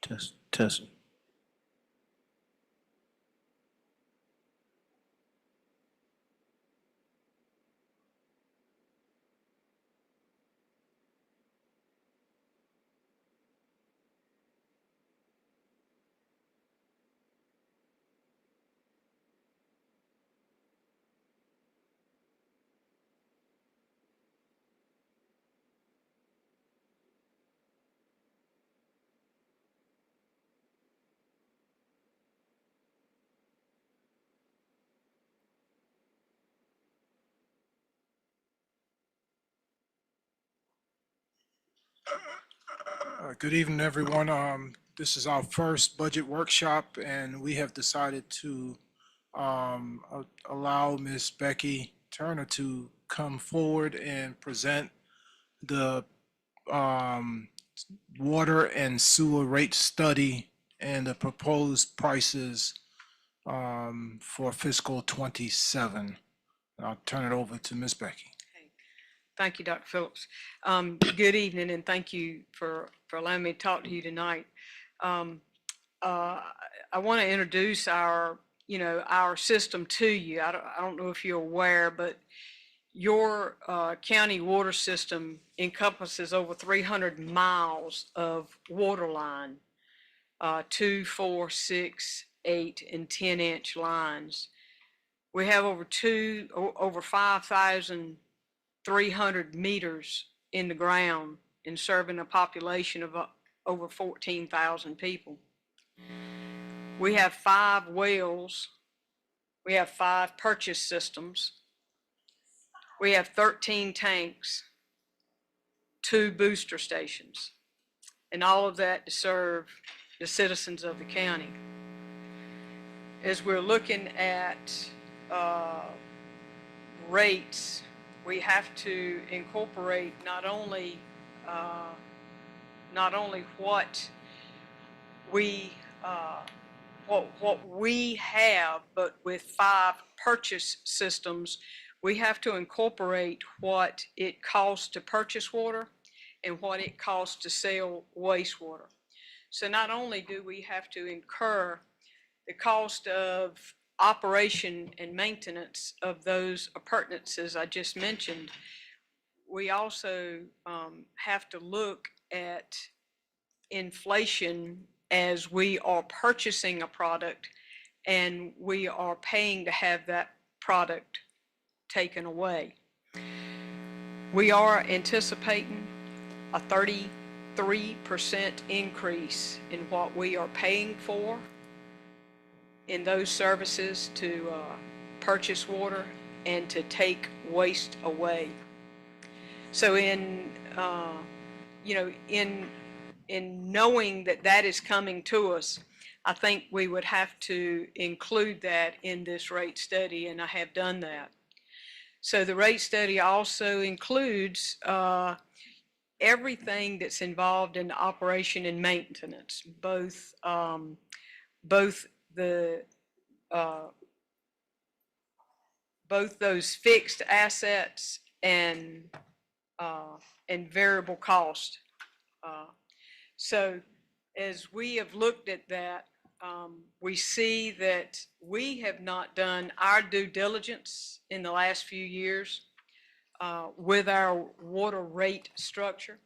Test. Good evening, everyone. This is our first budget workshop, and we have decided to allow Ms. Becky Turner to come forward and present the um, water and sewer rate study and the proposed prices for fiscal 27. I'll turn it over to Ms. Becky. Thank you, Dr. Phillips. Good evening, and thank you for allowing me to talk to you tonight. I want to introduce our system to you. I don't know if you're aware, but your county water system encompasses over 300 miles of water line, 2, 4, 6, 8, and 10-inch lines. We have over 5,300 meters in the ground and serving a population of over 14,000 people. We have 5 wells. We have 5 purchase systems. We have 13 tanks, 2 booster stations, and all of that to serve the citizens of the county. As we're looking at rates, we have to incorporate not only what we have, but with 5 purchase systems, we have to incorporate what it costs to purchase water and what it costs to sell wastewater. So not only do we have to incur the cost of operation and maintenance of those appurtenances I just mentioned, we also have to look at inflation as we are purchasing a product and we are paying to have that product taken away. We are anticipating a 33% increase in what we are paying for in those services to purchase water and to take waste away. So in knowing that that is coming to us, I think we would have to include that in this rate study, and I have done that. So the rate study also includes everything that's involved in operation and maintenance, both those fixed assets and variable cost. So as we have looked at that, we see that we have not done our due diligence in the last few years with our water rate structure.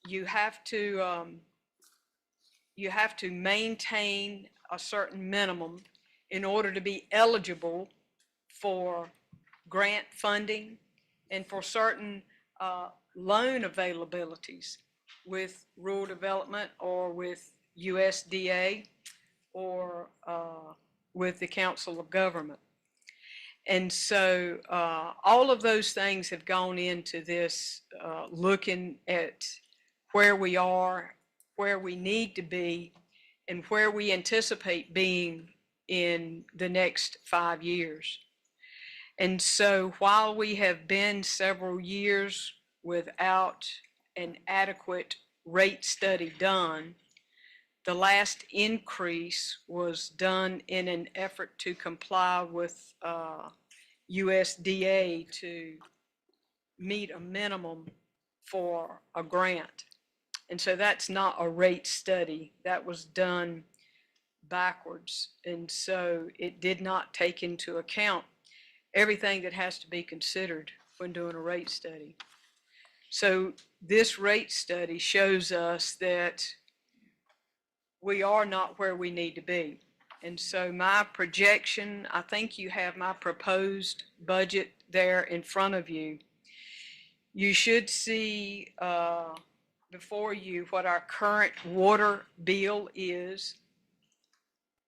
You have to maintain a certain minimum in order to be eligible for grant funding and for certain loan availabilities with rural development or with USDA or with the Council of Government. And so all of those things have gone into this, looking at where we are, where we need to be, and where we anticipate being in the next 5 years. And so while we have been several years without an adequate rate study done, the last increase was done in an effort to comply with USDA to meet a minimum for a grant. And so that's not a rate study. That was done backwards. And so it did not take into account everything that has to be considered when doing a rate study. So this rate study shows us that we are not where we need to be. And so my projection, I think you have my proposed budget there in front of you. You should see before you what our current water bill is.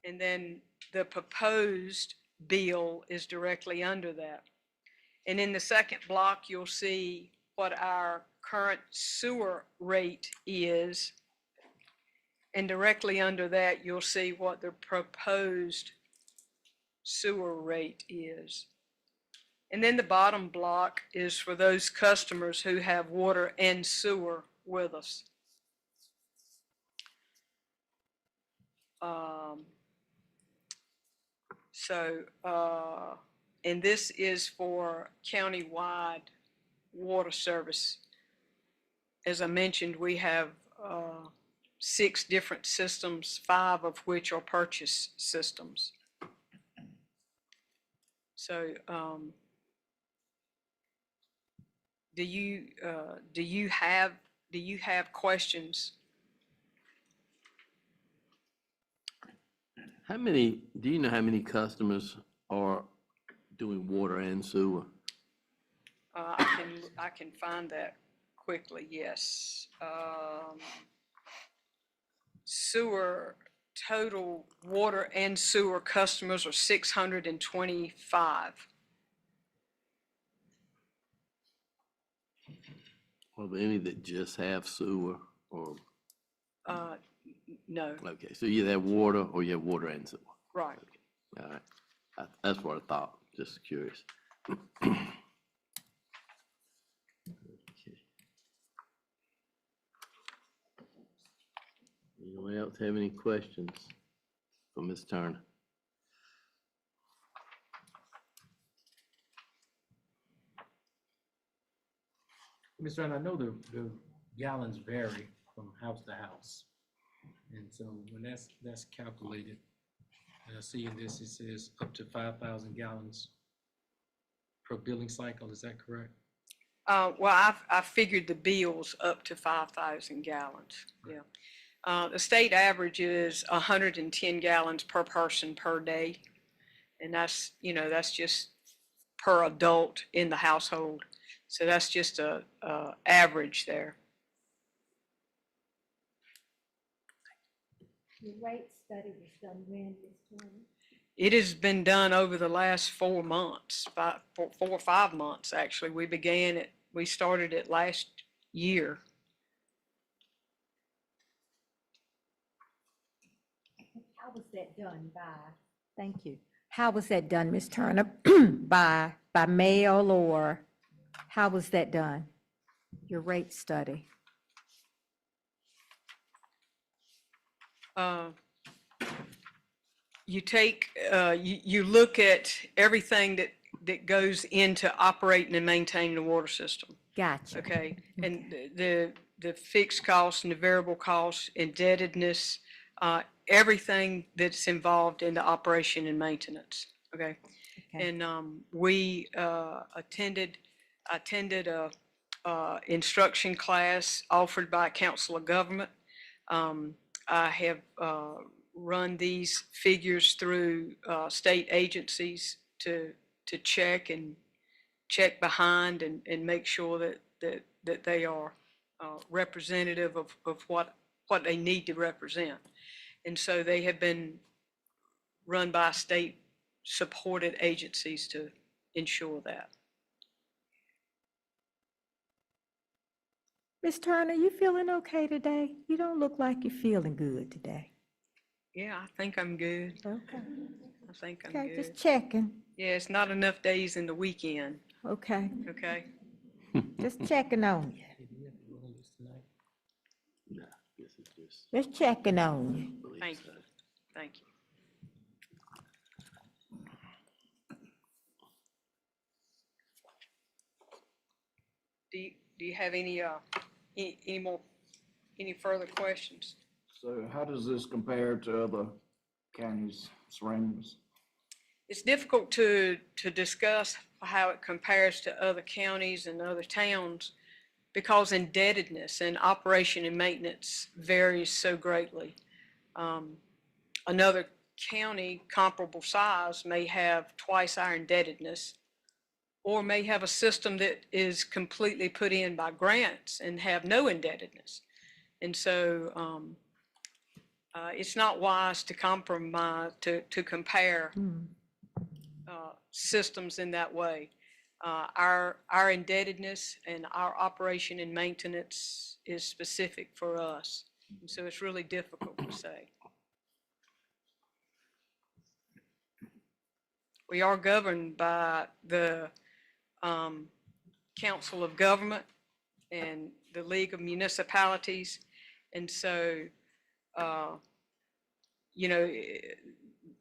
And then the proposed bill is directly under that. And in the second block, you'll see what our current sewer rate is. And directly under that, you'll see what the proposed sewer rate is. And then the bottom block is for those customers who have water and sewer with us. And this is for countywide water service. As I mentioned, we have 6 different systems, 5 of which are purchase systems. So do you have questions? Do you know how many customers are doing water and sewer? I can find that quickly, yes. Sewer, total water and sewer customers are 625. Are there any that just have sewer or, No, okay, so you have water or you have water and sewer? right. All right, that's what I thought, just curious. Okay. Anyone else have any questions for Ms. Turner? Mr. Turner, I know the gallons vary from house to house. And so when that's calculated, and I see in this, it says up to 5,000 gallons per billing cycle, is that correct? Well, I figured the bill's up to 5,000 gallons, yeah. The state average is 110 gallons per person per day. And that's just per adult in the household. So that's just a average there. Your rate study was done when, Ms. Turner? It has been done over the last 4 months, 4 or 5 months, actually. We started it last year. How was that done by? Thank you. How was that done, Ms. Turner? By mail, or how was that done? Your rate study? You look at everything that goes into operating and maintaining the water system. Gotcha. Okay, and the fixed costs and the variable costs, indebtedness, everything that's involved in the operation and maintenance. Okay, Okay. and we attended a instruction class offered by Council of Government. I have run these figures through state agencies to check behind and make sure that they are representative of what they need to represent. And so they have been run by state supported agencies to ensure that. Ms. Turner, you feeling okay today? You don't look like you're feeling good today. Yeah, I think I'm good. Okay. I think I'm Okay, good. just checking. Yeah, it's not enough days in the weekend, Okay, okay? just checking on you. Hey, do we have to vote on this tonight? No, this is just. Just checking on you. believe Thank so. you. Thank you. Do you have any more Any further questions? So how does this compare to other counties surrounding us? It's difficult to discuss how it compares to other counties and other towns because indebtedness and operation and maintenance varies so greatly. Another county comparable size may have twice our indebtedness, or may have a system that is completely put in by grants and have no indebtedness. And so it's not wise to compromise, to compare systems in that way. Our indebtedness and our operation and maintenance is specific for us. And so it's really difficult to say. We are governed by the Council of Government and the League of Municipalities. And so,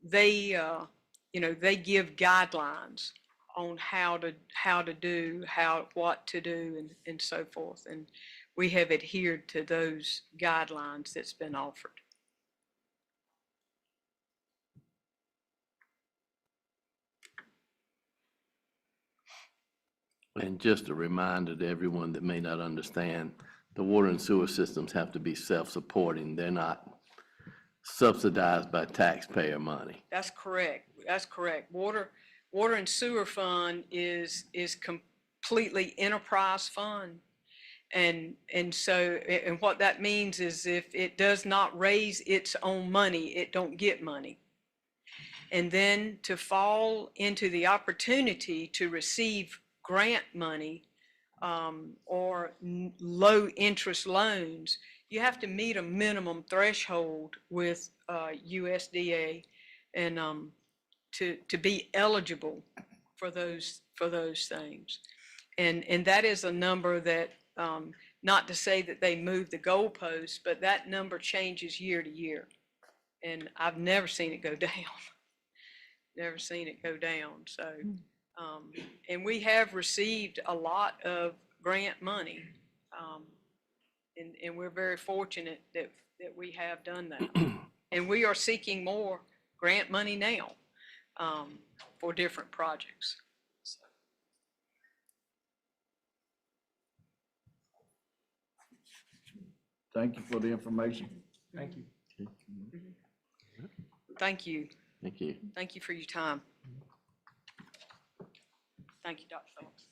they give guidelines on what to do and so forth. And we have adhered to those guidelines that's been offered. And just a reminder to everyone that may not understand, the water and sewer systems have to be self-supporting. They're not subsidized by taxpayer money. That's correct. That's correct. Water and sewer fund is completely enterprise fund. And what that means is if it does not raise its own money, it don't get money. And then to fall into the opportunity to receive grant money or low interest loans, you have to meet a minimum threshold with USDA and to be eligible for those things. And that is a number that, not to say that they move the goalposts, but that number changes year to year. And I've never seen it go down. Never seen it go down. So, and we have received a lot of grant money. And we're very fortunate that we have done that. And we are seeking more grant money now for different projects. So. Thank you for the information. Thank you. Thank you. Thank you. Thank you for your time. Thank you, Dr. Phillips.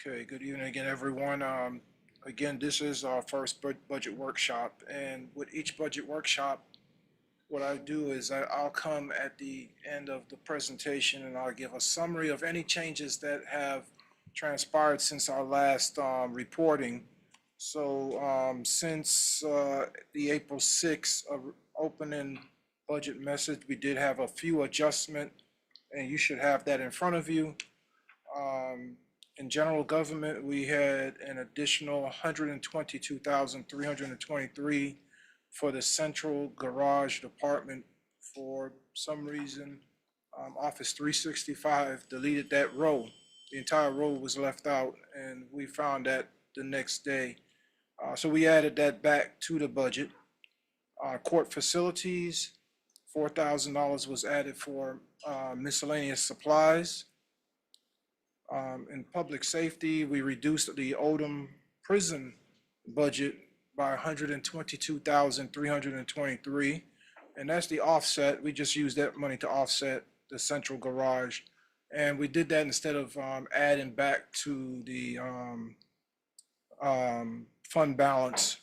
Okay, good evening again, everyone. Again, this is our first budget workshop, and with each budget workshop, what I do is I'll come at the end of the presentation and I'll give a summary of any changes that have transpired since our last reporting. So since the April 6th opening budget message, we did have a few adjustments, and you should have that in front of you. In general government, we had an additional $122,323 for the central garage department. For some reason, Office 365 deleted that row. The entire row was left out, and we found that the next day. So we added that back to the budget. Court facilities, $4,000 was added for miscellaneous supplies. In public safety, we reduced the Odom prison budget by $122,323, and that's the offset. We just used that money to offset the central garage, and we did that instead of adding back to the fund balance.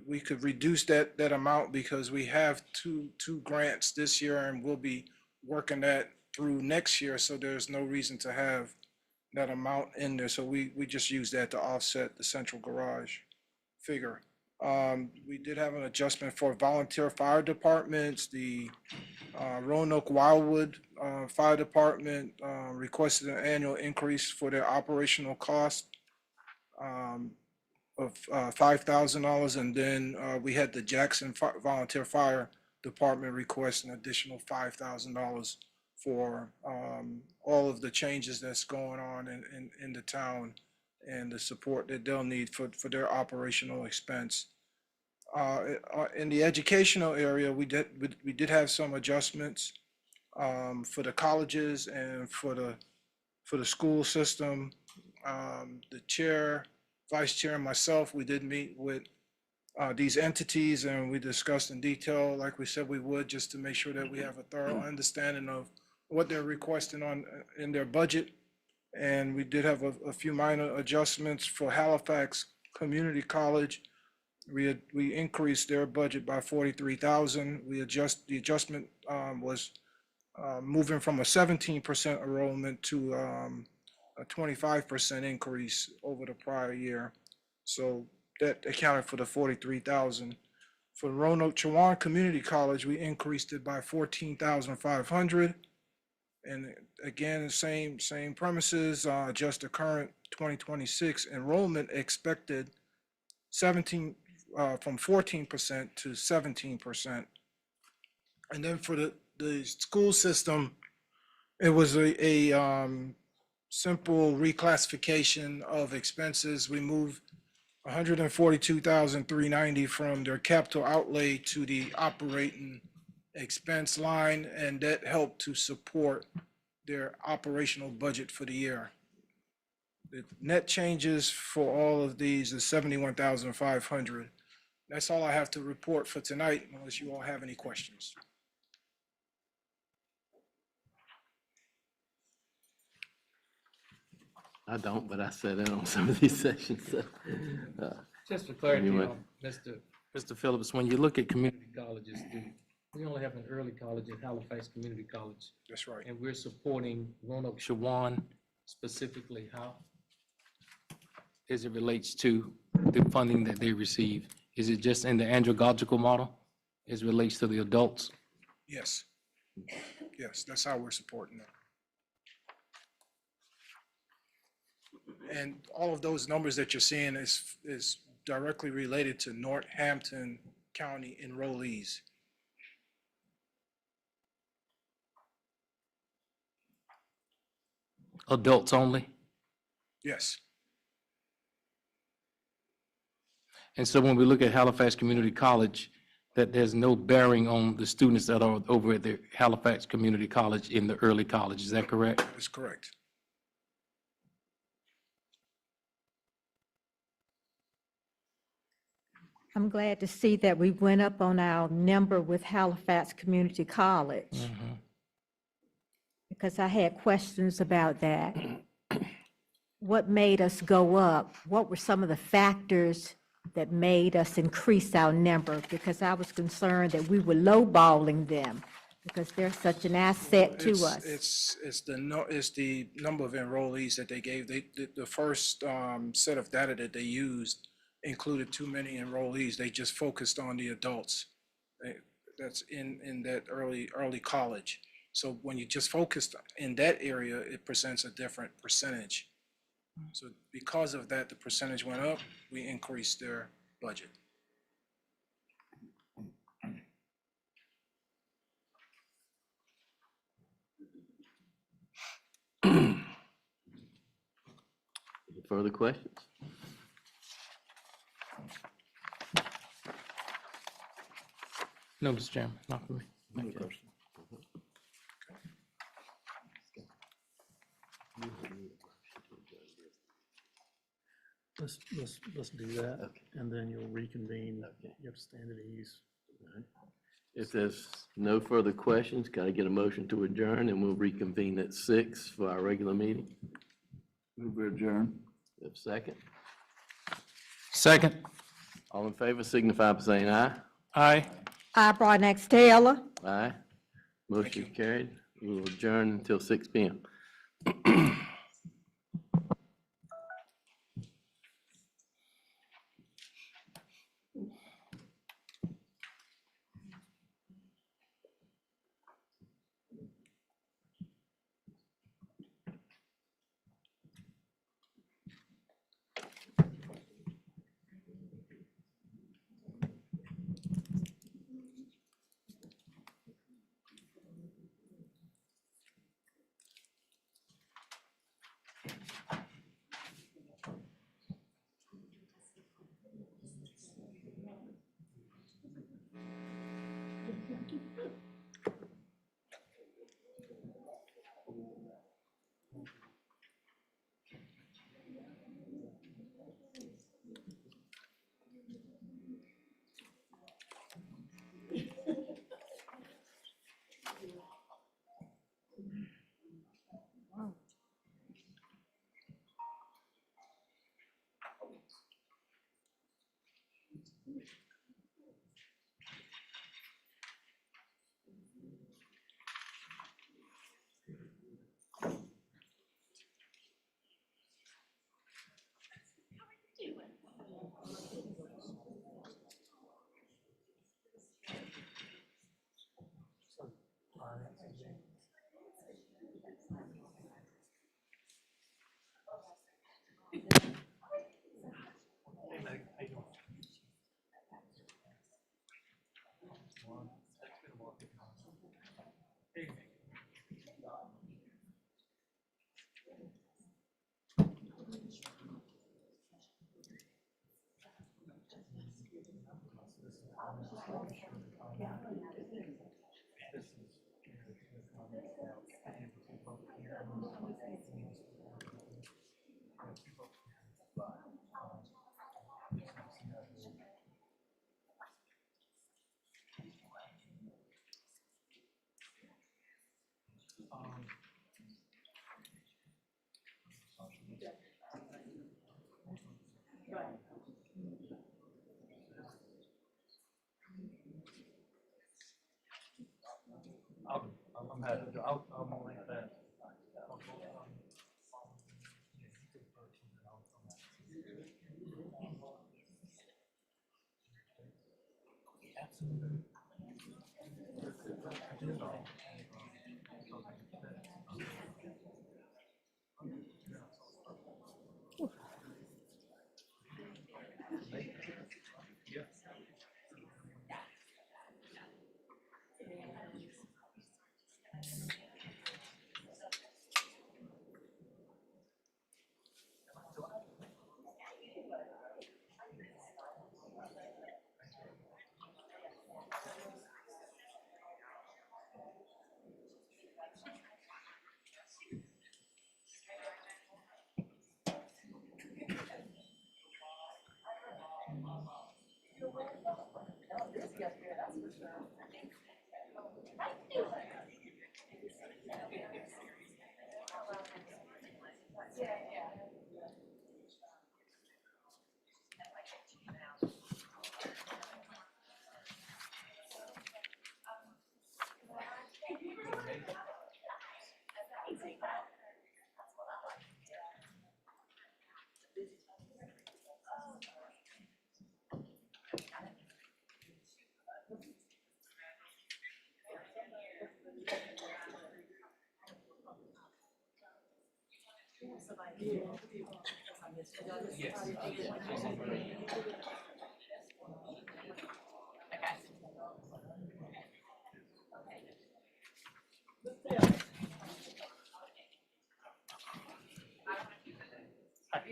We could reduce that amount because we have two grants this year, and we'll be working that through next year, so there's no reason to have that amount in there. So we just use that to offset the central garage figure. We did have an adjustment for volunteer fire departments. The Roanoke Wildwood Fire Department requested an annual increase for their operational cost. of $5,000, and then we had the Jackson Volunteer Fire Department request an additional $5,000 for all of the changes that's going on in the town and the support that they'll need for their operational expense. In the educational area, we did have some adjustments for the colleges and for the school system. The chair, vice chair, and myself, we did meet with these entities and we discussed in detail, like we said we would, just to make sure that we have a thorough understanding of what they're requesting in their budget. And we did have a few minor adjustments for Halifax Community College. We increased their budget by 43,000. The adjustment was moving from a 17% enrollment to a 25% increase over the prior year. So that accounted for the 43,000. For Roanoke Chowan Community College, we increased it by 14,500. And again, same premises, just the current 2026 enrollment expected from 14% to 17%. And then for the school system, it was a simple reclassification of expenses. We moved 142,390 from their capital outlay to the operating expense line, and that helped to support their operational budget for the year. The net changes for all of these is 71,500. That's all I have to report for tonight, unless you all have any questions. I don't, but I sat in on some of these sessions, so. Just for clarity, Anyway. Mr. Phillips, when you look at community colleges, we only have an early college at Halifax Community College, That's right. and we're supporting Roanoke Chowan specifically how? As it relates to the funding that they receive? Is it just in the andragogical model as it relates to the adults? Yes. Yes, that's how we're supporting them. And all of those numbers that you're seeing is directly related to Northampton County enrollees. Adults only? Yes, And so when we look at Halifax Community College, that there's no bearing on the students that are over at the Halifax Community College in the early college, is that correct? that's correct. I'm glad to see that we went up on our number with Halifax Community College, because I had questions about that. What made us go up? What were some of the factors that made us increase our number? Because I was concerned that we were lowballing them, because they're such an asset to us. It's the number of enrollees that they gave. The first set of data that they used included too many enrollees. They just focused on the adults. That's in that early college. So when you just focused in that area, it presents a different percentage. So because of that, the percentage went up. We increased their budget. Further questions? No, Mr. Chairman, not for me. Thank you. Let's do that, and then you'll reconvene. You have to stand at ease. If there's no further questions, can I get a motion to adjourn, and we'll reconvene at 6 for our regular meeting? Move to adjourn. We have a second? Second. All in favor signify by saying aye. Aye. I, Broadnax Taylor. Aye. Motion carried. We will adjourn until 6 p.m. I'm happy to, I'll link that.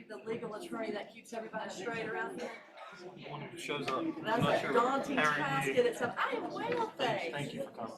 The legal attorney that keeps everybody straight around here. Shows up. That's a daunting task in itself. I am well, thanks. Thank you for coming.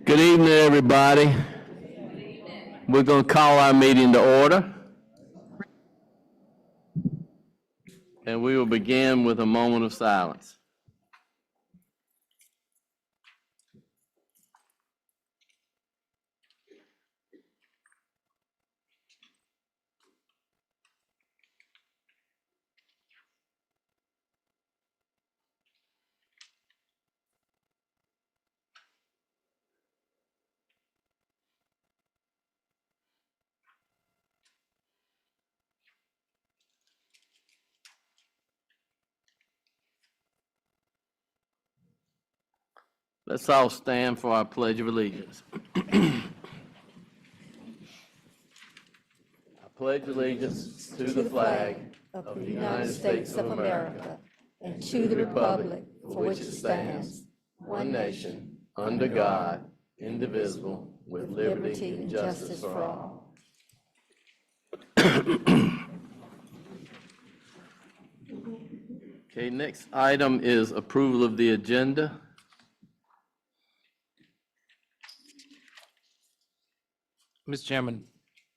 Good evening, everybody. We're going to call our meeting to order. And we will begin with a moment of silence. Let's all stand for our Pledge of Allegiance. I pledge allegiance to the flag of the United States of America and to the republic for which it stands, one nation, under God, indivisible, with liberty and justice for all. Okay, next item is approval of the agenda. Mr. Chairman,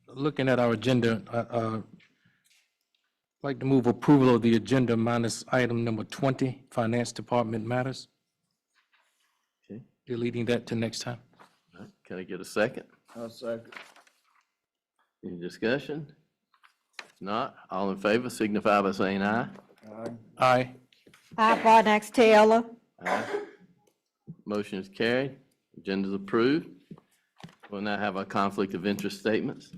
looking at our agenda, I'd like to move approval of the agenda minus item number 20, Finance Department matters. Okay. Deleting that to next time. All right, can I get a second? I'll second. Any discussion? If not, all in favor signify by saying aye. Aye. Aye. I, Barnax Taylor. Aye. Motion is carried. Agenda is approved. We'll now have our conflict of interest statements.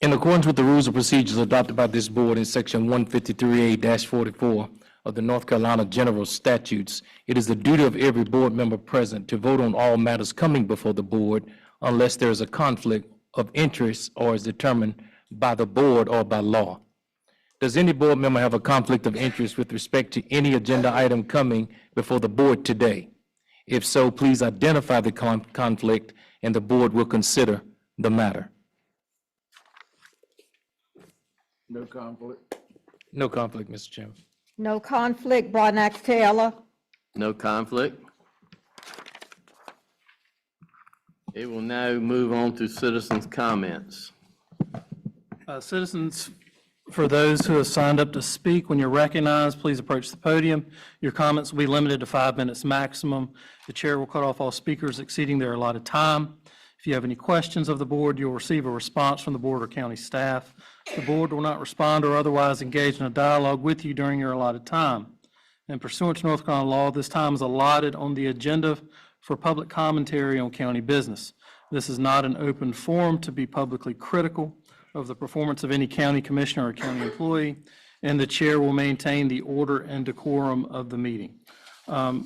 In accordance with the rules and procedures adopted by this board in section 153A-44 of the North Carolina General Statutes, it is the duty of every board member present to vote on all matters coming before the board unless there is a conflict of interest or is determined by the board or by law. Does any board member have a conflict of interest with respect to any agenda item coming before the board today? If so, please identify the conflict and the board will consider the matter. No conflict. No conflict, Mr. Chairman. No conflict, Barnax Taylor. No conflict. It will now move on to citizens' comments. Citizens, for those who have signed up to speak, when you're recognized, please approach the podium. Your comments will be limited to 5 minutes maximum. The chair will cut off all speakers exceeding their allotted time. If you have any questions of the board, you'll receive a response from the board or county staff. The board will not respond or otherwise engage in a dialogue with you during your allotted time. And pursuant to North Carolina law, this time is allotted on the agenda for public commentary on county business. This is not an open forum to be publicly critical of the performance of any county commissioner or county employee, and the chair will maintain the order and decorum of the meeting.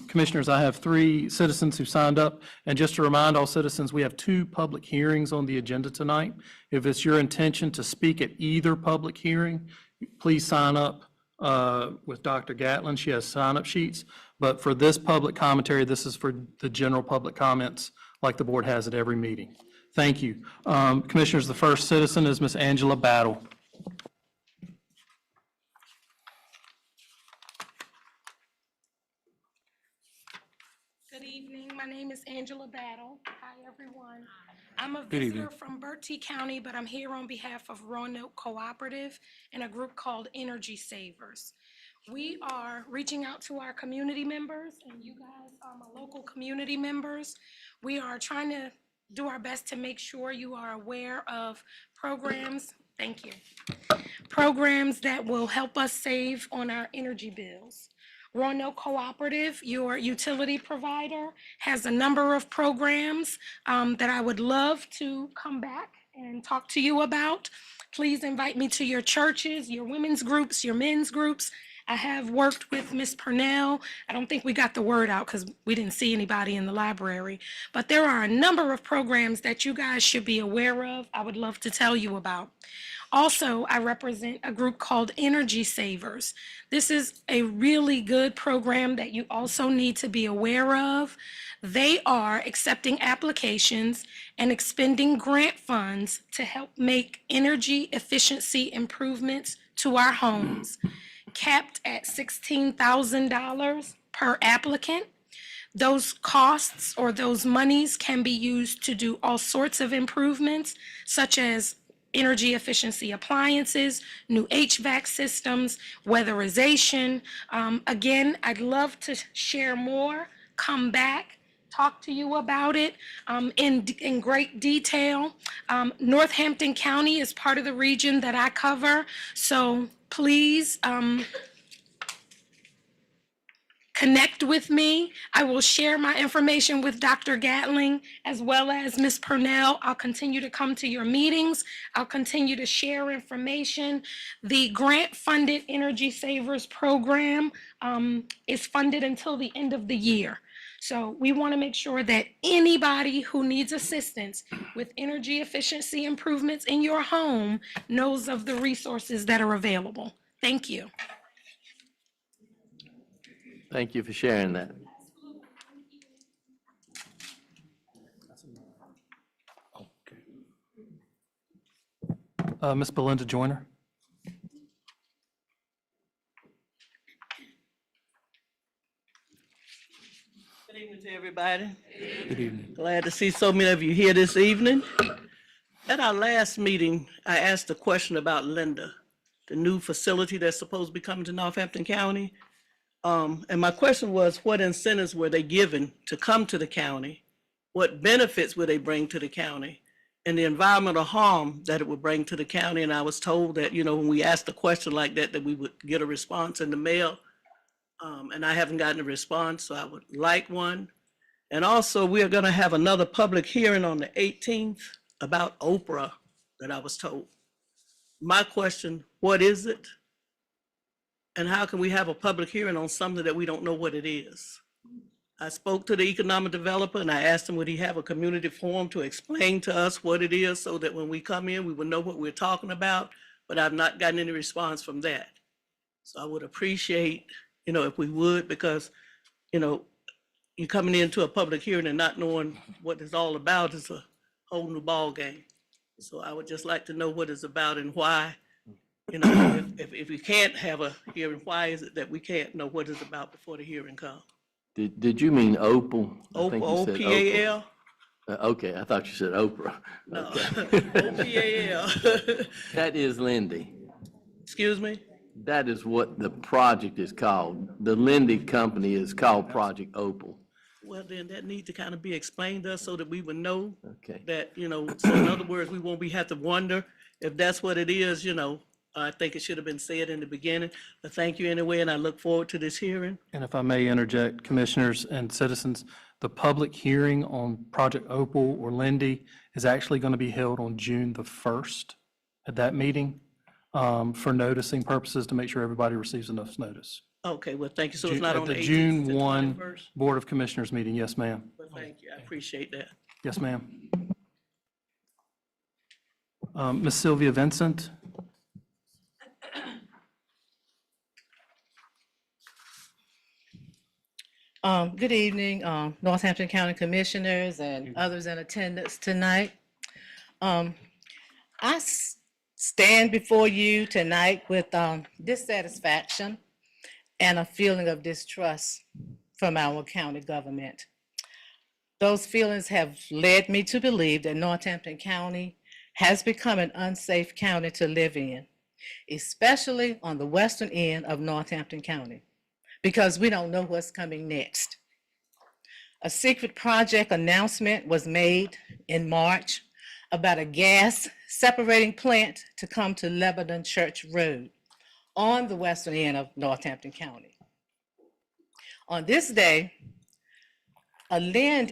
Commissioners, I have 3 citizens who signed up, and just to remind all citizens, we have 2 public hearings on the agenda tonight. If it's your intention to speak at either public hearing, please sign up with Dr. Gatlin. She has sign-up sheets, but for this public commentary, this is for the general public comments like the board has at every meeting. Thank you. Commissioners, the first citizen is Ms. Angela Battle. Good evening. My name is Angela Battle. Hi, everyone. I'm a Good evening. visitor from Bertie County, but I'm here on behalf of Roanoke Cooperative and a group called Energy Savers. We are reaching out to our community members, and you guys are my local community members. We are trying to do our best to make sure you are aware of programs, thank you, programs that will help us save on our energy bills. Roanoke Cooperative, your utility provider, has a number of programs that I would love to come back and talk to you about. Please invite me to your churches, your women's groups, your men's groups. I have worked with Miss Purnell. I don't think we got the word out because we didn't see anybody in the library. But there are a number of programs that you guys should be aware of. I would love to tell you about. Also, I represent a group called Energy Savers. This is a really good program that you also need to be aware of. They are accepting applications and expending grant funds to help make energy efficiency improvements to our homes, capped at $16,000 per applicant. Those costs or those monies can be used to do all sorts of improvements, such as energy efficiency appliances, new HVAC systems, weatherization. Again, I'd love to share more, come back, talk to you about it in great detail. Northampton County is part of the region that I cover, so please connect with me. I will share my information with Dr. Gatling as well as Ms. Purnell. I'll continue to come to your meetings. I'll continue to share information. The grant-funded Energy Savers program is funded until the end of the year. So we want to make sure that anybody who needs assistance with energy efficiency improvements in your home knows of the resources that are available. Thank you. Thank you for sharing that. Ms. Belinda Joyner? Good evening to everybody. Good evening. Glad to see so many of you here this evening. At our last meeting, I asked a question about Linda, the new facility that's supposed to be coming to Northampton County. And my question was, what incentives were they given to come to the county? What benefits would they bring to the county? And the environmental harm that it would bring to the county. And I was told that, you know, when we asked a question like that, that we would get a response in the mail. And I haven't gotten a response, so I would like one. And also, we are gonna have another public hearing on the 18th about Oprah that I was told. My question, what is it? And how can we have a public hearing on something that we don't know what it is? I spoke to the economic developer and I asked him, would he have a community forum to explain to us what it is so that when we come in, we would know what we're talking about, but I've not gotten any response from that. So I would appreciate, you know, if we would, because, you know, you coming into a public hearing and not knowing what it's all about is a whole new ball game. So I would just like to know what it's about and why. You know, if we can't have a hearing, why is it that we can't know what it's about before the hearing comes? Did you mean Opal? I think you said O-P-A-L? Okay, I thought you said Oprah. No, Okay. O-P-A-L. That is Lindy. Excuse me? That is what the project is called. The Lindy company is called Project Opal. Well, then that needs to kind of be explained to us so that we would know Okay. that, you know, so in other words, we won't have to wonder if that's what it is, you know. I think it should have been said in the beginning, but thank you anyway, and I look forward to this hearing. And if I may interject, commissioners and citizens, the public hearing on Project Opal or Lindy is actually going to be held on June the 1st at that meeting for noticing purposes to make sure everybody receives enough notice. Okay, well, thank you. So it's June- not at on the the 18th, June it's the 1 21st? Board of Commissioners meeting. Yes, ma'am. Well, thank you. I appreciate that. Yes, ma'am. Ms. Sylvia Vincent? Good evening, Northampton County Commissioners and others in attendance tonight. I stand before you tonight with dissatisfaction and a feeling of distrust from our county government. Those feelings have led me to believe that Northampton County has become an unsafe county to live in. especially on the western end of Northampton County, because we don't know what's coming next. A secret project announcement was made in March about a gas separating plant to come to Lebanon Church Road on the western end of Northampton County. On this day, I'm trying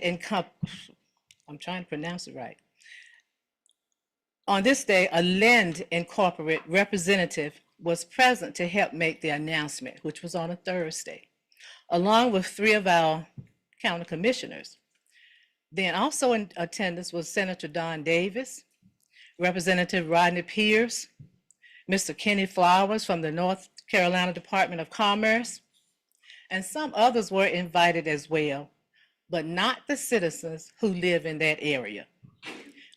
to pronounce it right. On this day, a Lind Incorporated representative was present to help make the announcement, which was on a Thursday, along with 3 of our county commissioners. Then also in attendance was Senator Don Davis, Representative Rodney Pierce, Mr. Kenny Flowers from the North Carolina Department of Commerce, and some others were invited as well, but not the citizens who live in that area.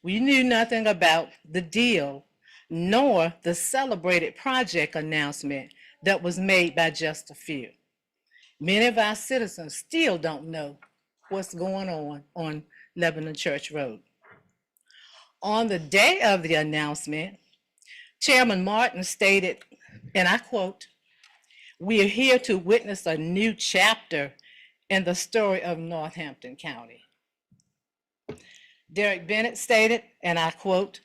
We knew nothing about the deal, nor the celebrated project announcement that was made by just a few. Many of our citizens still don't know what's going on Lebanon Church Road. On the day of the announcement, Chairman Martin stated, and I quote, "We are here to witness a new chapter in the story of Northampton County." Derek Bennett stated, and I quote,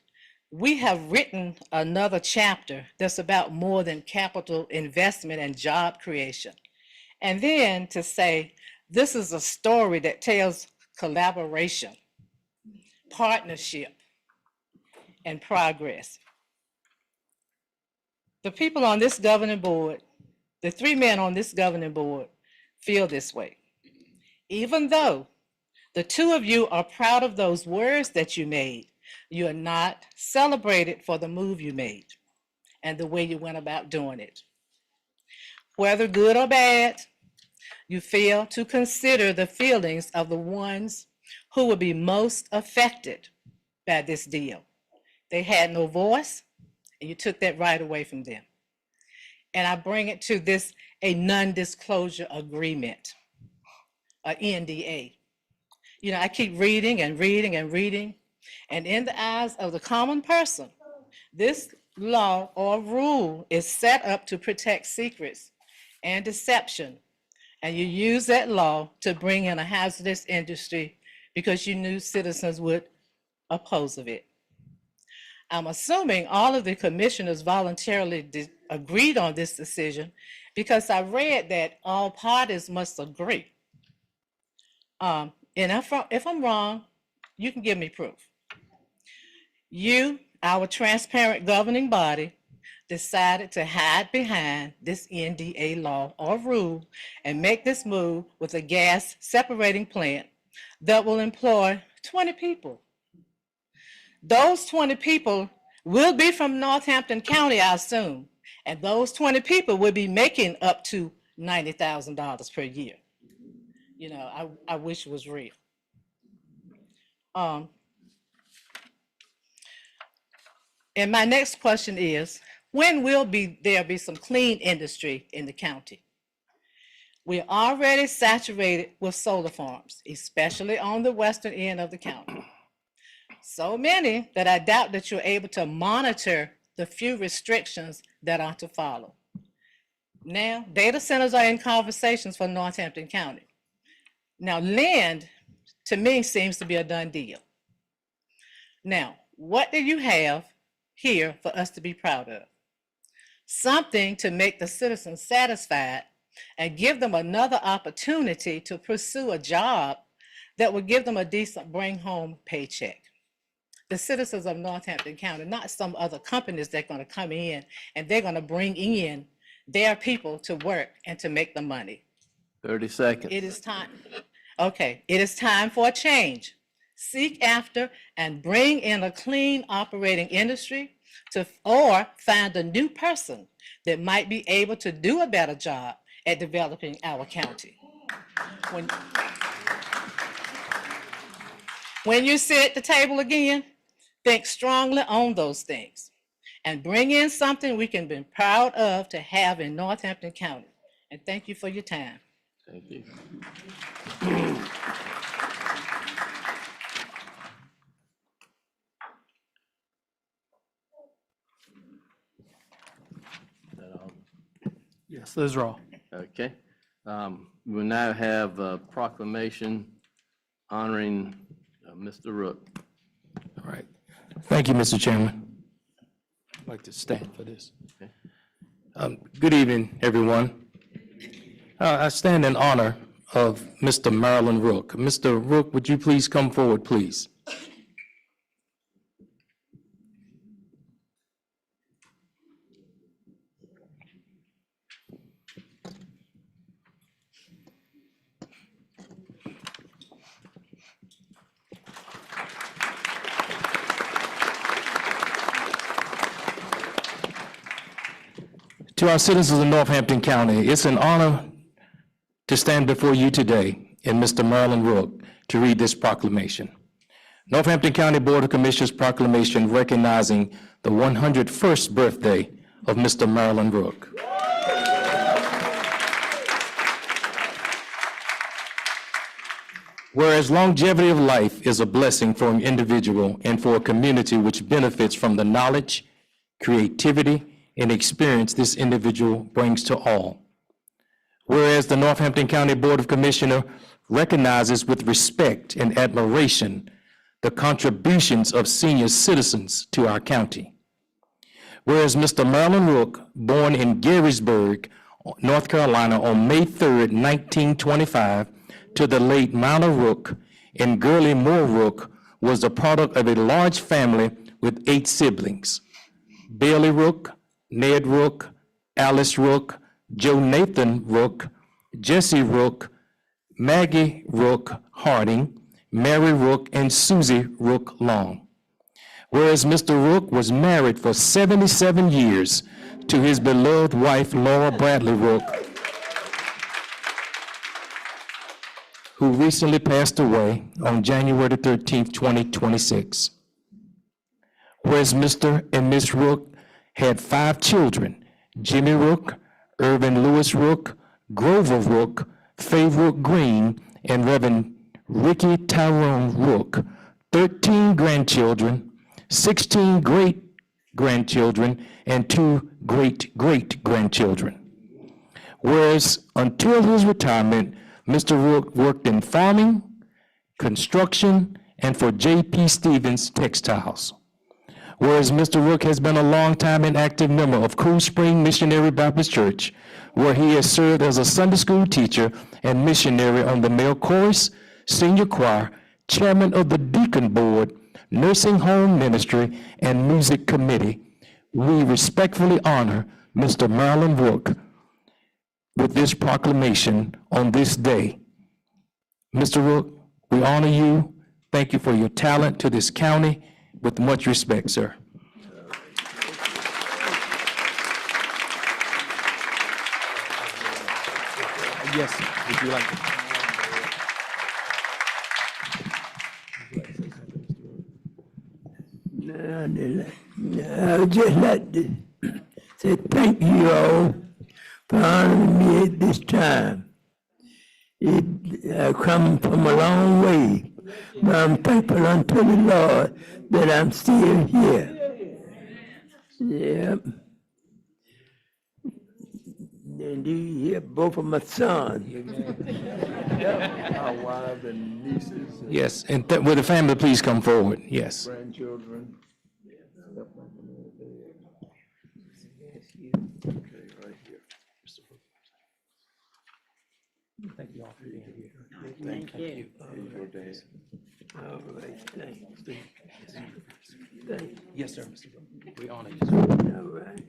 "We have written another chapter that's about more than capital investment and job creation." And then to say, this is a story that tells collaboration, partnership, and progress. The people on this governing board, the 3 men on this governing board, feel this way. Even though the 2 of you are proud of those words that you made, you are not celebrated for the move you made and the way you went about doing it. Whether good or bad, you fail to consider the feelings of the ones who will be most affected by this deal. They had no voice, and you took that right away from them. And I bring it to this, a non-disclosure agreement, a NDA. You know, I keep reading and reading and reading, and in the eyes of the common person, this law or rule is set up to protect secrets and deception. And you use that law to bring in a hazardous industry because you knew citizens would oppose of it. I'm assuming all of the commissioners voluntarily agreed on this decision because I read that all parties must agree. And if I'm wrong, you can give me proof. You, our transparent governing body, decided to hide behind this NDA law or rule and make this move with a gas separating plant that will employ 20 people. Those 20 people will be from Northampton County, I assume, and those 20 people will be making up to $90,000 per year. You know, I wish it was real. And my next question is, when will there be some clean industry in the county? We're already saturated with solar farms, especially on the western end of the county. So many that I doubt that you're able to monitor the few restrictions that are to follow. Now, data centers are in conversations for Northampton County. Now, land, to me, seems to be a done deal. Now, what do you have here for us to be proud of? Something to make the citizens satisfied and give them another opportunity to pursue a job that would give them a decent bring home paycheck. The citizens of Northampton County, not some other companies that are going to come in and they're going to bring in their people to work and to make the money. 30 seconds. It is time. Okay, it is time for a change. Seek after and bring in a clean operating industry or find a new person that might be able to do a better job at developing our county. When you sit at the table again, think strongly on those things and bring in something we can be proud of to have in Northampton County. And thank you for your time. Thank you. Yes, those are all. Okay. We now have a proclamation honoring Mr. Rook. All right. Thank you, Mr. Chairman. I'd like to stand for this. Good evening, everyone. I stand in honor of Mr. Marilyn Rook. Mr. Rook, would you please come forward, please? To our citizens of Northampton County, it's an honor to stand before you today in Mr. Marilyn Rook to read this proclamation. Northampton County Board of Commissioners proclamation recognizing the 101st birthday of Mr. Marilyn Rook. Whereas longevity of life is a blessing for an individual and for a community which benefits from the knowledge, creativity, and experience this individual brings to all. Whereas the Northampton County Board of Commissioners recognizes with respect and admiration the contributions of senior citizens to our county. Whereas Mr. Marilyn Rook, born in Gettysburg, North Carolina on May 3rd, 1925, to the late Miner Rook and Gurley Moore Rook, was the product of a large family with 8 siblings. Bailey Rook, Ned Rook, Alice Rook, Joe Nathan Rook, Jesse Rook, Maggie Rook Harding, Mary Rook, and Susie Rook Long. Whereas Mr. Rook was married for 77 years to his beloved wife, Laura Bradley Rook, who recently passed away on January 13th, 2026. Whereas Mr. and Miss Rook had 5 children, Jimmy Rook, Irvin Lewis Rook, Grover Rook, Faye Rook Green, and Reverend Ricky Tyrone Rook, 13 grandchildren, 16 great-grandchildren, and 2 great-great-grandchildren. Whereas until his retirement, Mr. Rook worked in farming, construction, and for J.P. Stevens Textiles. Whereas Mr. Rook has been a long-time and active member of Cool Spring Missionary Baptist Church, where he has served as a Sunday school teacher and missionary on the male chorus, senior choir, chairman of the deacon board, nursing home ministry, and music committee. We respectfully honor Mr. Marilyn Rook with this proclamation on this day. Mr. Rook, we honor you. Thank you for your talent to this county. With much respect, sir. Yes, would you like to? I would just like to say thank you all for honoring me at this time. I've come from a long way, but I'm thankful unto the Lord that I'm still here. Yep. And you hear both of my sons. Our wives and nieces and Yes, and will the family please come forward? Yes. grandchildren. Thank you all for being here. Thank you. All right, thanks. Yes, sir, Mr. Rook. We honor you. All right.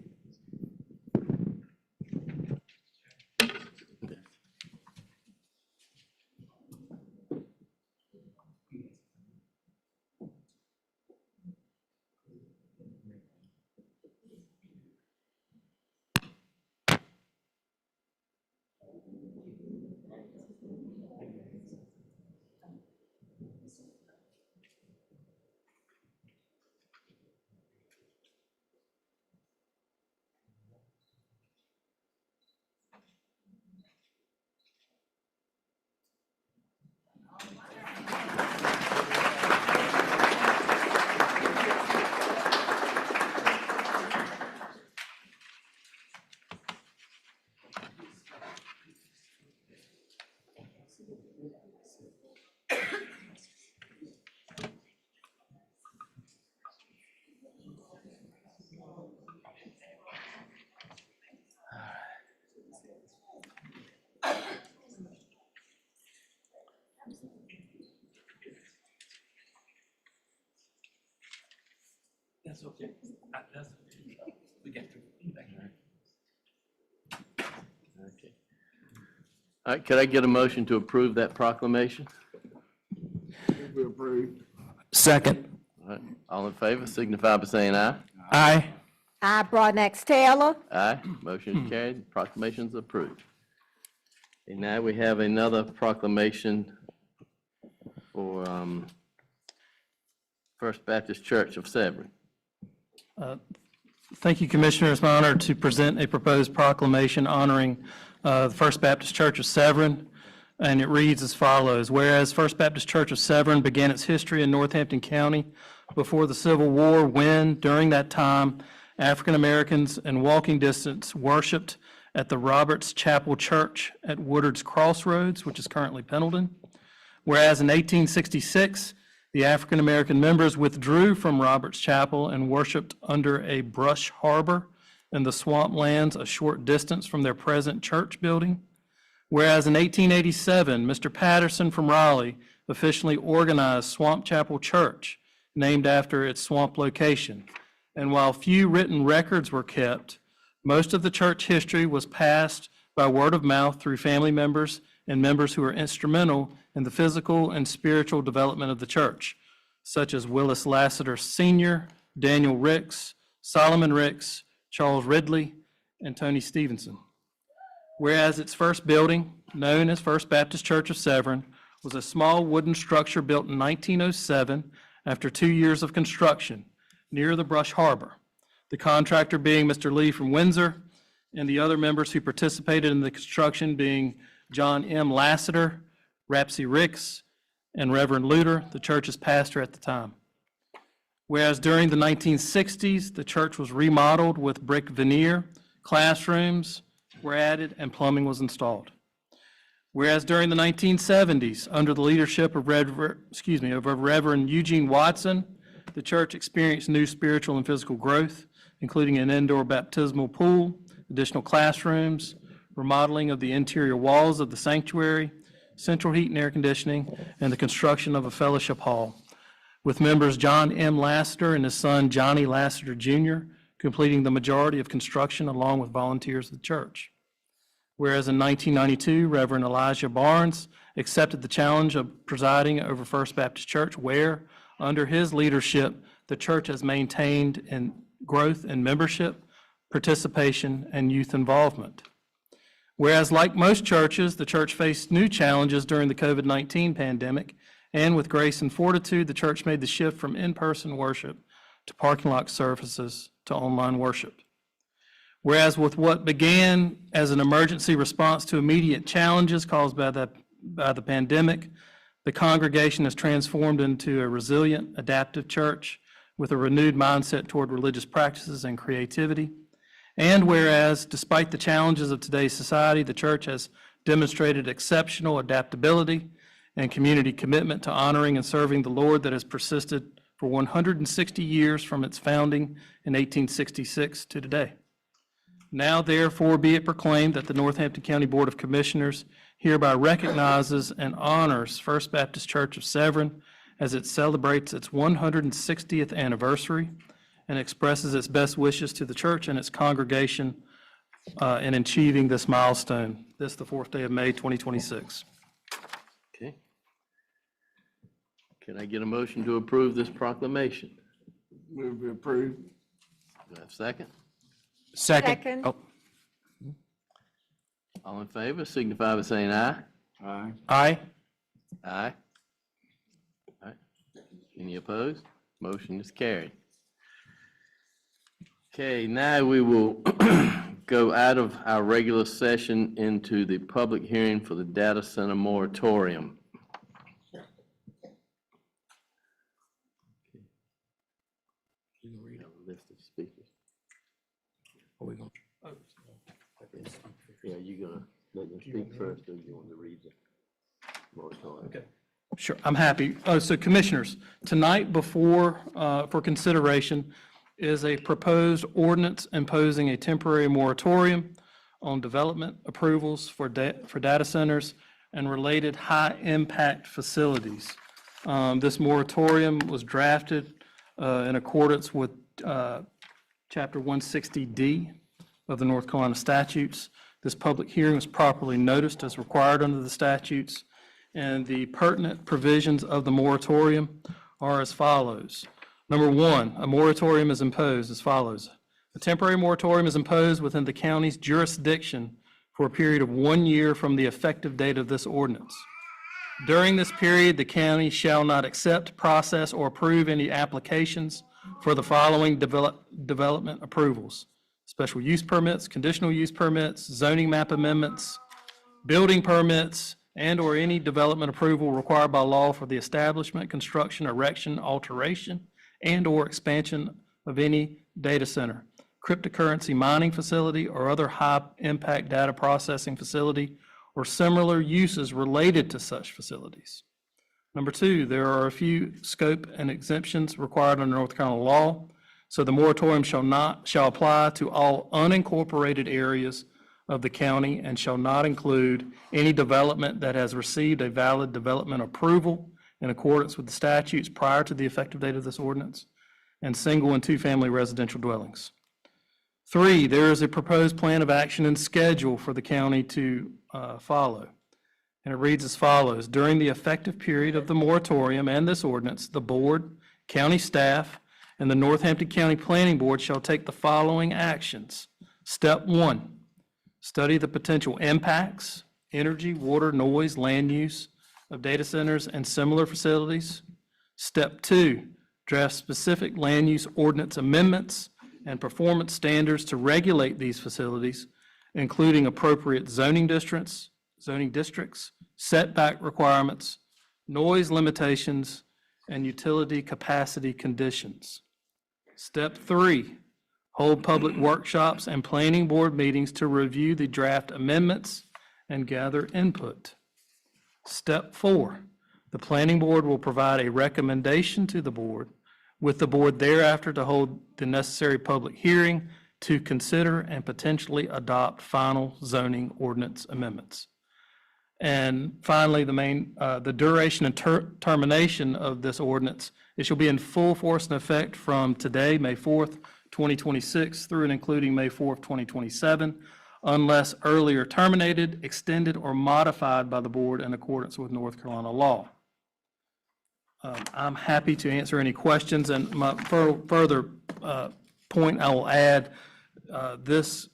That's okay. We got feedback. Okay. All right, could I get a motion to approve that proclamation? Move we approve. Second. All right, all in favor signify by saying aye. Aye. I, Broadnax Taylor. Aye, motion is carried, proclamation is approved. And now we have another proclamation for First Baptist Church of Severn. Thank you, Commissioner. It's my honor to present a proposed proclamation honoring the First Baptist Church of Severn, and it reads as follows. Whereas First Baptist Church of Severn began its history in Northampton County before the Civil War, when, during that time, African Americans in walking distance worshiped at the Roberts Chapel Church at Woodard's Crossroads, which is currently Pendleton. Whereas in 1866, the African American members withdrew from Roberts Chapel and worshiped under a brush harbor in the swamplands a short distance from their present church building. Whereas in 1887, Mr. Patterson from Raleigh officially organized Swamp Chapel Church, named after its swamp location. And while few written records were kept, most of the church history was passed by word of mouth through family members and members who were instrumental in the physical and spiritual development of the church, such as Willis Lassiter Sr., Daniel Ricks, Solomon Ricks, Charles Ridley, and Tony Stevenson. Whereas its first building, known as First Baptist Church of Severn, was a small wooden structure built in 1907 after 2 years of construction near the Brush Harbor, the contractor being Mr. Lee from Windsor, and the other members who participated in the construction being John M. Lassiter, Rapsy Ricks, and Reverend Luter, the church's pastor at the time. Whereas during the 1960s, the church was remodeled with brick veneer, classrooms were added, and plumbing was installed. Whereas during the 1970s, under the leadership of Reverend Eugene Watson, the church experienced new spiritual and physical growth, including an indoor baptismal pool, additional classrooms, remodeling of the interior walls of the sanctuary, central heat and air conditioning, and the construction of a fellowship hall, with members John M. Lassiter and his son Johnny Lassiter Jr. completing the majority of construction along with volunteers of the church. Whereas in 1992, Reverend Elijah Barnes accepted the challenge of presiding over First Baptist Church, where, under his leadership, the church has maintained in growth in membership, participation, and youth involvement. Whereas, like most churches, the church faced new challenges during the COVID-19 pandemic, and with grace and fortitude, the church made the shift from in-person worship to parking lot services to online worship. Whereas with what began as an emergency response to immediate challenges caused by the pandemic, the congregation has transformed into a resilient, adaptive church with a renewed mindset toward religious practices and creativity. And whereas, despite the challenges of today's society, the church has demonstrated exceptional adaptability and community commitment to honoring and serving the Lord that has persisted for 160 years from its founding in 1866 to today. Now therefore be it proclaimed that the Northampton County Board of Commissioners hereby recognizes and honors First Baptist Church of Severn as it celebrates its 160th anniversary and expresses its best wishes to the church and its congregation in achieving this milestone, this the 4th day of May, 2026. Okay. Can I get a motion to approve this proclamation? Move we approve. Do I have a second? Second. Oh, All in favor signify by saying aye. Aye. aye. Aye. All right. Any opposed? Motion is carried. Okay, now we will go out of our regular session into the public hearing for the data center moratorium. List of speakers. Are we gonna- Yeah, you gonna let them speak first, or you want to read the moratorium? Okay. Sure, I'm happy. So Commissioners, tonight before, for consideration, is a proposed ordinance imposing a temporary moratorium on development approvals for data centers and related high-impact facilities. This moratorium was drafted in accordance with Chapter 160D of the North Carolina statutes. This public hearing was properly noticed as required under the statutes, and the pertinent provisions of the moratorium are as follows. Number one, a moratorium is imposed as follows. A temporary moratorium is imposed within the county's jurisdiction for a period of 1 year from the effective date of this ordinance. During this period, the county shall not accept, process, or approve any applications for the following development approvals: special use permits, conditional use permits, zoning map amendments, building permits, and/or any development approval required by law for the establishment, construction, erection, alteration, and/or expansion of any data center, cryptocurrency mining facility, or other high-impact data processing facility, or similar uses related to such facilities. Number two, there are a few scope and exemptions required under North Carolina law. So the moratorium shall apply to all unincorporated areas of the county and shall not include any development that has received a valid development approval in accordance with the statutes prior to the effective date of this ordinance, and single and two-family residential dwellings. Three, there is a proposed plan of action and schedule for the county to follow. And it reads as follows. During the effective period of the moratorium and this ordinance, the board, county staff, and the Northampton County Planning Board shall take the following actions. Step one, study the potential impacts, energy, water, noise, land use of data centers and similar facilities. Step two, draft specific land use ordinance amendments and performance standards to regulate these facilities, including appropriate zoning districts, setback requirements, noise limitations, and utility capacity conditions. Step three, hold public workshops and planning board meetings to review the draft amendments and gather input. Step four, the planning board will provide a recommendation to the board, with the board thereafter to hold the necessary public hearing to consider and potentially adopt final zoning ordinance amendments. And finally, the duration and termination of this ordinance, it shall be in full force and effect from today, May 4th, 2026, through and including May 4th, 2027, unless earlier terminated, extended, or modified by the board in accordance with North Carolina law. I'm happy to answer any questions, and my further point I will add, this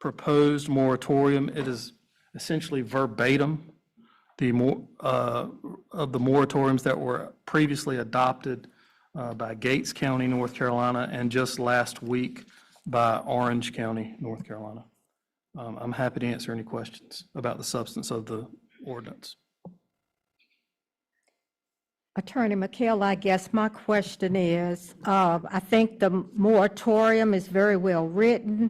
proposed moratorium, it is essentially verbatim of the moratoriums that were previously adopted by Gates County, North Carolina, and just last week by Orange County, North Carolina. I'm happy to answer any questions about the substance of the ordinance. Attorney McHale, I guess my question is, I think the moratorium is very well written,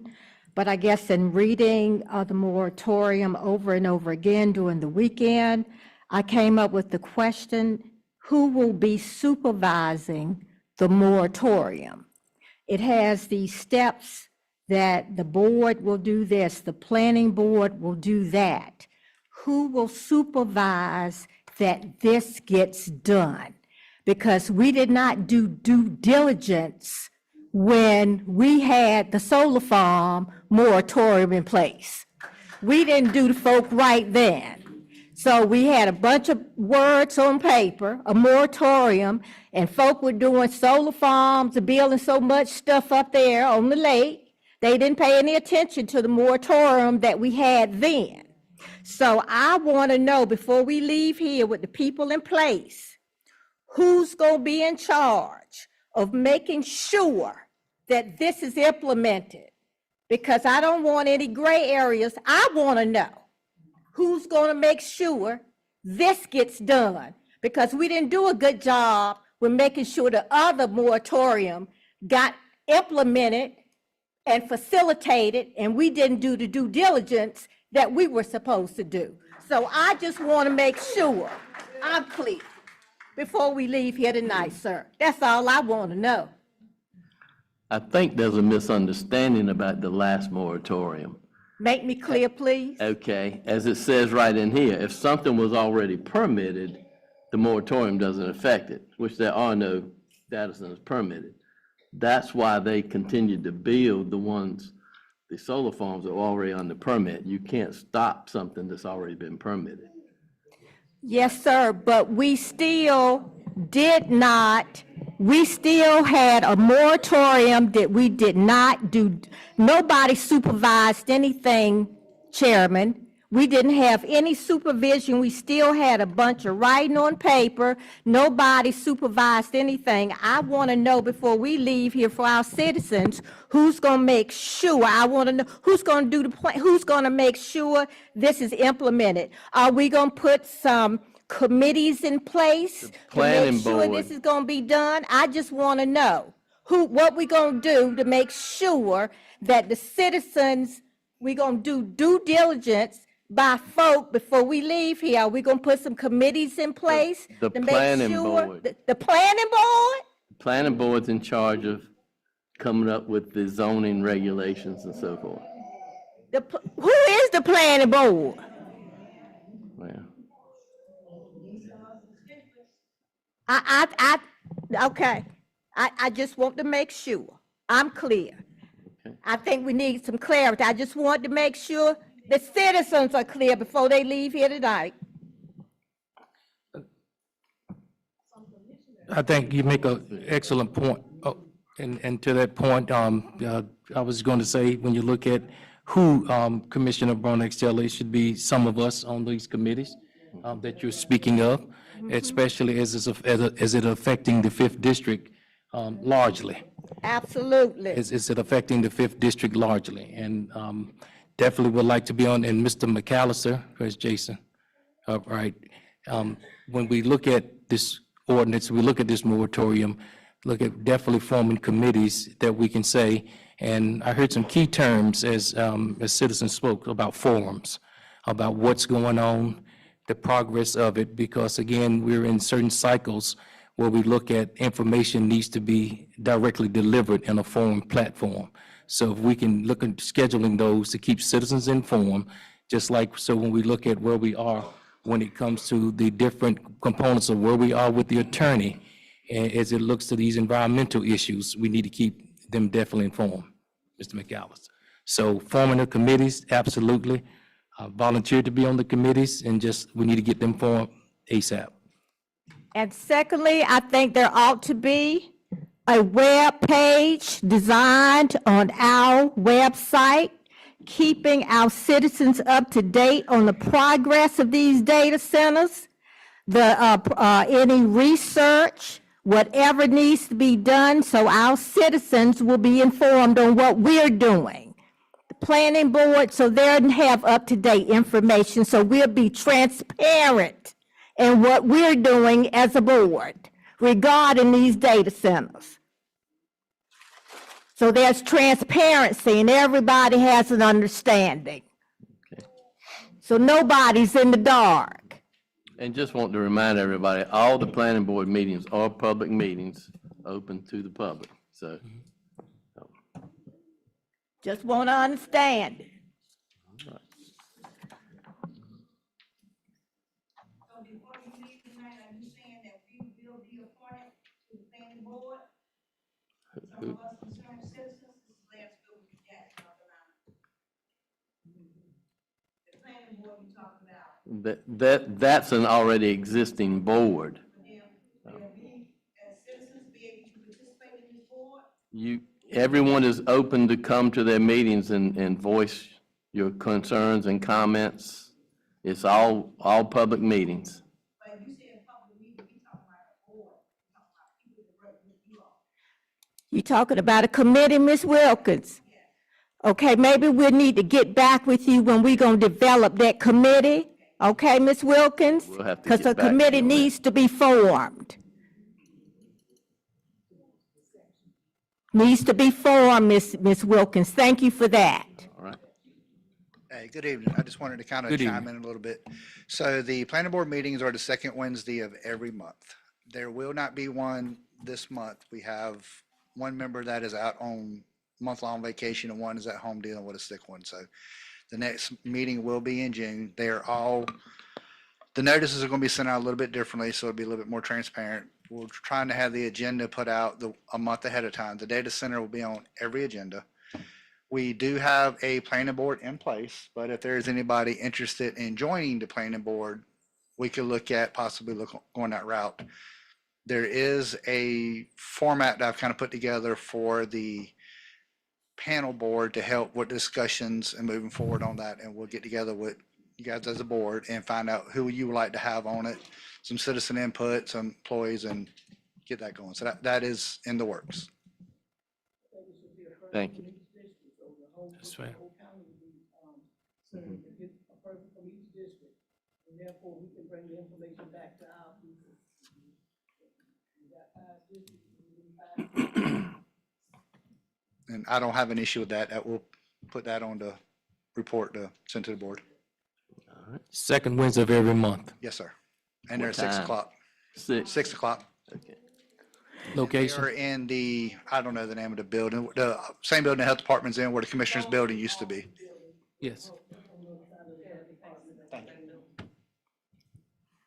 but I guess in reading the moratorium over and over again during the weekend, I came up with the question, who will be supervising the moratorium? It has these steps that the board will do this, the planning board will do that. Who will supervise that this gets done? Because we did not do due diligence when we had the solar farm moratorium in place. We didn't do the folk right then. So we had a bunch of words on paper, a moratorium, and folk were doing solar farms, building so much stuff up there on the lake. They didn't pay any attention to the moratorium that we had then. So I want to know, before we leave here with the people in place, who's going to be in charge of making sure that this is implemented? Because I don't want any gray areas. I want to know who's going to make sure this gets done, because we didn't do a good job with making sure the other moratorium got implemented and facilitated, and we didn't do the due diligence that we were supposed to do. So I just want to make sure I'm clear before we leave here tonight, sir. That's all I want to know. I think there's a misunderstanding about the last moratorium. Make me clear, please. Okay, as it says right in here, if something was already permitted, the moratorium doesn't affect it, which there are no data centers permitted. That's why they continued to build the solar farms that were already under permit. You can't stop something that's already been permitted. Yes, sir, but we still had a moratorium that we did not do. Nobody supervised anything, Chairman. We didn't have any supervision. We still had a bunch of writing on paper. Nobody supervised anything. I want to know before we leave here for our citizens, who's going to make sure, I want to know, who's going to do the plan, who's going to make sure this is implemented? Are we going to put some committees in place to planning make sure board- this is going to be done? I just want to know what we going to do to make sure that the citizens, we going to do due diligence by folk before we leave here. Are we going to put some committees in place? The to make planning sure- board. The planning board? Planning board's in charge of coming up with the zoning regulations and so forth. Who is the planning board? Well, Okay. I just want to make sure I'm clear. Okay. I think we need some clarity. I just want to make sure the citizens are clear before they leave here tonight. I think you make an excellent point. Oh, and to that point, I was going to say, when you look at who Commissioner Brown Kelly should be some of us on these committees that you're speaking of, especially as it affecting the 5th District largely. Absolutely. Is it affecting the 5th District largely? And definitely would like to be on, and Mr. McAllister, where's Jason? Right. When we look at this ordinance, we look at this moratorium, look at definitely forming committees that we can say, and I heard some key terms as citizens spoke about forums, about what's going on, the progress of it, because again, we're in certain cycles where we look at information needs to be directly delivered in a forum platform. So if we can look at scheduling those to keep citizens informed, just like, so when we look at where we are when it comes to the different components of where we are with the attorney, and as it looks to these environmental issues, we need to keep them definitely informed, Mr. McAllister. So forming the committees, absolutely. Volunteer to be on the committees, and just, we need to get them formed ASAP. And secondly, I think there ought to be a web page designed on our website, keeping our citizens up to date on the progress of these data centers, any research, whatever needs to be done, so our citizens will be informed on what we're doing. The planning board, so they'll have up-to-date information, so we'll be transparent in what we're doing as a board regarding these data centers. So there's transparency and everybody has an understanding. okay. So nobody's in the dark. And just want to remind everybody, all the planning board meetings are public meetings, open to the public, so. Just want to understand it. So before you leave tonight, are you saying that we will be appointed to the planning board? Some of us concerned citizens, this is Lance Wilson Jackson, North Carolina. The planning board you talking about, That's an already existing board. will we, as citizens, be able to participate in this board? Everyone is open to come to their meetings and voice your concerns and comments. It's all public meetings. But you said public meeting, we talking about a board, we talking about people that represent you all. You talking about a committee, Ms. Wilkins? Okay, maybe we'll need to get back with you when we're going to develop that committee. Okay, Ms. Wilkins? We'll have to Because get a back to committee you on that. needs to be formed. Needs to be formed, Ms. Wilkins. Thank you for that. All right. Hey, good evening. I just wanted to kind of Good chime in a little bit. So the planning board meetings are the second Wednesday of every month. There will not be one this month. We have one member that is out on month-long vacation and one is at home dealing with a sick one. So the next meeting will be in June. They're all, the notices are going to be sent out a little bit differently, so it'll be a little bit more transparent. We're trying to have the agenda put out a month ahead of time. The data center will be on every agenda. We do have a planning board in place, but if there's anybody interested in joining the planning board, we could look at possibly going that route. There is a format that I've kind of put together for the panel board to help with discussions and moving forward on that. And we'll get together with you guys as a board and find out who you would like to have on it, some citizen input, some employees, and get that going. So that is in the works. Thank you. That's right. And therefore, we can bring the information back to our people. And I don't have an issue with that. We'll put that on the report to send to the board. Second Wednesday of every month. Yes, sir. And they're What at 6 time? o'clock. 6. 6 o'clock. Okay. They Location. are in the, I don't know the name of the building, the same building the health department's in where the commissioner's building used to be. Yes.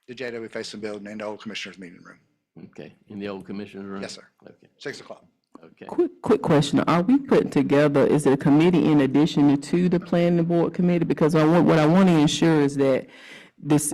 The JW Facing building in the old commissioner's meeting room. Okay. In the old commissioner's room? Yes, sir. Okay. 6 o'clock. Okay. Quick question. Are we putting together, is it a committee in addition to the planning board committee? Because what I want to ensure is that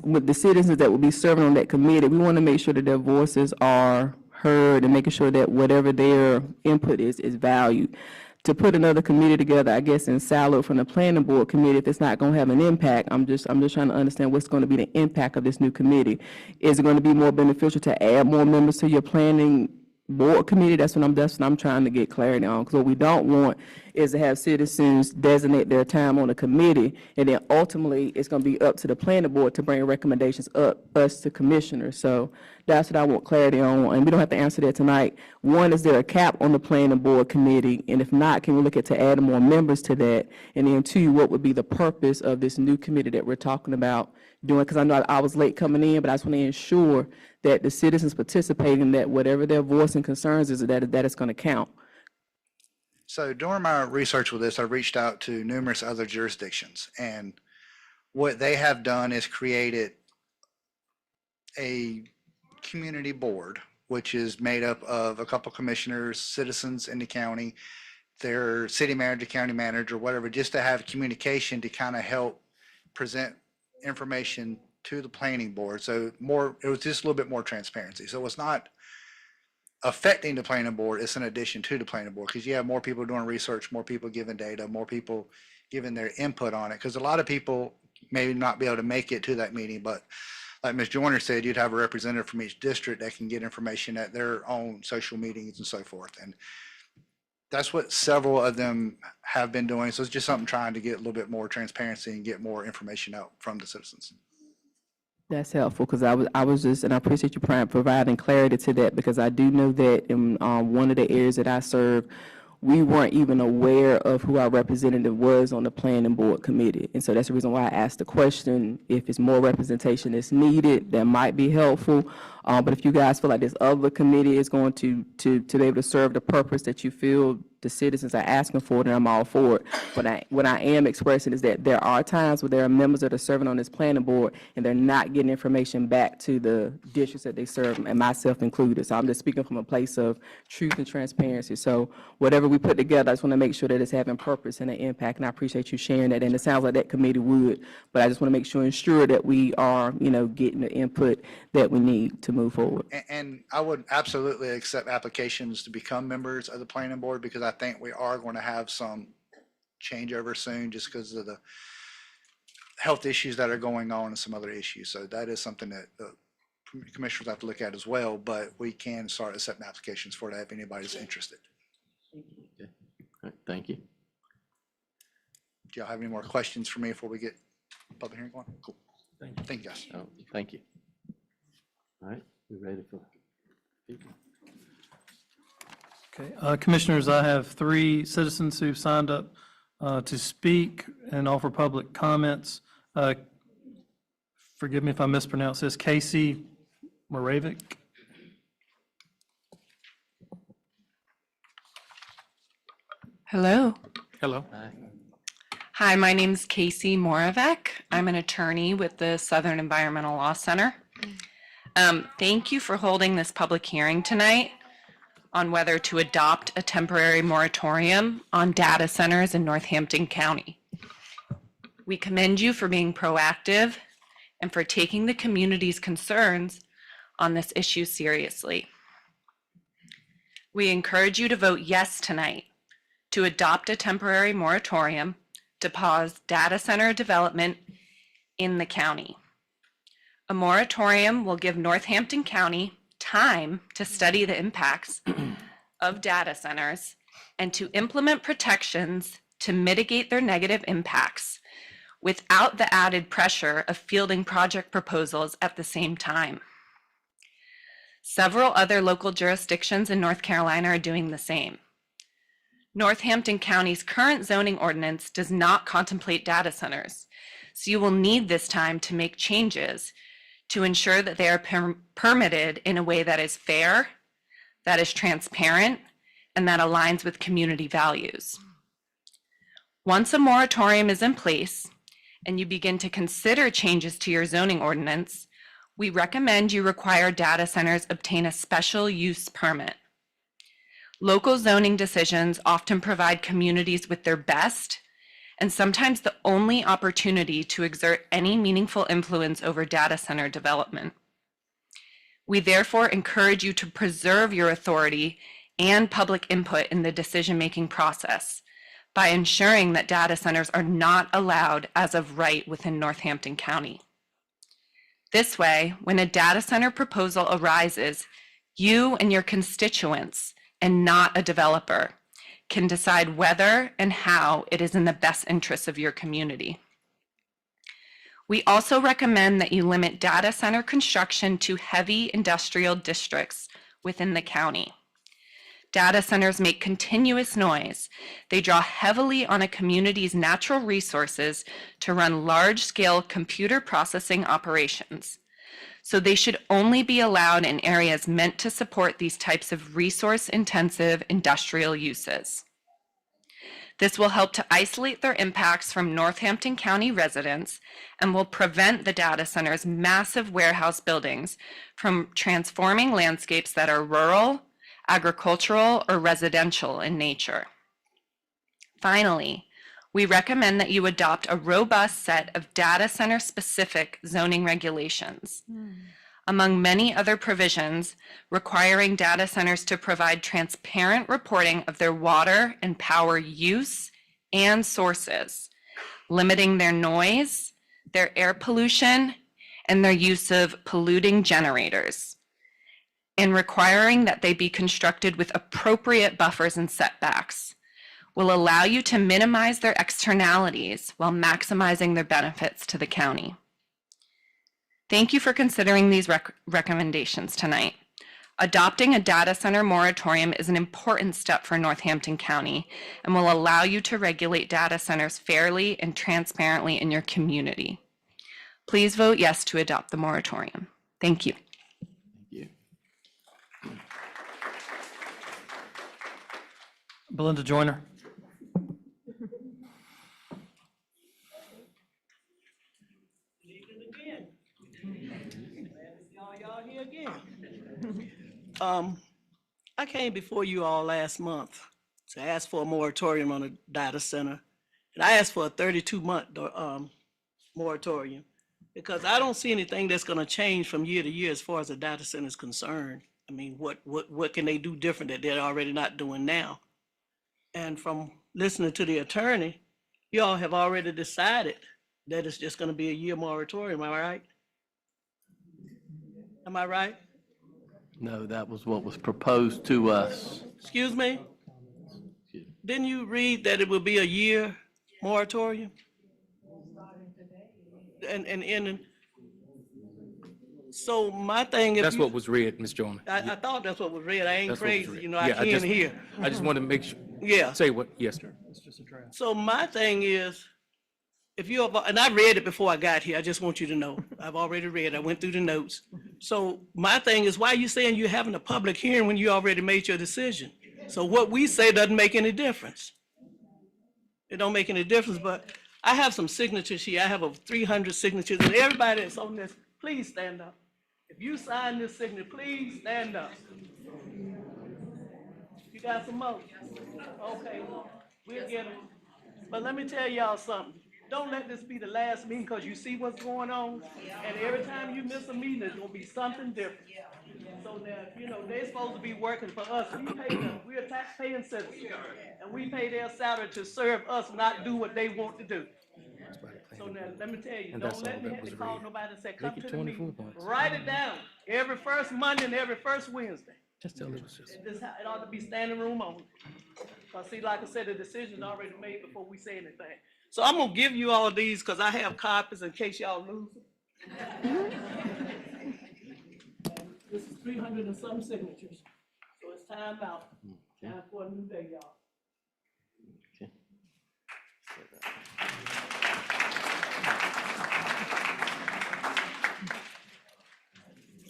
with the citizens that will be serving on that committee, we want to make sure that their voices are heard and making sure that whatever their input is valued. To put another committee together, I guess, in silo from the planning board committee, if it's not going to have an impact, I'm just trying to understand what's going to be the impact of this new committee. Is it going to be more beneficial to add more members to your planning board committee? That's what I'm trying to get clarity on, because what we don't want is to have citizens designate their time on a committee, and then ultimately it's going to be up to the planning board to bring recommendations us to commissioners. So that's what I want clarity on, and we don't have to answer that tonight. One, is there a cap on the planning board committee? And if not, can we look at to add more members to that? And then two, what would be the purpose of this new committee that we're talking about doing? Because I know I was late coming in, but I just want to ensure that the citizens participating, that whatever their voice and concerns is, that it's going to count. So during my research with this, I reached out to numerous other jurisdictions, and what they have done is created a community board, which is made up of a couple commissioners, citizens in the county, their city manager, county manager, whatever, just to have communication to kind of help present information to the planning board. So it was just a little bit more transparency. So it's not affecting the planning board, it's an addition to the planning board, because you have more people doing research, more people giving data, more people giving their input on it. Because a lot of people may not be able to make it to that meeting, but like Ms. Joyner said, you'd have a representative from each district that can get information at their own social meetings and so forth. And that's what several of them have been doing. So it's just something trying to get a little bit more transparency and get more information out from the citizens. That's helpful, because I was just, and I appreciate you providing clarity to that, because I do know that in one of the areas that I serve, we weren't even aware of who our representative was on the planning board committee. And so that's the reason why I asked the question. If it's more representation that's needed, that might be helpful. But if you guys feel like this other committee is going to be able to serve the purpose that you feel the citizens are asking for, then I'm all for it. But what I am expressing is that there are times where there are members that are serving on this planning board and they're not getting information back to the districts that they serve, and myself included. So I'm just speaking from a place of truth and transparency. So whatever we put together, I just want to make sure that it's having purpose and an impact, and I appreciate you sharing that. And it sounds like that committee would, but I just want to make sure, ensure that we are, getting the input that we need to move forward. And I would absolutely accept applications to become members of the planning board, because I think we are going to have some changeover soon just because of the health issues that are going on and some other issues. So that is something that the commissioners have to look at as well, but we can start accepting applications for that if anybody's interested. Okay. All right. Thank you. Do y'all have any more questions for me before we get public hearing going? Cool. Thank you, guys. Oh, thank you. All right. We ready for people? Okay, Commissioners, I have 3 citizens who've signed up to speak and offer public comments. Forgive me if I mispronounce this. Casey Moravec. Hello. Hello. Hi, my name's Casey Moravec. I'm an attorney with the Southern Environmental Law Center. Thank you for holding this public hearing tonight on whether to adopt a temporary moratorium on data centers in Northampton County. We commend you for being proactive and for taking the community's concerns on this issue seriously. We encourage you to vote yes tonight to adopt a temporary moratorium to pause data center development in the county. A moratorium will give Northampton County time to study the impacts of data centers and to implement protections to mitigate their negative impacts without the added pressure of fielding project proposals at the same time. Several other local jurisdictions in North Carolina are doing the same. Northampton County's current zoning ordinance does not contemplate data centers, so you will need this time to make changes to ensure that they are permitted in a way that is fair, that is transparent, and that aligns with community values. Once a moratorium is in place and you begin to consider changes to your zoning ordinance, we recommend you require data centers obtain a special use permit. Local zoning decisions often provide communities with their best and sometimes the only opportunity to exert any meaningful influence over data center development. We therefore encourage you to preserve your authority and public input in the decision-making process by ensuring that data centers are not allowed as of right within Northampton County. This way, when a data center proposal arises, you and your constituents, and not a developer, can decide whether and how it is in the best interests of your community. We also recommend that you limit data center construction to heavy industrial districts within the county. Data centers make continuous noise. They draw heavily on a community's natural resources to run large-scale computer processing operations. So they should only be allowed in areas meant to support these types of resource-intensive industrial uses. This will help to isolate their impacts from Northampton County residents and will prevent the data center's massive warehouse buildings from transforming landscapes that are rural, agricultural, or residential in nature. Finally, we recommend that you adopt a robust set of data center-specific zoning regulations. Among many other provisions requiring data centers to provide transparent reporting of their water and power use and sources, limiting their noise, their air pollution, and their use of polluting generators, and requiring that they be constructed with appropriate buffers and setbacks, will allow you to minimize their externalities while maximizing their benefits to the county. Thank you for considering these recommendations tonight. Adopting a data center moratorium is an important step for Northampton County and will allow you to regulate data centers fairly and transparently in your community. Please vote yes to adopt the moratorium. Thank you. Belinda Joyner. Y'all here again. I came before you all last month to ask for a moratorium on a data center. And I asked for a 32-month moratorium because I don't see anything that's gonna change from year to year as far as the data center is concerned. I mean, what can they do different that they're already not doing now? And from listening to the attorney, you all have already decided that it's just gonna be a year moratorium, am I right? Am I right? No, that was what was proposed to us. Excuse me? Didn't you read that it would be a year moratorium? And so my thing is. That's what was read, Ms. Joyner. I thought that's what was read. I ain't That's what was crazy, read. you know, I Yeah, can't hear. I just want to make sure, Yeah. say what, yes, sir. So my thing is, if you have, and I read it before I got here, I just want you to know, I've already read, I went through the notes. So my thing is, why are you saying you're having a public hearing when you already made your decision? So what we say doesn't make any difference. It don't make any difference, but I have some signatures here. I have over 300 signatures, and everybody that's on this, please stand up. If you sign this signature, please stand up. You got some more? Okay, we'll get them. But let me tell y'all something. Don't let this be the last meeting, because you see what's going on. And every time you miss a meeting, there's gonna be something different. So that, you know, they're supposed to be working for us. We pay them. We're tax-paying citizens. And we pay their salary to serve us, not do what they want to do. So now, let me tell you, don't let me have to call nobody and say, come to the meeting. Write it down. Every first Monday and every first Wednesday. Just tell it was just. It ought to be standing room only. Cause see, like I said, the decision's already made before we say anything. So I'm gonna give you all these, cause I have copies in case y'all lose them. This is 300 and some signatures, so it's time out. Time for a new day, y'all.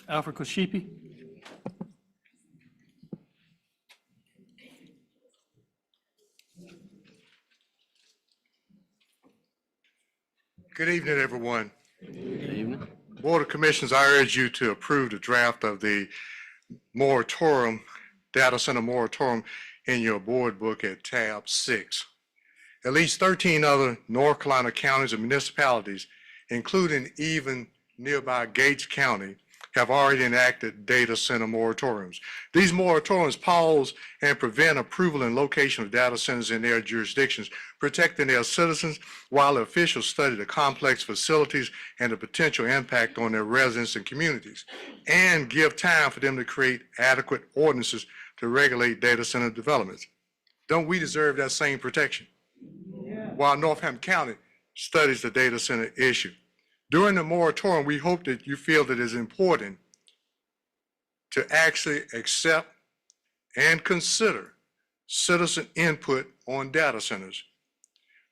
Alfred Koshipi. Good evening, everyone. Good evening. Board of Commissioners, I urge you to approve the draft of the moratorium, data center moratorium in your board book at tab 6. At least 13 other North Carolina counties and municipalities, including even nearby Gates County, have already enacted data center moratoriums. These moratoriums pause and prevent approval and location of data centers in their jurisdictions, protecting their citizens while the officials study the complex facilities and the potential impact on their residents and communities, and give time for them to create adequate ordinances to regulate data center developments. Don't we deserve that same protection? While Northampton County studies the data center issue. During the moratorium, we hope that you feel that it's important to actually accept and consider citizen input on data centers.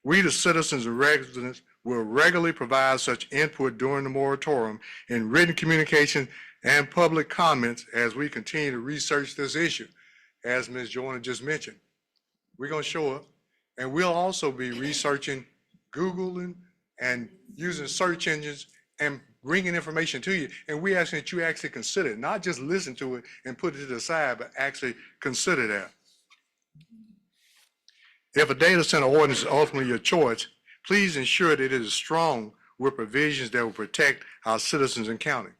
We, the citizens and residents, will regularly provide such input during the moratorium in written communication and public comments as we continue to research this issue, as Ms. Joyner just mentioned. We're going to show up, and we'll also be researching, Googling, and using search engines and bringing information to you. And we ask that you actually consider it, not just listen to it and put it to the side, but actually consider that. If a data center ordinance is ultimately your choice, please ensure that it is strong with provisions that will protect our citizens and county.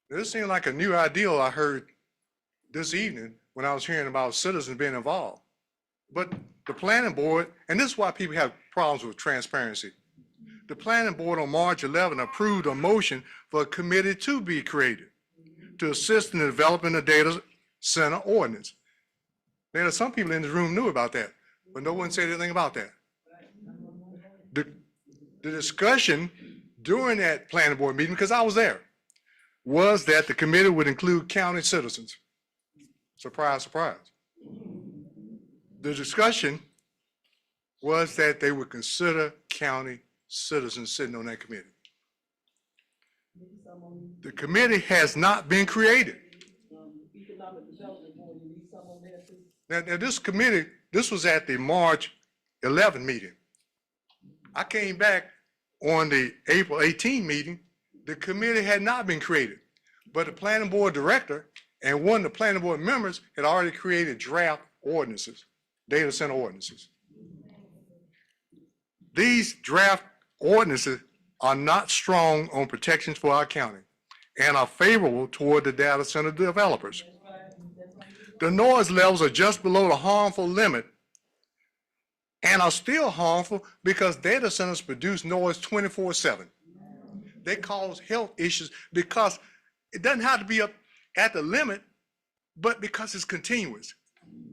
This seemed like a new ideal I heard this evening when I was hearing about citizens being involved. But the planning board, and this is why people have problems with transparency. The planning board on March 11 approved a motion for a committee to be created to assist in the development of data center ordinance. There are some people in this room knew about that, but no one said anything about that. The discussion during that planning board meeting, because I was there, was that the committee would include county citizens. Surprise, surprise. The discussion was that they would consider county citizens sitting on that committee. The committee has not been created. Now this committee, this was at the March 11 meeting. I came back on the April 18 meeting. The committee had not been created, but the planning board director and one of the planning board members had already created draft ordinances, data center ordinances. These draft ordinances are not strong on protections for our county and are favorable toward the data center developers. The noise levels are just below the harmful limit and are still harmful because data centers produce noise 24/7. They cause health issues because it doesn't have to be up at the limit, but because it's continuous.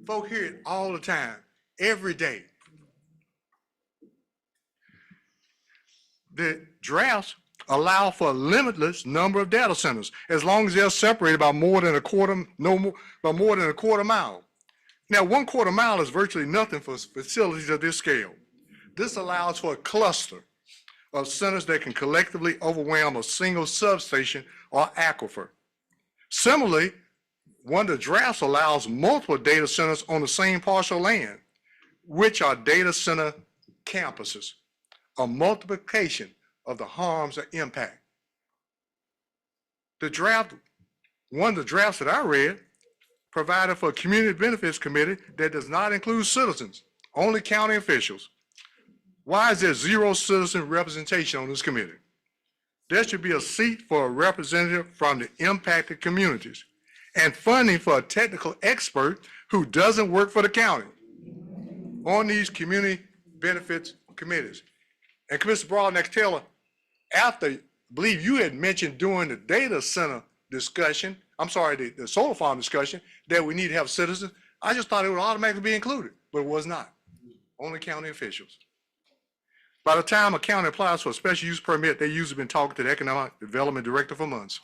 Folks hear it all the time, every day. The drafts allow for a limitless number of data centers as long as they're separated by more than a quarter mile. Now, 1/4 mile is virtually nothing for facilities of this scale. This allows for a cluster of centers that can collectively overwhelm a single substation or aquifer. Similarly, one of the drafts allows multiple data centers on the same parcel of land, which are data center campuses, a multiplication of the harms or impact. The draft, one of the drafts that I read, provided for a community benefits committee that does not include citizens, only county officials. Why is there zero citizen representation on this committee? There should be a seat for a representative from the impacted communities and funding for a technical expert who doesn't work for the county on these community benefits committees. And Commissioner Broadnax Taylor, after, I believe you had mentioned during the data center discussion, I'm sorry, the solar farm discussion, that we need to have citizens. I just thought it would automatically be included, but it was not. Only county officials. By the time a county applies for a special use permit, they usually been talking to the economic development director for months.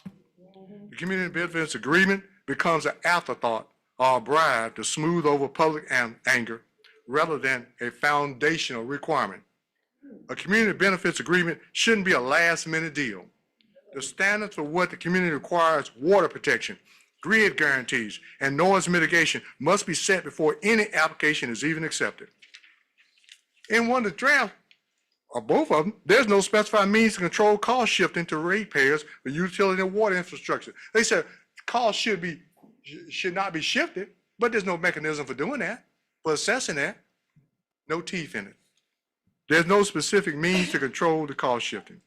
The community benefits agreement becomes an afterthought or a bribe to smooth over public anger rather than a foundational requirement. A community benefits agreement shouldn't be a last minute deal. The standards for what the community requires, water protection, grid guarantees, and noise mitigation must be set before any application is even accepted. In one of the drafts, or both of them, there's no specified means to control cost shifting to ratepayers for utility and water infrastructure. They said cost should not be shifted, but there's no mechanism for doing that, for assessing that. No teeth in it. There's no specific means to control the cost shifting.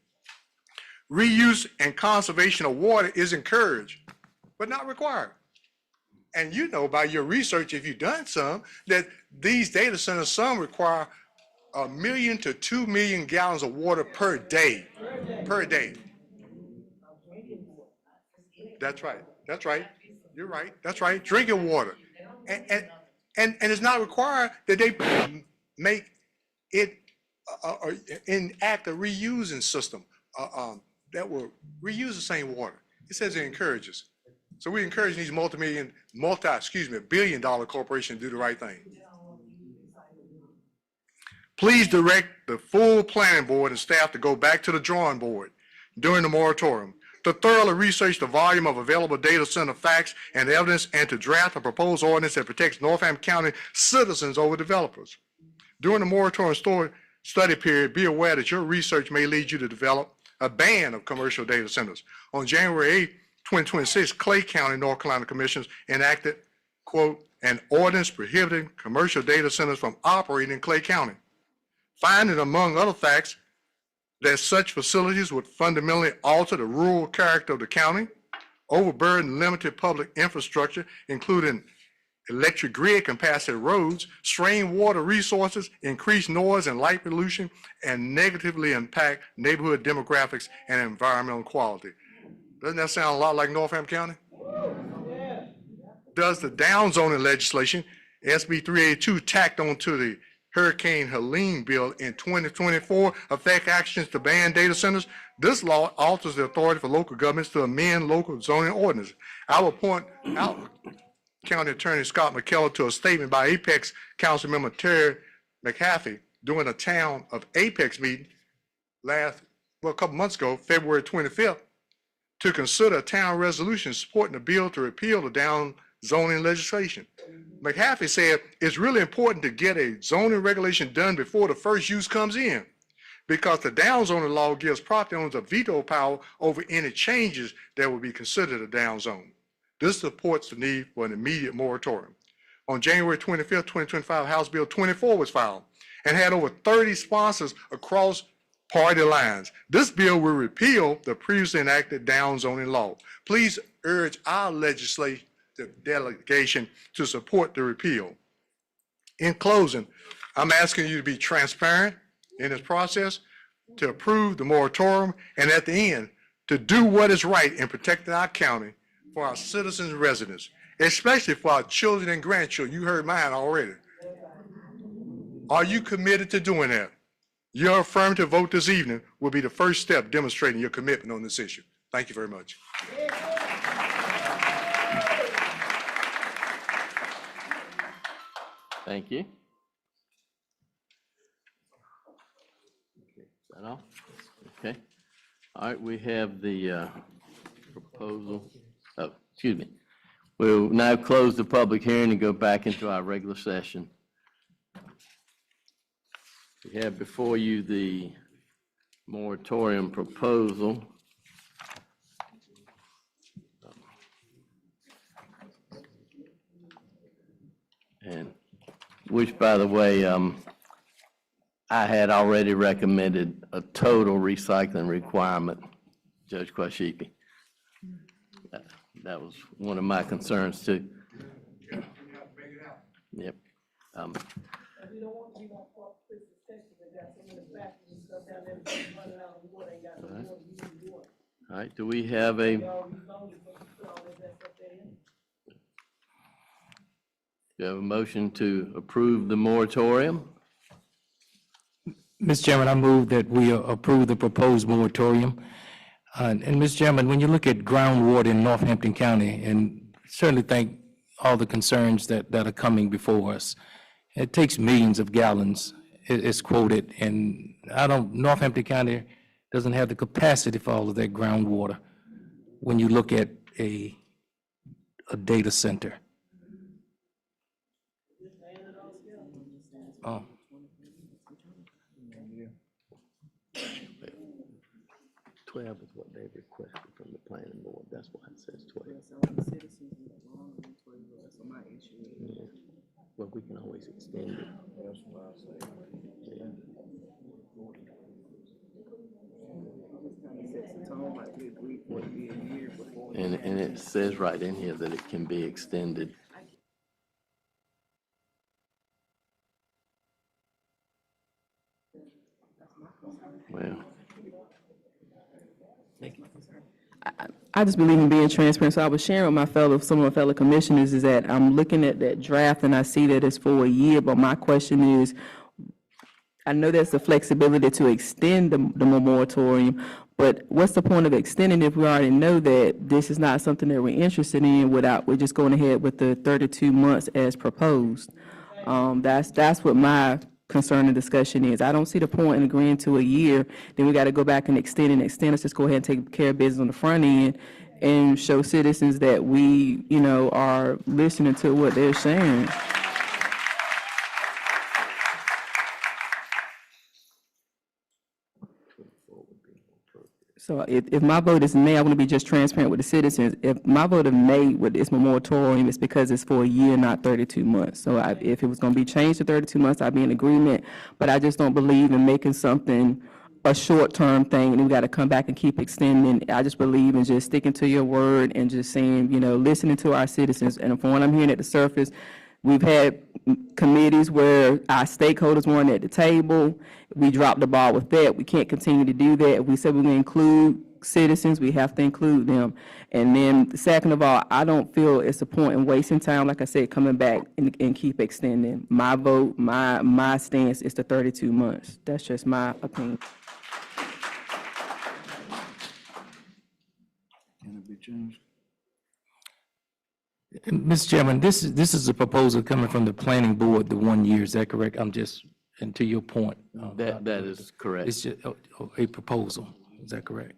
Reuse and conservation of water is encouraged, but not required. And you know by your research, if you've done some, that these data centers, some require 1 million to 2 million gallons of water per day. Per day. That's right. That's right. You're right. That's right. Drinking water. And it's not required that they make it enact a reusing system that will reuse the same water. It says it encourages. So we encourage these billion-dollar corporations to do the right thing. Please direct the full planning board and staff to go back to the drawing board during the moratorium to thoroughly research the volume of available data center facts and evidence and to draft a proposed ordinance that protects Northampton County citizens over developers. During the moratorium study period, be aware that your research may lead you to develop a ban of commercial data centers. On January 8, 2026, Clay County, North Carolina Commissioners enacted, quote, an ordinance prohibiting commercial data centers from operating in Clay County, finding among other facts that such facilities would fundamentally alter the rural character of the county, overburden limited public infrastructure, including electric grid capacity roads, strain water resources, increase noise and light pollution, and negatively impact neighborhood demographics and environmental quality. Doesn't that sound a lot like Northampton County? Does the downzoning legislation, SB 382, tacked onto the Hurricane Helene bill in 2024 affect actions to ban data centers? This law alters the authority for local governments to amend local zoning ordinances. I will point out County Attorney Scott McKellar to a statement by Apex Council Member Terry McHaffey during a Town of Apex meeting a couple months ago, February 25th, to consider a town resolution supporting the bill to repeal the down zoning legislation. McHaffey said it's really important to get a zoning regulation done before the first use comes in, because the down zoning law gives property owners a veto power over any changes that will be considered a down zone. This supports the need for an immediate moratorium. On January 25th, 2025, House Bill 24 was filed and had over 30 sponsors across party lines. This bill will repeal the previously enacted down zoning law. Please urge our legislative delegation to support the repeal. In closing, I'm asking you to be transparent in this process, to approve the moratorium, and at the end, to do what is right in protecting our county for our citizens and residents, especially for our children and grandchildren. You heard mine already. Are you committed to doing that? Your affirmative vote this evening will be the first step demonstrating your commitment on this issue. Thank you very much. Thank you. Okay, is that all? Okay. All right, we have the proposal. Oh, excuse me. We'll now close the public hearing and go back into our regular session. We have before you the moratorium proposal. And which, by the way, I had already recommended a total recycling requirement, Judge Quashipi. That was one of my concerns too. Yep. All right, do we have a? Do you have a motion to approve the moratorium? Mr. Chairman, I move that we approve the proposed moratorium. And Mr. Chairman, when you look at groundwater in Northampton County, and certainly thank all the concerns that are coming before us, it takes millions of gallons, it's quoted, and Northampton County doesn't have the capacity for all of that groundwater when you look at a data center. Oh. 12 is what they requested from the planning board. That's why it says 12. Yeah. Well, we can always extend it. Yeah. And it says right in here that it can be extended. Well. I just believe in being transparent. So I was sharing with some of my fellow commissioners is that I'm looking at that draft and I see that it's for a year, but my question is, I know there's the flexibility to extend the moratorium, but what's the point of extending if we already know that this is not something that we're interested in we're just going ahead with the 32 months as proposed? That's what my concern and discussion is. I don't see the point in agreeing to a year, then we got to go back and extend. Let's just go ahead and take care of business on the front end and show citizens that we, are listening to what they're saying. So if my vote is nay, I want to be just transparent with the citizens. If my vote is nay with this moratorium, it's because it's for a year, not 32 months. So if it was going to be changed to 32 months, I'd be in agreement. But I just don't believe in making something a short-term thing, and we got to come back and keep extending. I just believe in just sticking to your word and just saying, listening to our citizens. And from what I'm hearing at the surface, we've had committees where our stakeholders weren't at the table. We dropped the ball with that. We can't continue to do that. If we said we're going to include citizens, we have to include them. And then, second of all, I don't feel it's a point in wasting time, like I said, coming back and keep extending. My vote, my stance is the 32 months. That's just my opinion. Can it be changed? Mr. Chairman, this is a proposal coming from the planning board, the 1 year, is that correct? And to your point. That is correct. It's just a proposal, is that correct?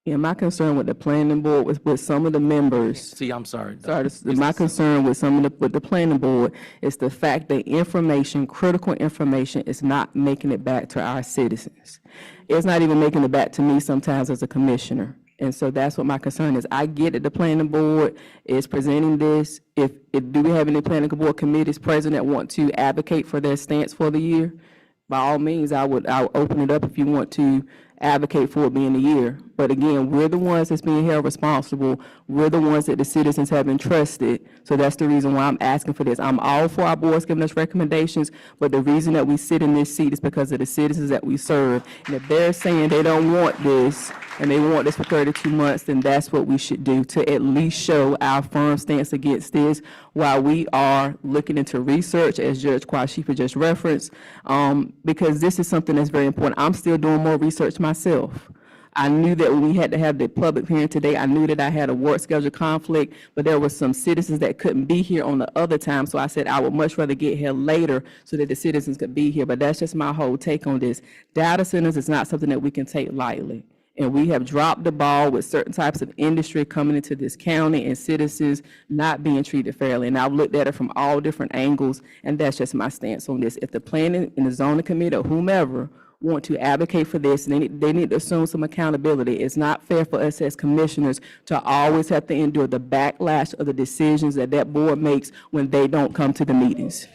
Yeah, my concern with the planning board was with some of the members. See, I'm sorry. My concern with with the planning board is the fact that critical information is not making it back to our citizens. It's not even making it back to me sometimes as a commissioner. And so that's what my concern is. I get that the planning board is presenting this. If do we have any planning board committees present that want to advocate for their stance for the year? By all means, I'll open it up if you want to advocate for it being a year. But again, we're the ones that's being held responsible. We're the ones that the citizens have entrusted. So that's the reason why I'm asking for this. I'm all for our boards giving us recommendations, but the reason that we sit in this seat is because of the citizens that we serve. And if they're saying they don't want this, and they want this for 32 months, then that's what we should do to at least show our firm stance against this while we are looking into research, as Judge Quashipa just referenced, because this is something that's very important. I'm still doing more research myself. I knew that when we had to have the public hearing today, I knew that I had a work schedule conflict, but there were some citizens that couldn't be here on the other time, so I said I would much rather get here later so that the citizens could be here. But that's just my whole take on this. Data centers is not something that we can take lightly. And we have dropped the ball with certain types of industry coming into this county and citizens not being treated fairly. And I've looked at it from all different angles, and that's just my stance on this. If the planning and the zoning committee or whomever want to advocate for this, and they need to assume some accountability. It's not fair for us as commissioners to always have to endure the backlash of the decisions that that board makes when they don't come to the meetings.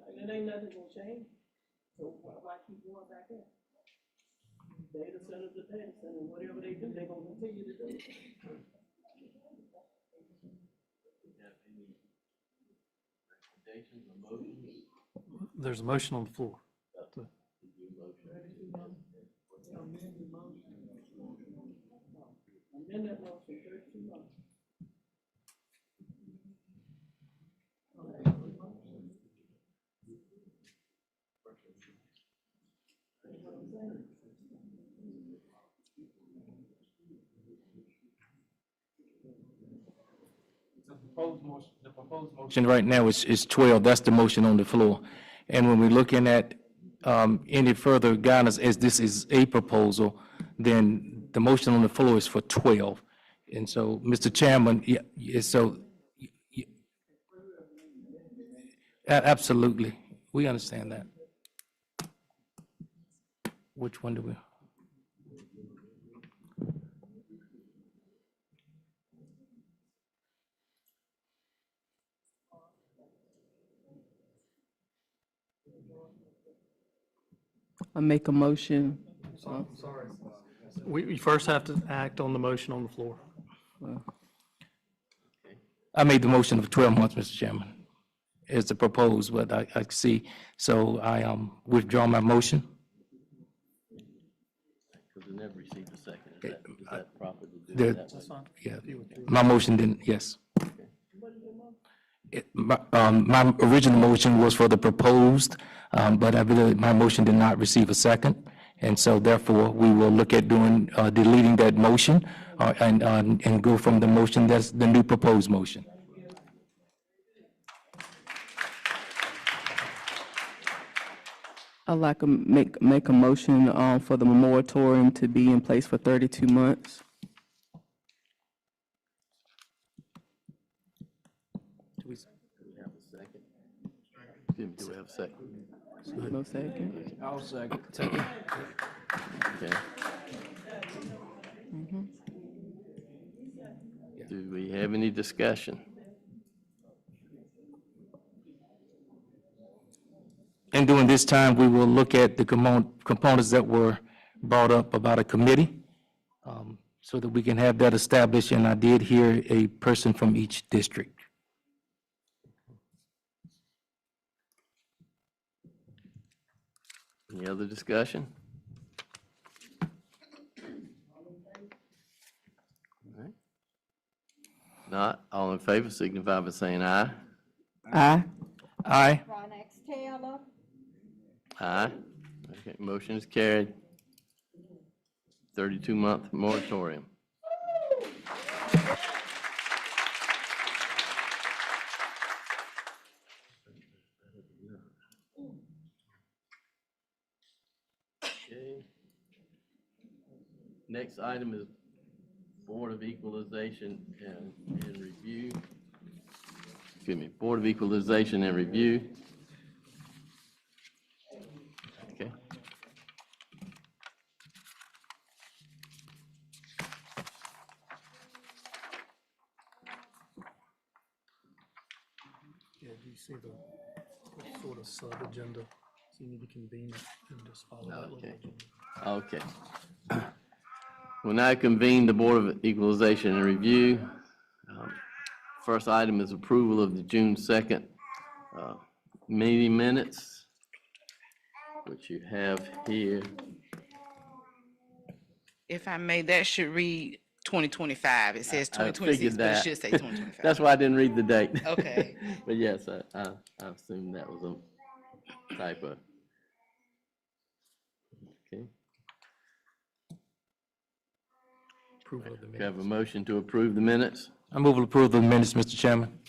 And it ain't nothing gonna change, so why keep going back there? Data centers to data center, whatever they do, they gonna continue to do. There's a motion on the floor. Amend that motion, 32 months. The proposed motion right now is 12. That's the motion on the floor. And when we're looking at any further guidance, as this is a proposal, then the motion on the floor is for 12. And so, Mr. Chairman, absolutely, we understand that. Which one do we? I make a motion. Sorry. We first have to act on the motion on the floor. I made the motion of 12 months, Mr. Chairman, as the proposed, but I see, so I withdraw my motion. Because we never received a second. Is that proper to do The- it that way? Yeah, my motion didn't, yes. My original motion was for the proposed, but I believe my motion did not receive a second. And so therefore, we will look at doing, deleting that motion and go from the motion that's the new proposed motion. I'd like to make a motion for the moratorium to be in place for 32 months. Do we have a second? Do we have a second? No second? I'll second. Okay. Do we have any discussion? And during this time, we will look at the components that were brought up about a committee, so that we can have that established, and I did hear a person from each district. Any other discussion? All right. Not, all in favor signify by saying aye. Aye. Aye. Ron X. Taylor. Aye. Okay, motion is carried. 32-month moratorium. Okay. Next item is Board of Equalization and Review. Excuse me, Board of Equalization and Review. Okay. Yeah, do you see the sort of sub-agenda? So you need to convene it and just follow that little Okay. agenda. Okay. We'll now convene the Board of Equalization and Review. First item is approval of the June 2nd meeting minutes, which you have here. If I may, that should read 2025. It says I 2026, figured but it that. should say 2025. That's why I didn't read the date. Okay. But yes, I assumed that was a typo. Okay. Approval of the We have a minutes. motion to approve the minutes. I move to approve the minutes, Mr. Chairman.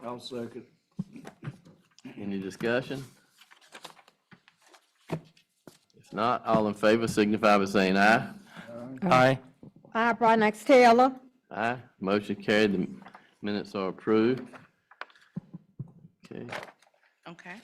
I'll second. Any discussion? If not, all in favor signify by saying aye. Aye. Aye, Ron X. Taylor. Aye. Motion carried. The Minutes are approved. Okay, Okay.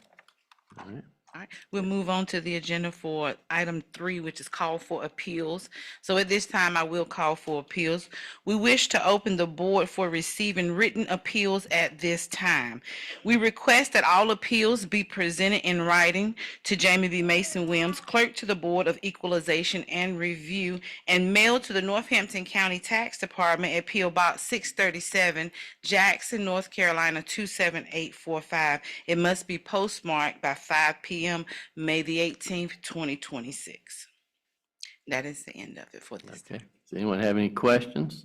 all right. All right, we'll move on to the agenda for item 3, which is call for appeals. So at this time, I will call for appeals. We wish to open the board for receiving written appeals at this time. We request that all appeals be presented in writing to Jamie B. Mason Williams, Clerk to the Board of Equalization and Review, and mailed to the Northampton County Tax Department at P.O. Box 637, Jackson, North Carolina 27845. It must be postmarked by 5 p.m. May the 18th, 2026. That is the end of it for this. Okay. Does anyone have any questions?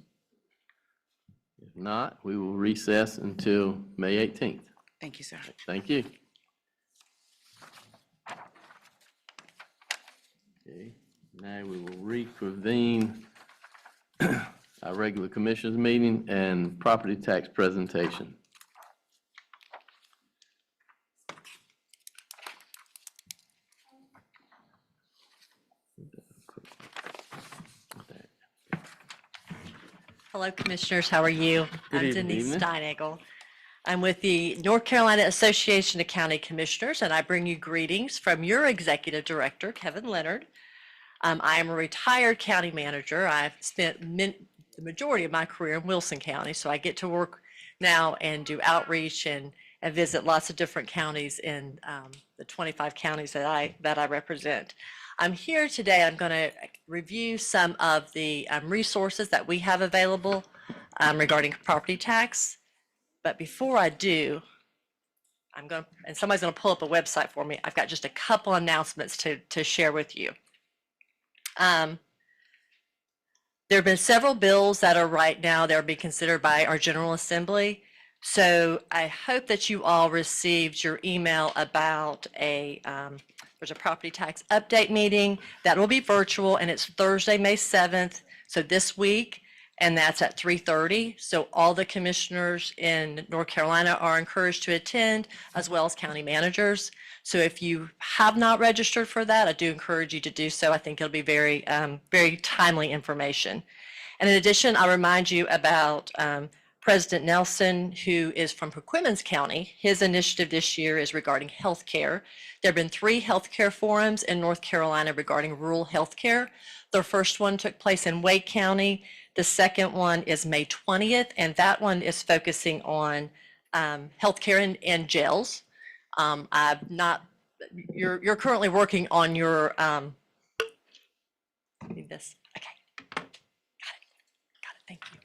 If not, we will recess until May 18th. Thank you, sir. Thank you. Okay, now we will reconvene our regular commissioners meeting and property tax presentation. Hello, Commissioners. How are you? Good I'm evening. Denise Evening. Steinagel. I'm with the North Carolina Association of County Commissioners, and I bring you greetings from your Executive Director, Kevin Leonard. I am a retired county manager. I've spent the majority of my career in Wilson County, so I get to work now and do outreach and visit lots of different counties in the 25 counties that I represent. I'm here today. I'm going to review some of the resources that we have available regarding property tax. But before I do, and somebody's going to pull up a website for me. I've got just a couple announcements to share with you. There have been several bills that are right now that are being considered by our General Assembly. So I hope that you all received your email about there's a property tax update meeting that will be virtual, and it's Thursday, May 7th. So this week, and that's at 3:30. So all the commissioners in North Carolina are encouraged to attend, as well as county managers. So if you have not registered for that, I do encourage you to do so. I think it'll be very, very timely information. And in addition, I'll remind you about President Nelson, who is from Perquimans County. His initiative this year is regarding healthcare. There have been 3 healthcare forums in North Carolina regarding rural healthcare. The first one took place in Wake County. The second one is May 20th, and that one is focusing on healthcare in jails. You're currently working on your, need this, okay. Got it, thank you.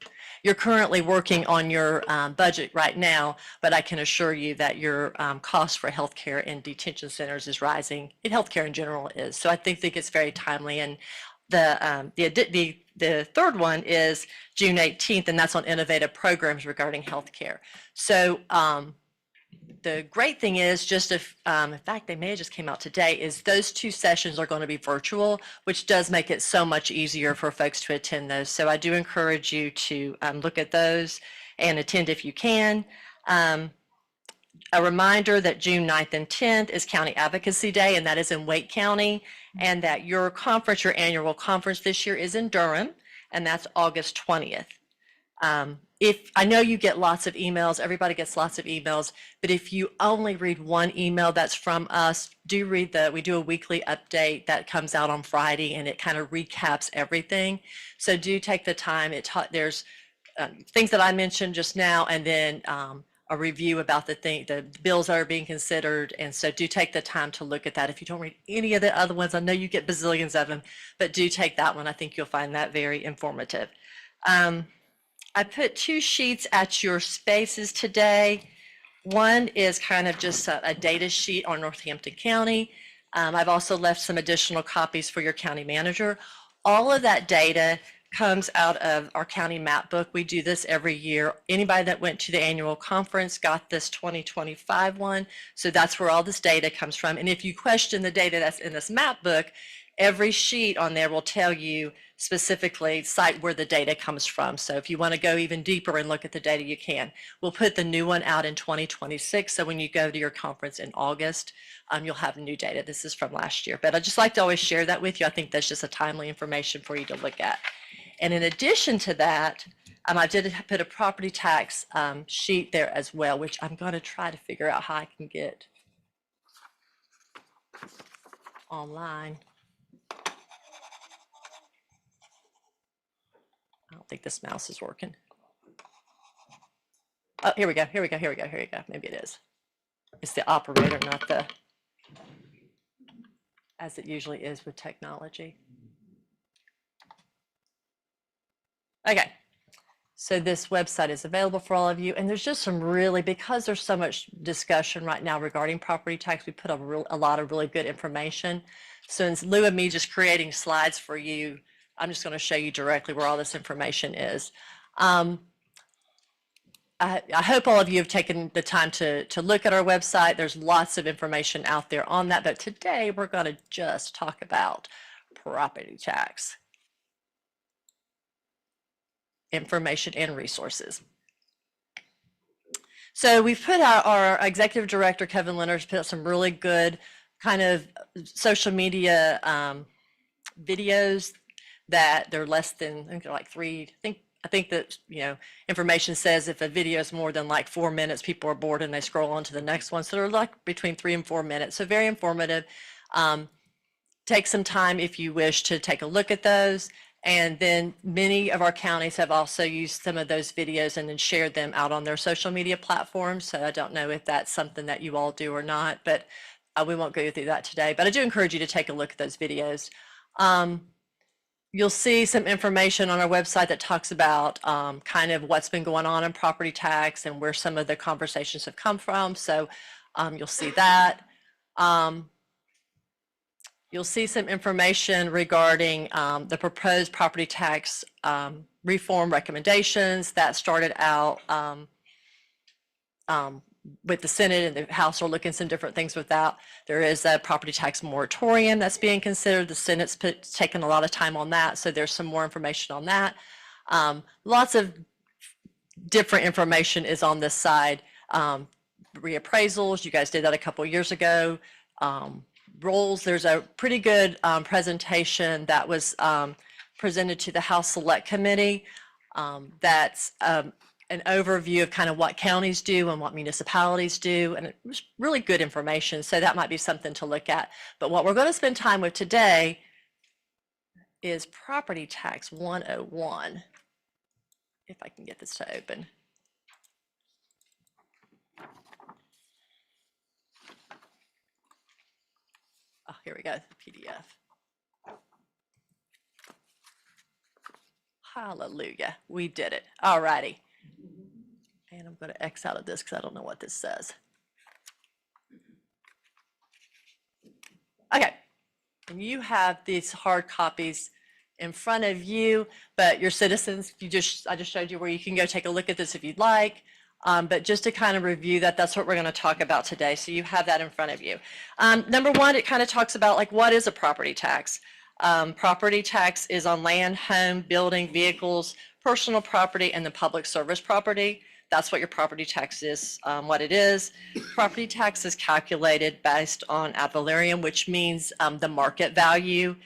You're currently working on your budget right now, but I can assure you that your cost for healthcare in detention centers is rising, and healthcare in general is. So I think it's very timely. And the third one is June 18th, and that's on innovative programs regarding healthcare. So the great thing is, just in fact, they may have just came out today, is those 2 sessions are going to be virtual, which does make it so much easier for folks to attend those. So I do encourage you to look at those and attend if you can. A reminder that June 9th and 10th is County Advocacy Day, and that is in Wake County, and that your annual conference this year is in Durham, and that's August 20th. If I know you get lots of emails, everybody gets lots of emails, but if you only read one email that's from us, do read we do a weekly update that comes out on Friday, and it kind of recaps everything. So do take the time. There's things that I mentioned just now, and then a review about the bills that are being considered. And so do take the time to look at that. If you don't read any of the other ones, I know you get bazillions of them, but do take that one. I think you'll find that very informative. I put 2 sheets at your spaces today. One is kind of just a data sheet on Northampton County. I've also left some additional copies for your county manager. All of that data comes out of our county map book. We do this every year. Anybody that went to the annual conference got this 2025 one. So that's where all this data comes from. And if you question the data that's in this map book, every sheet on there will tell you specifically cite where the data comes from. So if you want to go even deeper and look at the data, you can. We'll put the new one out in 2026. So when you go to your conference in August, you'll have new data. This is from last year. But I just like to always share that with you. I think that's just a timely information for you to look at. And in addition to that, I did put a property tax sheet there as well, which I'm going to try to figure out how I can get online. I don't think this mouse is working. Oh, here we go. Here we go. Here we go. Here we go. Maybe it is. It's the operator, not the, as it usually is with technology. Okay. So this website is available for all of you. And there's just some really, because there's so much discussion right now regarding property tax, we put a lot of really good information. So in lieu of me just creating slides for you, I'm just going to show you directly where all this information is. I hope all of you have taken the time to look at our website. There's lots of information out there on that, but today we're going to just talk about property tax information and resources. So we've put out, our executive director, Kevin Leonard's put out some really good kind of social media videos that they're less than, I think they're like 3, I think that, you know, information says if a video is more than like 4 minutes, people are bored and they scroll on to the next one. So they're like between 3 and 4 minutes. So very informative. Take some time if you wish to take a look at those. And then many of our counties have also used some of those videos and then shared them out on their social media platforms. So I don't know if that's something that you all do or not, but we won't go through that today. But I do encourage you to take a look at those videos. You'll see some information on our website that talks about kind of what's been going on in property tax and where some of the conversations have come from. So you'll see that. You'll see some information regarding the proposed property tax reform recommendations that started out with the Senate, and the House are looking some different things with that. There is a property tax moratorium that's being considered. The Senate's taken a lot of time on that, so there's some more information on that. Lots of different information is on this side. Reappraisals, you guys did that a couple of years ago. Roles, there's a pretty good presentation that was presented to the House Select Committee. That's an overview of kind of what counties do and what municipalities do, and it was really good information, so that might be something to look at. But what we're going to spend time with today is Property Tax 101, if I can get this to open. Oh, here we go, the PDF. Hallelujah, we did it. All righty. And I'm going to X out of this because I don't know what this says. Okay, and you have these hard copies in front of you, but your citizens, I just showed you where you can go take a look at this if you'd like. But just to kind of review that, that's what we're going to talk about today. So you have that in front of you. Number one, it kind of talks about like what is a property tax. Property tax is on land, home, building, vehicles, personal property, and the public service property. That's what your property tax is, what it is. Property tax is calculated based on ad valorem, which means the market value.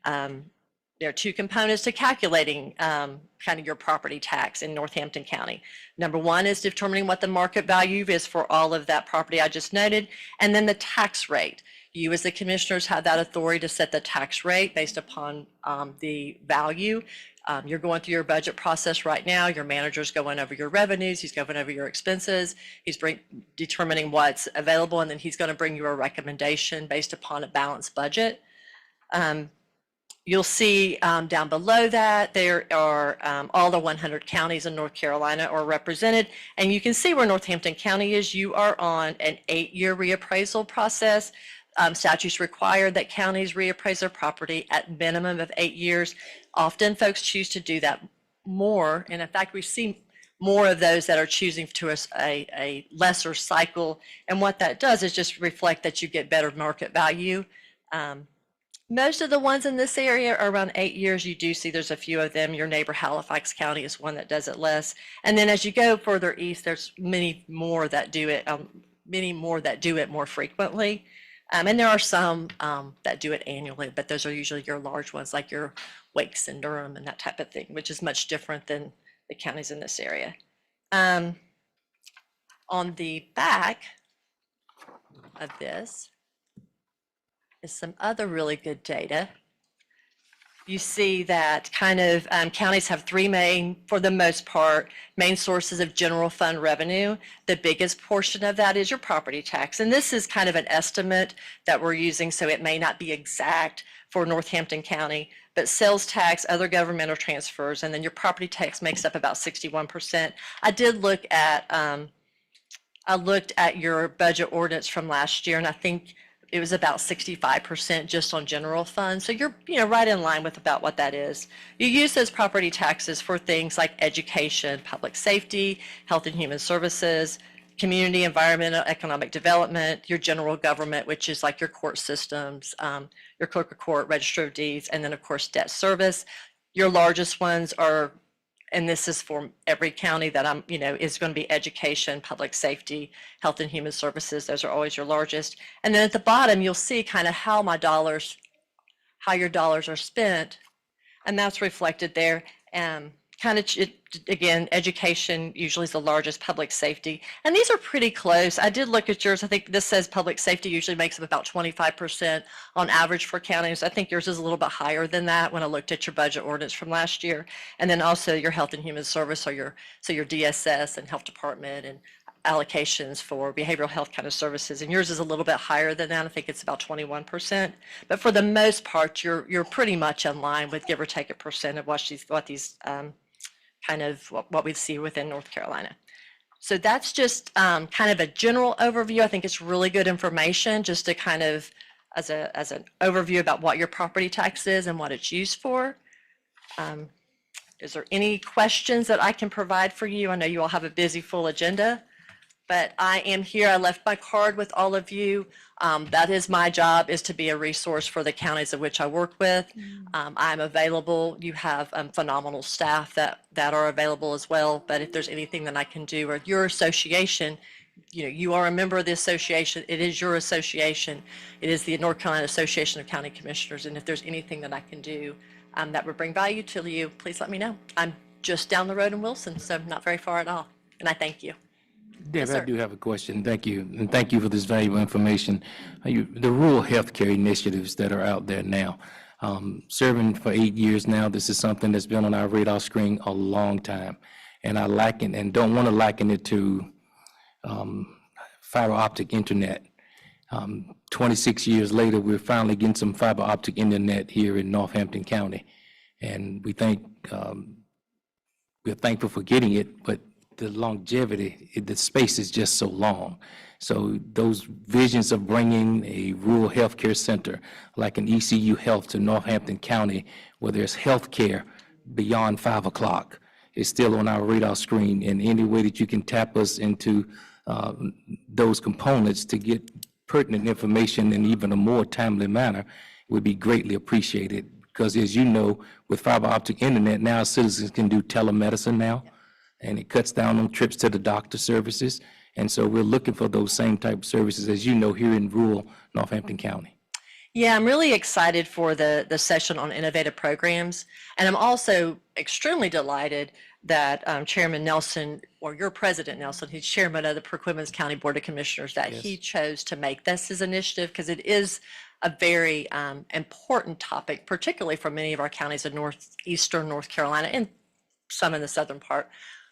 There are two components to calculating kind of your property tax in Northampton County. Number one is determining what the market value is for all of that property I just noted, and then the tax rate. You as the commissioners have that authority to set the tax rate based upon the value. You're going through your budget process right now. Your manager's going over your revenues. He's going over your expenses. He's determining what's available, and then he's going to bring you a recommendation based upon a balanced budget. You'll see down below that there are all the 100 counties in North Carolina are represented, and you can see where Northampton County is. You are on an 8-year reappraisal process. Statutes require that counties reappraise their property at minimum of 8 years. Often folks choose to do that more, and in fact we've seen more of those that are choosing to a lesser cycle, and what that does is just reflect that you get better market value. Most of the ones in this area are around 8 years. You do see there's a few of them. Your neighbor Halifax County is one that does it less, and then as you go further east, there's many more that do it more frequently. And there are some that do it annually, but those are usually your large ones like your Wakes and Durham and that type of thing, which is much different than the counties in this area. On the back of this is some other really good data. You see that kind of counties have three main, for the most part, main sources of general fund revenue. The biggest portion of that is your property tax. And this is kind of an estimate that we're using, so it may not be exact for Northampton County, but sales tax, other governmental transfers, and then your property tax makes up about 61%. I did look at, I looked at your budget ordinance from last year, and I think it was about 65% just on general funds. So you're, right in line with about what that is. You use those property taxes for things like education, public safety, health and human services, community, environmental, economic development, your general government, which is like your court systems, your clerk of court, register of deeds, and then of course debt service. Your largest ones are, and this is for every county that I'm, is going to be education, public safety, health and human services. Those are always your largest. And then at the bottom, you'll see kind of how your dollars are spent. And that's reflected there. Again, education usually is the largest, public safety. And these are pretty close. I did look at yours. I think this says public safety usually makes up about 25% on average for counties. I think yours is a little bit higher than that when I looked at your budget ordinance from last year. And then also your health and human service, or your DSS and health department and allocations for behavioral health kind of services. And yours is a little bit higher than that. I think it's about 21%. But for the most part, you're pretty much in line with, give or take, 1% of what these kind of what we see within North Carolina. So that's just kind of a general overview. I think it's really good information just to kind of as an overview about what your property tax is and what it's used for. Is there any questions that I can provide for you? I know you all have a busy, full agenda, but I am here. I left my card with all of you. That is my job, is to be a resource for the counties of which I work with. I'm available. You have phenomenal staff that are available as well. But if there's anything that I can do, or your association, you are a member of the association. It is your association. It is the North Carolina Association of County Commissioners. And if there's anything that I can do that would bring value to you, please let me know. I'm just down the road in Wilson, so not very far at all. And I thank you. Deb, Yes, I sir. do have a question. Thank you. And thank you for this valuable information. The rural healthcare initiatives that are out there now, serving for 8 years now, this is something that's been on our radar screen a long time. And I liken and don't want to liken it to fiber optic internet. 26 years later, we're finally getting some fiber optic internet here in Northampton County. And we're thankful for getting it, but the longevity, the space is just so long. So those visions of bringing a rural healthcare center like an ECU Health to Northampton County, where there's healthcare beyond 5 o'clock, is still on our radar screen. And any way that you can tap us into those components to get pertinent information in even a more timely manner would be greatly appreciated. Because as you know, with fiber optic internet, now citizens can do telemedicine now, and it cuts down on trips to the doctor services. And so we're looking for those same type of services, as you know, here in rural Northampton County. Yeah, I'm really excited for the session on innovative programs. And I'm also extremely delighted that Chairman Nelson, or your President Nelson, who's chairman of the Perquimans County Board of Commissioners, that he chose to make this his initiative, because it is a very important topic, particularly for many of our counties in northeastern North Carolina and some in the southern part.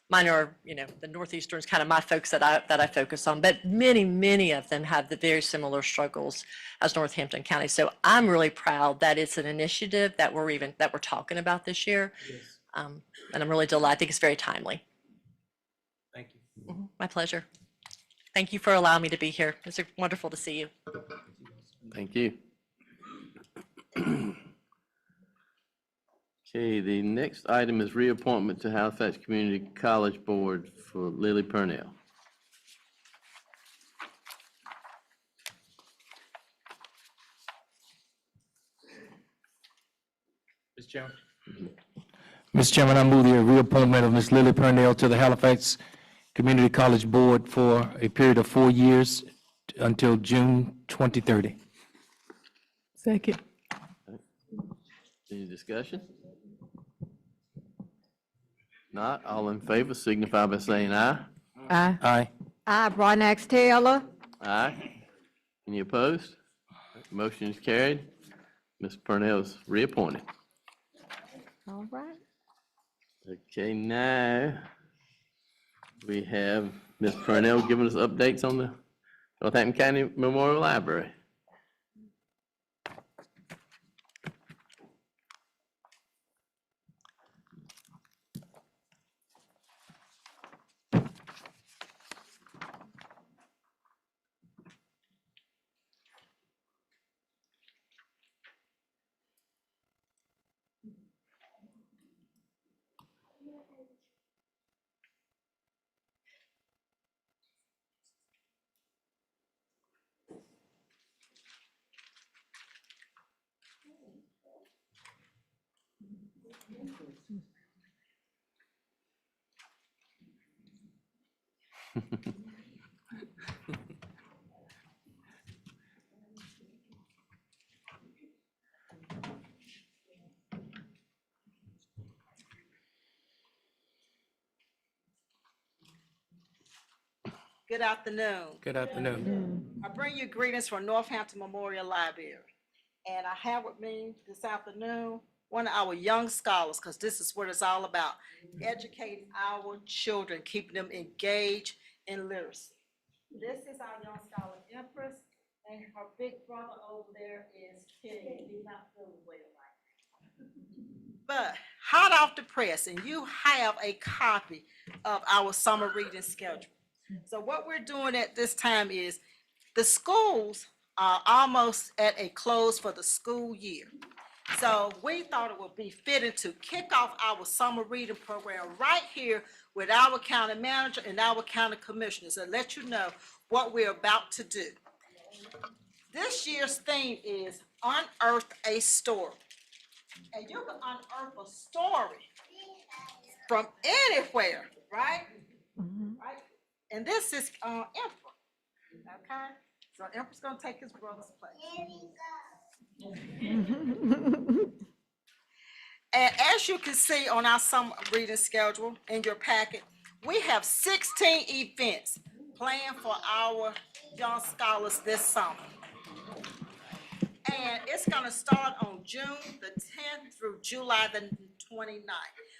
Mine are, the northeastern is kind of my folks that I focus on, but many of them have the very similar struggles as Northampton County. So I'm really proud that it's an initiative that we're talking about this year. Yes. And I'm really delighted. I think it's very timely. Thank you. My pleasure. Thank you for allowing me to be here. It's wonderful to see you. Thank you. Okay, the next item is reappointment to Halifax Community College Board for Lily Purnell. Mr. Chairman. Mr. Chairman, I move the reappointment of Ms. Lily Purnell to the Halifax Community College Board for a period of 4 years until June 2030. Second. Any discussion? Not, all in favor signify by saying aye. Aye. Aye. Aye, Broadnax Taylor. Aye. Any opposed? Motion is carried. Ms. Purnell is reappointed. All right. Okay, now we have Ms. Purnell giving us updates on the Northampton County Memorial Library. Good afternoon. Good afternoon. I bring you greetings from Northampton Memorial Library. And I have with me this afternoon one of our young scholars, because this is what it's all about, educating our children, keeping them engaged in literacy. This is our young scholar Empress, and her big brother over there is Kenny. He's not feeling well right now. But hot off the press, and you have a copy of our summer reading schedule. So what we're doing at this time is the schools are almost at a close for the school year. So we thought it would be fitting to kick off our summer reading program right here with our county manager and our county commissioners and let you know what we're about to do. This year's theme is Unearth a Story. And you can unearth a story from anywhere, right? Right? And this is Emperor, okay? So Emperor's gonna take his brother's place. And as you can see on our summer reading schedule in your packet, we have 16 events planned for our young scholars this summer. And it's gonna start on June the 10th through July the 29th.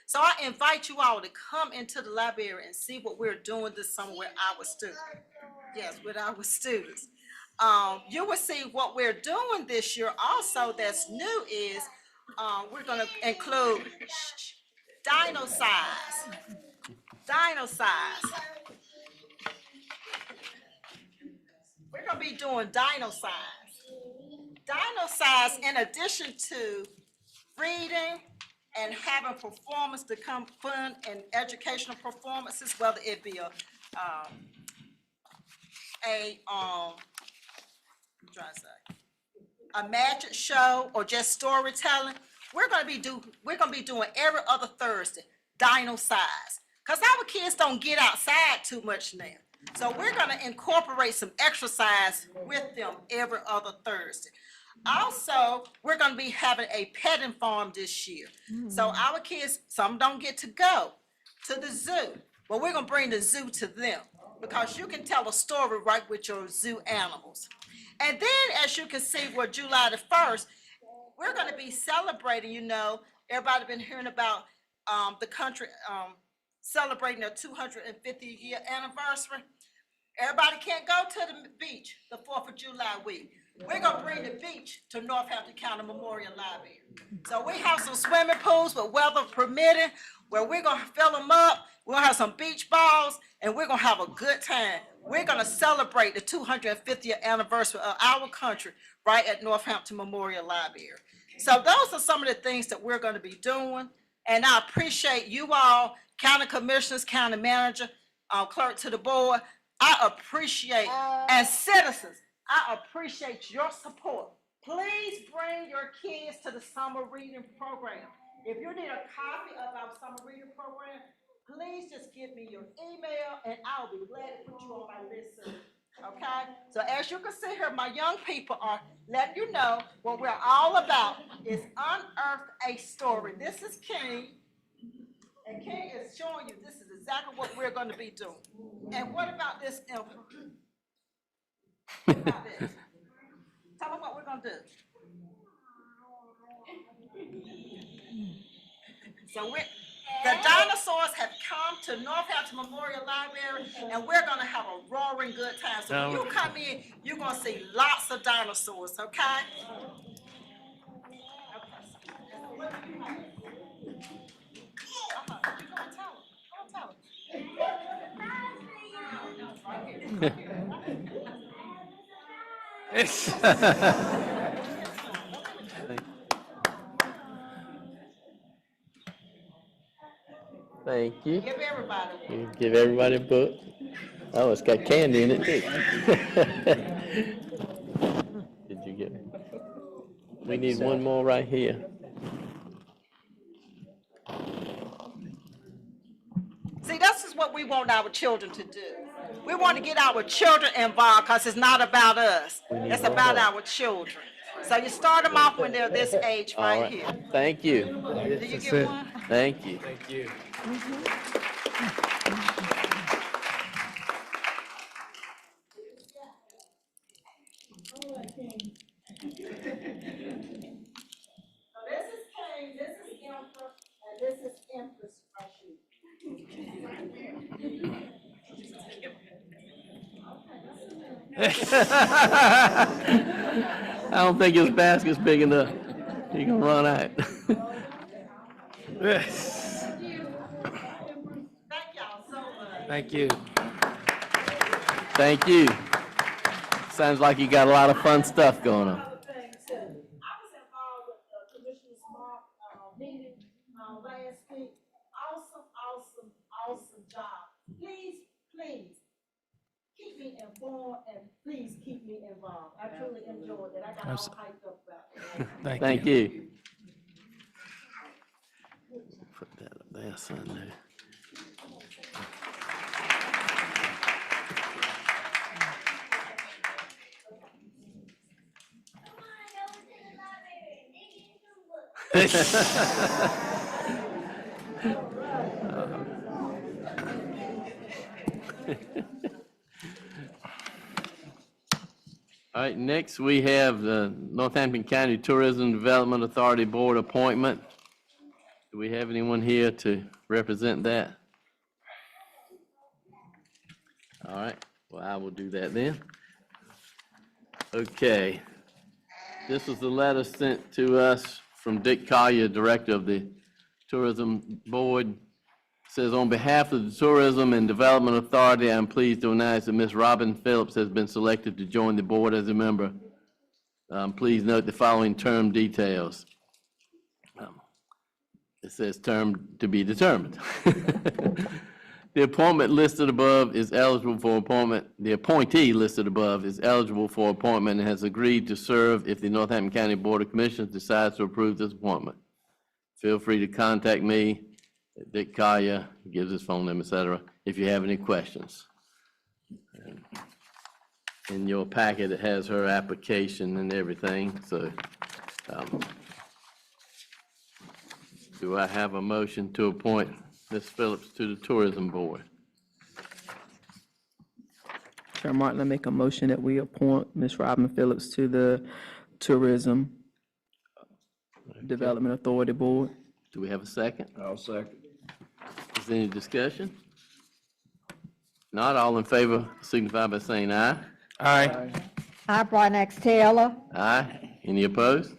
So I invite you all to come into the library and see what we're doing this summer with our students. Yes, with our students. You will see what we're doing this year also that's new is we're gonna include dino size. Dino size. We're gonna be doing dino size. Dino size in addition to reading and having performance to come fun and educational performances, whether it be a magic show or just storytelling. We're gonna be doing every other Thursday, dino size. Cause our kids don't get outside too much now. So we're gonna incorporate some exercise with them every other Thursday. Also, we're gonna be having a petting farm this year. So our kids, some don't get to go to the zoo, but we're gonna bring the zoo to them because you can tell a story right with your zoo animals. And then as you can see, we're July the 1st, we're gonna be celebrating, you know, everybody been hearing about the country celebrating their 250th year anniversary. Everybody can't go to the beach the 4th of July week. We're gonna bring the beach to Northampton County Memorial Library. So we have some swimming pools with weather permitting, where we're gonna fill them up. We're gonna have some beach balls, and we're gonna have a good time. We're gonna celebrate the 250th anniversary of our country right at Northampton Memorial Library. So those are some of the things that we're gonna be doing. And I appreciate you all, county commissioners, county manager, clerk to the board. I appreciate, and citizens, I appreciate your support. Please bring your kids to the summer reading program. If you need a copy of our summer reading program, please just give me your email and I'll be glad to put you on my list soon. Okay? So as you can see here, my young people are letting you know what we're all about is Unearth a Story. This is Kenny, and Kenny is showing you, this is exactly what we're gonna be doing. And what about this, Emperor? What about this? Tell them what we're gonna do. So the dinosaurs have come to Northampton Memorial Library, and we're gonna have a roaring good time. So when you come in, you're gonna see lots of dinosaurs, okay? You gonna tell them, go tell Thank you. Give everybody one. You give everybody a book. Oh, it's got candy in it too. Did you get it? We need one more right here. See, this is what we want our children to do. We want to get our children involved because it's not about us. It's about our children. So you start them off when they're this age All right here. Thank you. Do you get one? Thank you. Thank you. So this is King, this is Emperor, and this is Empress Rashid. I don't think his basket's big enough. He gonna run out. Thank you. Thank you. Sounds like you got a lot of fun stuff going on. I was involved with Commissioner Smart, meeting, last week. Awesome job. Please, keep me informed and please keep me involved. I truly enjoyed it. I got all hyped up about it. Thank you. Put that up there, son. All right, next we have the Northampton County Tourism Development Authority Board appointment. Do we have anyone here to represent that? All right, well, I will do that then. Okay. This was the letter sent to us from Dick Collier, Director of the Tourism Board. It says, on behalf of the Tourism and Development Authority, I'm pleased to announce that Ms. Robin Phillips has been selected to join the board as a member. Please note the following term details. It says term to be determined. The appointment listed above is eligible for appointment. The appointee listed above is eligible for appointment and has agreed to serve if the Northampton County Board of Commissioners decides to approve this appointment. Feel free to contact me, Dick Collier, gives his phone number, et cetera, if you have any questions. In your packet, it has her application and everything, so do I have a motion to appoint Ms. Phillips to the Tourism Board? Chair Martin, I make a motion that we appoint Ms. Robin Phillips to the Tourism Development Authority Board. Do we have a second? I'll second. Is there any discussion? Not all in favor signify by saying aye. Aye. I, Brian X. Taylor. Aye. Any opposed?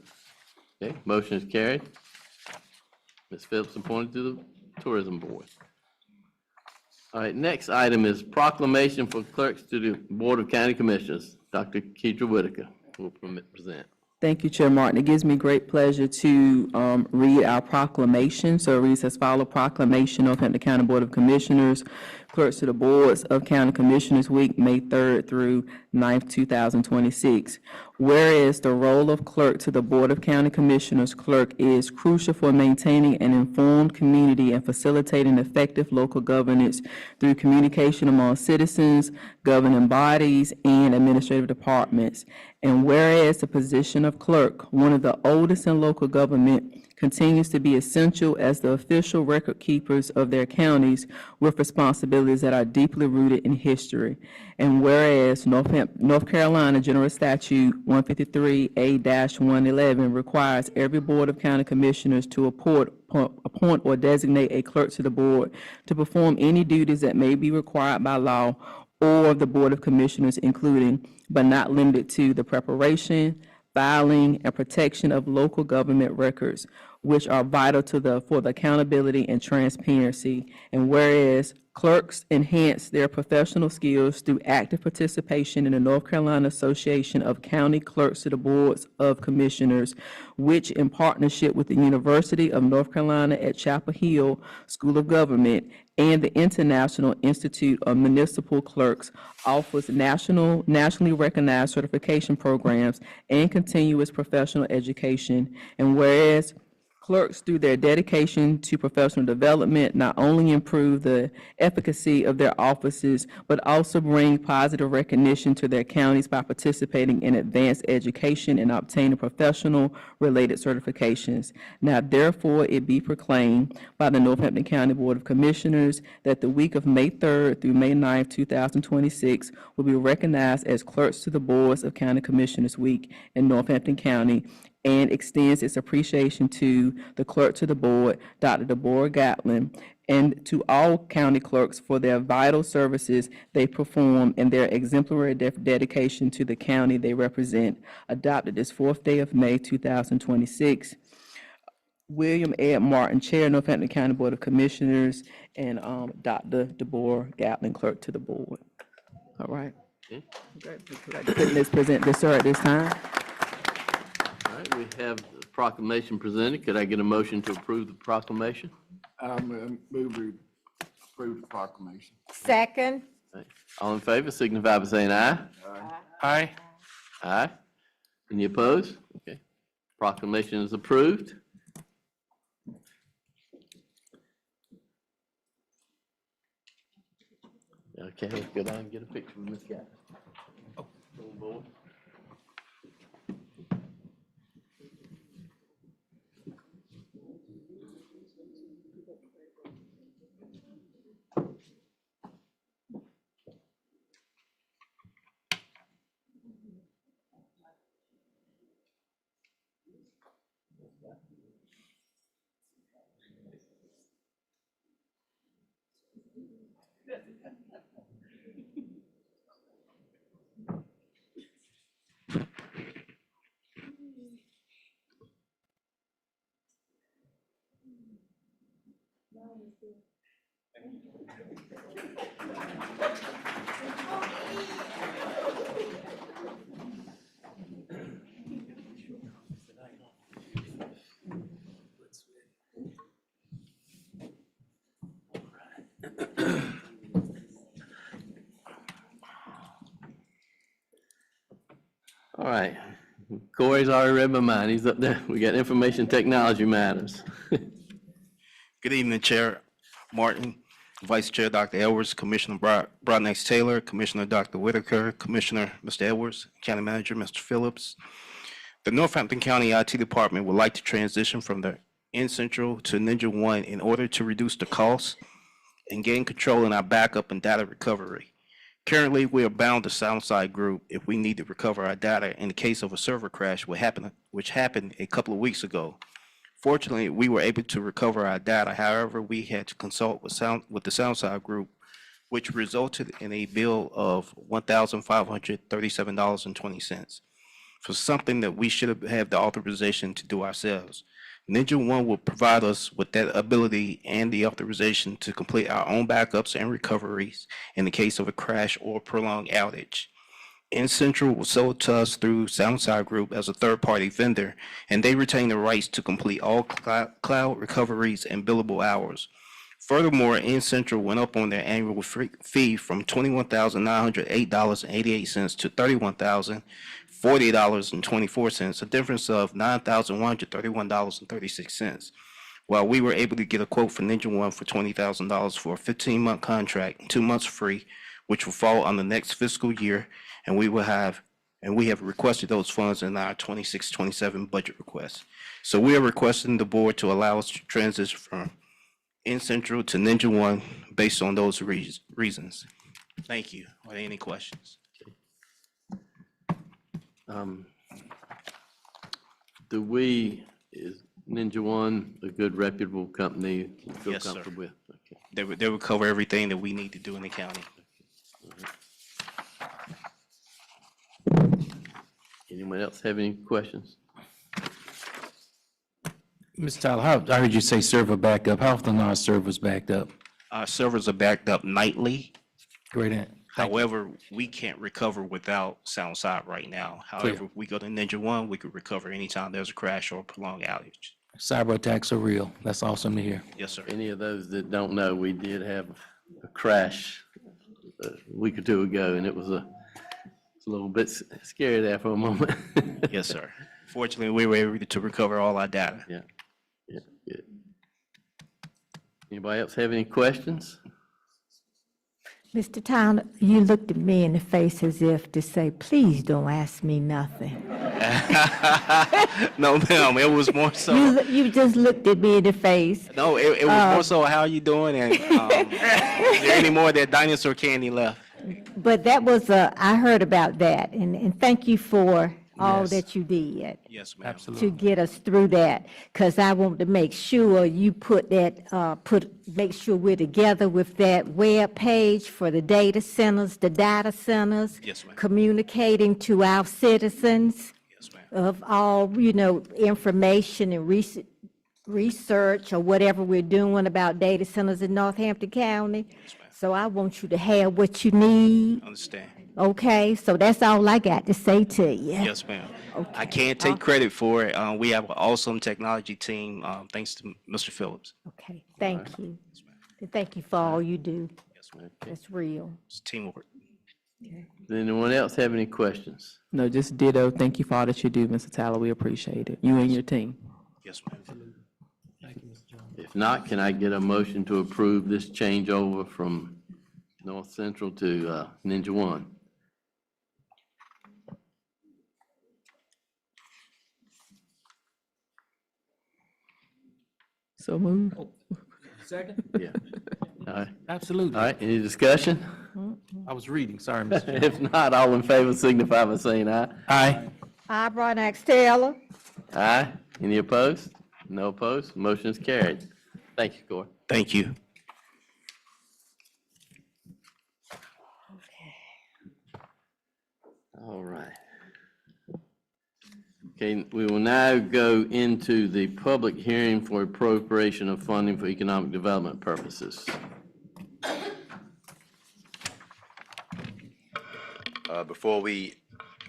Okay, motion is carried. Ms. Phillips appointed to the Tourism Board. All right, next item is proclamation for clerks to the Board of County Commissioners. Dr. Keidra Whitaker will present. Thank you, Chair Martin. It gives me great pleasure to read our proclamation. So it reads as follows: proclamation, Northampton County Board of Commissioners, clerks to the Boards of County Commissioners Week, May 3rd through 9th, 2026. Whereas the role of clerk to the Board of County Commissioners clerk is crucial for maintaining an informed community and facilitating effective local governance through communication among citizens, governing bodies, and administrative departments. And whereas the position of clerk, one of the oldest in local government, continues to be essential as the official record keepers of their counties with responsibilities that are deeply rooted in history. And whereas North Carolina General Statute 153A-111 requires every Board of County Commissioners to appoint or designate a clerk to the board to perform any duties that may be required by law or the Board of Commissioners, including but not limited to the preparation, filing, and protection of local government records, which are vital for the accountability and transparency. And whereas clerks enhance their professional skills through active participation in the North Carolina Association of County Clerks to the Boards of Commissioners, which in partnership with the University of North Carolina at Chapel Hill School of Government and the International Institute of Municipal Clerks offers nationally recognized certification programs and continuous professional education. And whereas clerks, through their dedication to professional development, not only improve the efficacy of their offices, but also bring positive recognition to their counties by participating in advanced education and obtaining professional-related certifications. Now, therefore, it be proclaimed by the Northampton County Board of Commissioners that the week of May 3rd through May 9th, 2026 will be recognized as Clerks to the Boards of County Commissioners Week in Northampton County, and extends its appreciation to the clerk to the board, Dr. Deborah Gatlin, and to all county clerks for their vital services they perform and their exemplary dedication to the county they represent. Adopted this 4th day of May, 2026. William Ed Martin, Chair, Northampton County Board of Commissioners, and Dr. Deborah Gatlin, Clerk to the Board. All right. Okay. Present this, sir, at this time. All right, we have the proclamation presented. Could I get a motion to approve the proclamation? Move to approve the proclamation. Second. All in favor signify by saying aye. Aye. Aye. Any opposed? Okay. Proclamation is approved. Okay, let's go down and get a picture with Ms. Gatlin. Oh, boy. All right. Corey's already read my mind. He's up there. We got information technology matters. Good evening, Chair Martin, Vice Chair Dr. Edwards, Commissioner Broadnax Taylor, Commissioner Dr. Whitaker, Commissioner Mr. Edwards, County Manager Mr. Phillips. The Northampton County IT Department would like to transition from the N-Central to Ninja One in order to reduce the costs and gain control in our backup and data recovery. Currently, we are bound to Soundside Group if we need to recover our data in the case of a server crash, which happened a couple of weeks ago. Fortunately, we were able to recover our data. However, we had to consult with the Soundside Group, which resulted in a bill of $1,537.20 for something that we should have the authorization to do ourselves. Ninja One will provide us with that ability and the authorization to complete our own backups and recoveries in the case of a crash or prolonged outage. N-Central was sold to us through Soundside Group as a third-party vendor, and they retain the rights to complete all cloud recoveries and billable hours. Furthermore, N-Central went up on their annual fee from $21,908.88 to $31,040.24, a difference of $9,131.36. While we were able to get a quote for Ninja One for $20,000 for a 15-month contract, 2 months free, which will fall on the next fiscal year, and we will have and we have requested those funds in our 26-27 budget request. So we are requesting the board to allow us to transition from N Central to Ninja One based on those reasons. Thank you. Are there any questions? Is Ninja One a good reputable company you feel Yes, sir. comfortable with? Okay. They would cover everything that we need to do in the county. Anyone else have any questions? Mr. Tyler, I heard you say server backup. How often are our servers backed up? Our servers are backed up nightly. Great. However, we can't recover without SoundSide right now. However, if we go to Ninja One, we could recover anytime there's a crash or a prolonged outage. Cyber attacks are real. That's awesome to hear. Yes, sir. Any of those that don't know, we did have a crash a week or two ago, and it was a little bit scary there for a moment. Yes, sir. Fortunately, we were able to recover all our data. Yeah, good. Anybody else have any questions? Mr. Tyler, you looked at me in the face as if to say, please don't ask me nothing. No, ma'am, it was more so. You just looked at me in the face. No, it was more so, how you doing? And is there any more of that dinosaur candy left? But that was, I heard about that, and thank you for all Yes. that you did Yes, ma'am. Absolutely. to get us through that, because I want to make sure you put that, make sure we're together with that web page for the data centers, the data centers. Yes, ma'am. Communicating to our citizens Yes, ma'am. of all, information and research or whatever we're doing about data centers in Northampton County. So I want you to have what you need, Understand. okay? So that's all I got to say to you. Yes, ma'am. I Okay. can't take credit for it. We have an awesome technology team, thanks to Mr. Phillips. Okay, thank you. And thank you for all you do. Yes, ma'am. It's real. It's teamwork. Does anyone else have any questions? No, just ditto. Thank you for all that you do, Mr. Tyler. We appreciate it. You and your team. Yes, ma'am. If not, can I get a motion to approve this changeover from North Central to Ninja One? So move. Second? Yeah. All right, Absolutely. all right, any discussion? I was reading. Sorry, Mr. Chairman. If not, all in favor signify by saying aye. Aye. I, Brian X. Taylor. Aye. Any opposed? No opposed? Motion is carried. Thank you, Corey. Thank you. All right. Okay, we will now go into the public hearing for appropriation of funding for economic development purposes. Before we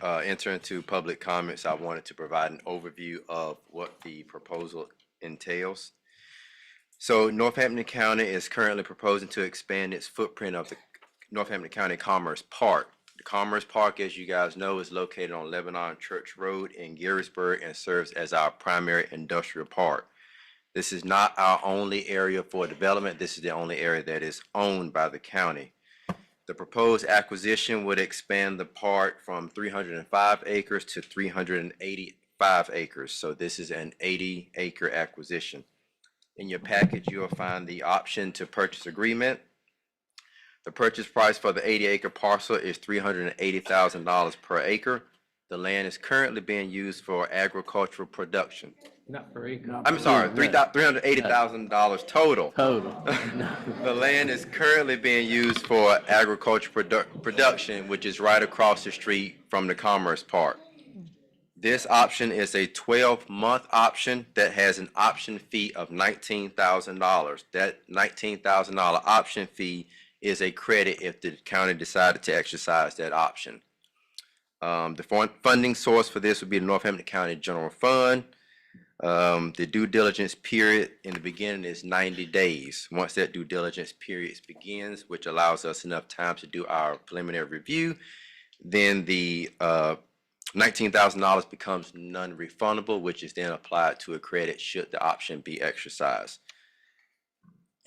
enter into public comments, I wanted to provide an overview of what the proposal entails. So Northampton County is currently proposing to expand its footprint of the Northampton County Commerce Park. The Commerce Park, as you guys know, is located on Lebanon Church Road in Gettysburg and serves as our primary industrial park. This is not our only area for development. This is the only area that is owned by the county. The proposed acquisition would expand the park from 305 acres to 385 acres. So this is an 80-acre acquisition. In your package, you'll find the option to purchase agreement. The purchase price for the 80-acre parcel is $380,000 per acre. The land is currently being used for agricultural production. Not per acre. I'm sorry, $380,000 total. Total. The land is currently being used for agricultural production, which is right across the street from the Commerce Park. This option is a 12-month option that has an option fee of $19,000. That $19,000 option fee is a credit if the county decided to exercise that option. The funding source for this would be the Northampton County General Fund. The due diligence period in the beginning is 90 days. Once that due diligence period begins, which allows us enough time to do our preliminary review, then the $19,000 becomes non-refundable, which is then applied to a credit should the option be exercised.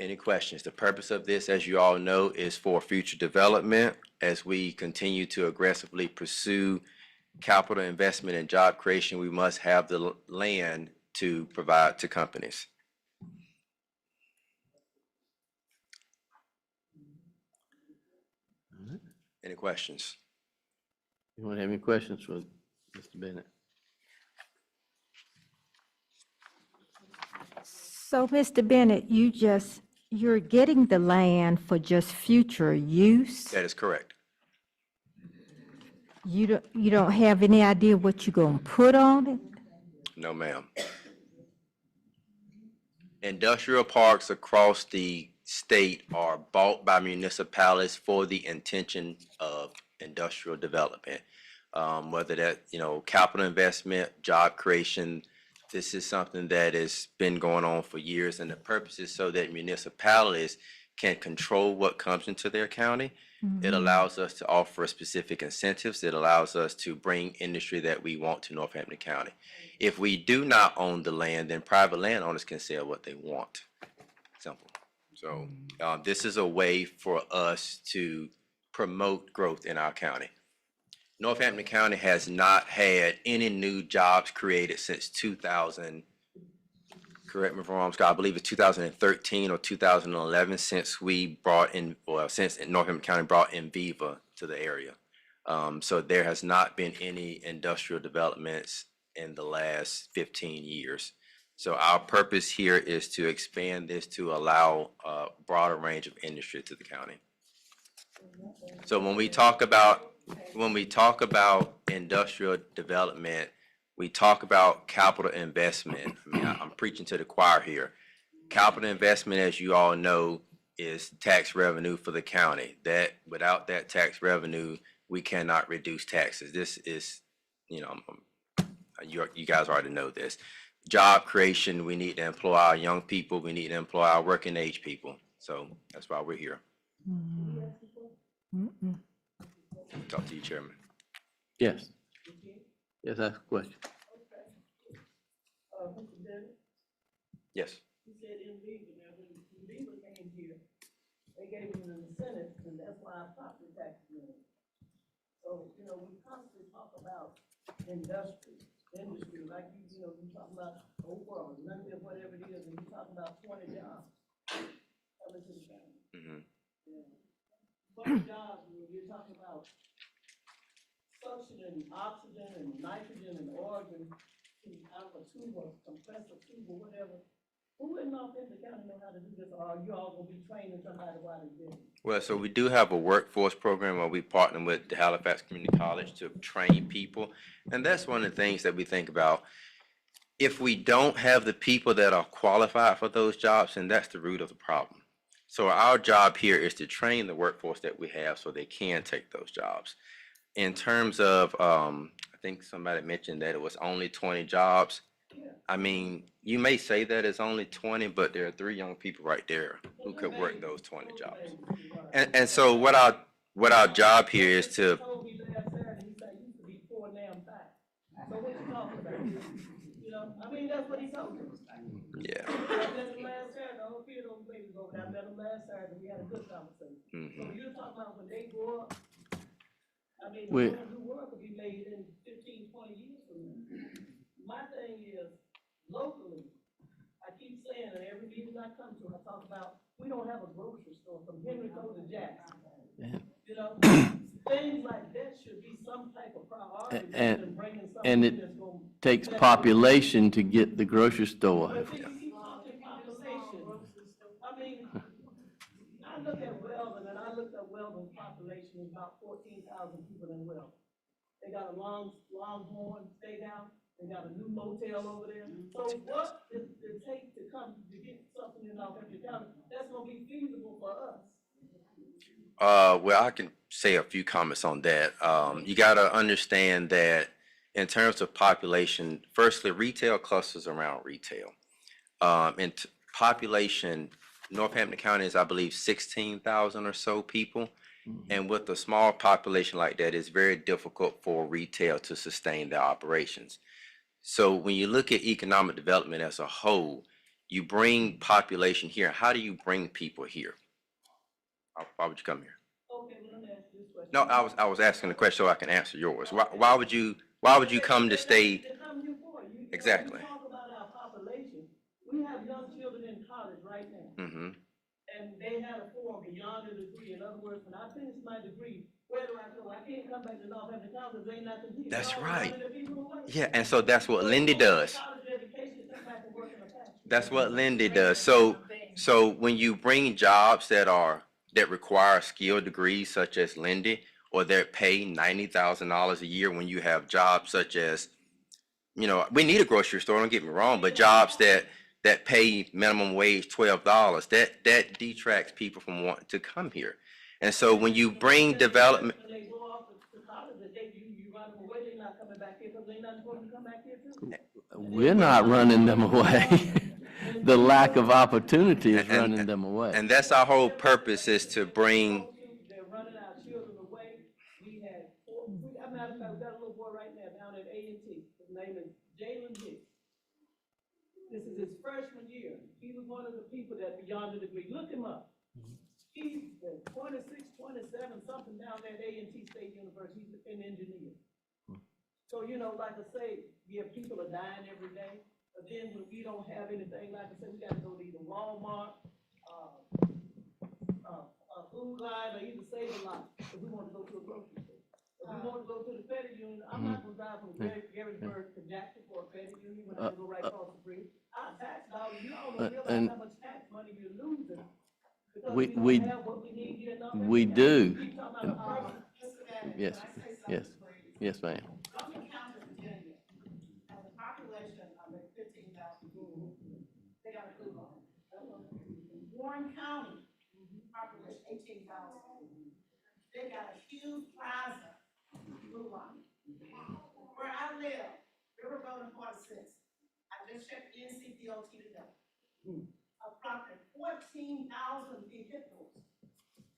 Any questions? The purpose of this, as you all know, is for future development as we continue to aggressively pursue capital investment and job creation, we must have the land to provide to companies. Any questions? You want to have any questions for Mr. Bennett? So, Mr. Bennett, you're getting the land for just future use? That is correct. You don't have any idea what you're gonna put on it? No, ma'am. Industrial parks across the state are bought by municipalities for the intention of industrial development. Whether that, capital investment, job creation, this is something that has been going on for years, and the purpose is so that municipalities can control what comes into their county. It allows us to offer specific incentives. It allows us to bring industry that we want to Northampton County. If we do not own the land, then private landowners can sell what they want. Simple. So this is a way for us to promote growth in our county. Northampton County has not had any new jobs created since 2000. Correct me if I'm wrong, Scott, I believe it's 2013 or 2011 since we brought in, since Northampton County brought in Viva to the area. So there has not been any industrial developments in the last 15 years. So our purpose here is to expand this to allow a broader range of industry to the county. So when we talk about industrial development, we talk about capital investment. I mean, I'm preaching to the choir here. Capital investment, as you all know, is tax revenue for the county. That without that tax revenue, we cannot reduce taxes. This is, you guys already know this. Job creation, we need to employ our young people. We need to employ our working age people. So that's why we're here. Talk to you, Chairman. Yes. Yes, ask a question. Yes. He said in Viva, now when Viva came here, they gave him an incentive, and that's why our property tax went up. So, we constantly talk about industry, like you talk about overall, London, whatever it is, and you talk about 20 jobs coming to the county. 20 jobs, you're talking about suction and oxygen and nitrogen and organ out of a tube or compressor tube or whatever. Who in Northampton County know how to do this, or are you all gonna be training somebody while they're doing it? Well, so we do have a workforce program where we partner with the Halifax Community College to train people. And that's one of the things that we think about. If we don't have the people that are qualified for those jobs, then that's the root of the problem. So our job here is to train the workforce that we have so they can take those jobs. In terms of, I think somebody mentioned that it was only 20 jobs. I mean, you may say that it's only 20, but there are 3 young people right there who could work those 20 jobs. And so what our job here is to. Told me last Saturday, he said, used to be 4 now, 5. So what you talking about? I mean, that's what he told me. Yeah. I met him last Saturday, all 3 of those ladies over there, I met him last Saturday, we had a good conversation. So you're talking about when they grow up, I mean, the new world could be made in 15, 20 years from now. My thing is, locally, I keep saying, and every meeting I come to, I talk about, we don't have a grocery store from Henrico to Jackson. Things like that should be some type of priority. And it takes population to get the grocery store. But then you keep talking population. I mean, I look at Weldon, and I looked at Weldon's population is about 14,000 people in Weldon. They got a Longhorn Steakhouse. They got a new motel over there. So what does it take to come to get something in Northampton County that's gonna be feasible for us? Well, I can say a few comments on that. You got to understand that in terms of population, firstly, retail clusters around retail. And population, Northampton County is, I believe, 16,000 or so people. And with a small population like that, it's very difficult for retail to sustain their operations. So when you look at economic development as a whole, you bring population here. How do you bring people here? Why would you come here? Okay, well, let me ask you this question. No, I was asking the question so I can answer yours. Why would you Why would you come to stay? To come here for you. Exactly. You talk about our population. We have young children in college right now. Mm-hmm. And they had a form beyond a degree. In other words, when I finish my degree, where do I go? I can't come back to Northampton County because they not competing. That's Y'all right. running the people away. Yeah, and so that's what Lindy does. College education, come back and work in a factory. That's what Lindy does. So when you bring jobs that require skilled degrees such as Lindy, or they're paying $90,000 a year, when you have jobs such as, you know, we need a grocery store, don't get me wrong, but jobs that pay minimum wage $12, that detracts people from wanting to come here. And so when you bring development, When they go off to college, you run them away, they're not coming back here because they're not supposed to come back here too. We're not running them away. The lack of opportunity is running them away. and that's our whole purpose, is to bring, They're running our children away. We had a matter of fact, we got a little boy right now down at A&T. His name is Jalen Hicks. This is his freshman year. He was one of the people that beyond the degree. Look him up. He's 26, 27, something down there at A&T State University. He's an engineer. So, you know, like I say, yeah, people are dying every day. But then when we don't have anything, like I said, we gotta go to either Walmart, Food Line, or either Save a Lot, if we want to go to a grocery store. If we want to go to the credit union, I'm not gonna drive from Garrisburg to Jackson for a credit union when I can go right across the bridge. Our tax dollars, you all don't realize how much tax money we're losing. Because We- we don't have what we need here in North We Carolina. do. Keep talking about the person. Yes, yes, yes, ma'am. Norfolk County, Virginia, has a population of 15,000 people. They got a food line. Warren County, population 18,000. They got a huge plaza, food line. Where I live, River Road and 46, I just checked NCDOT today. Approximately 14,000 vehicles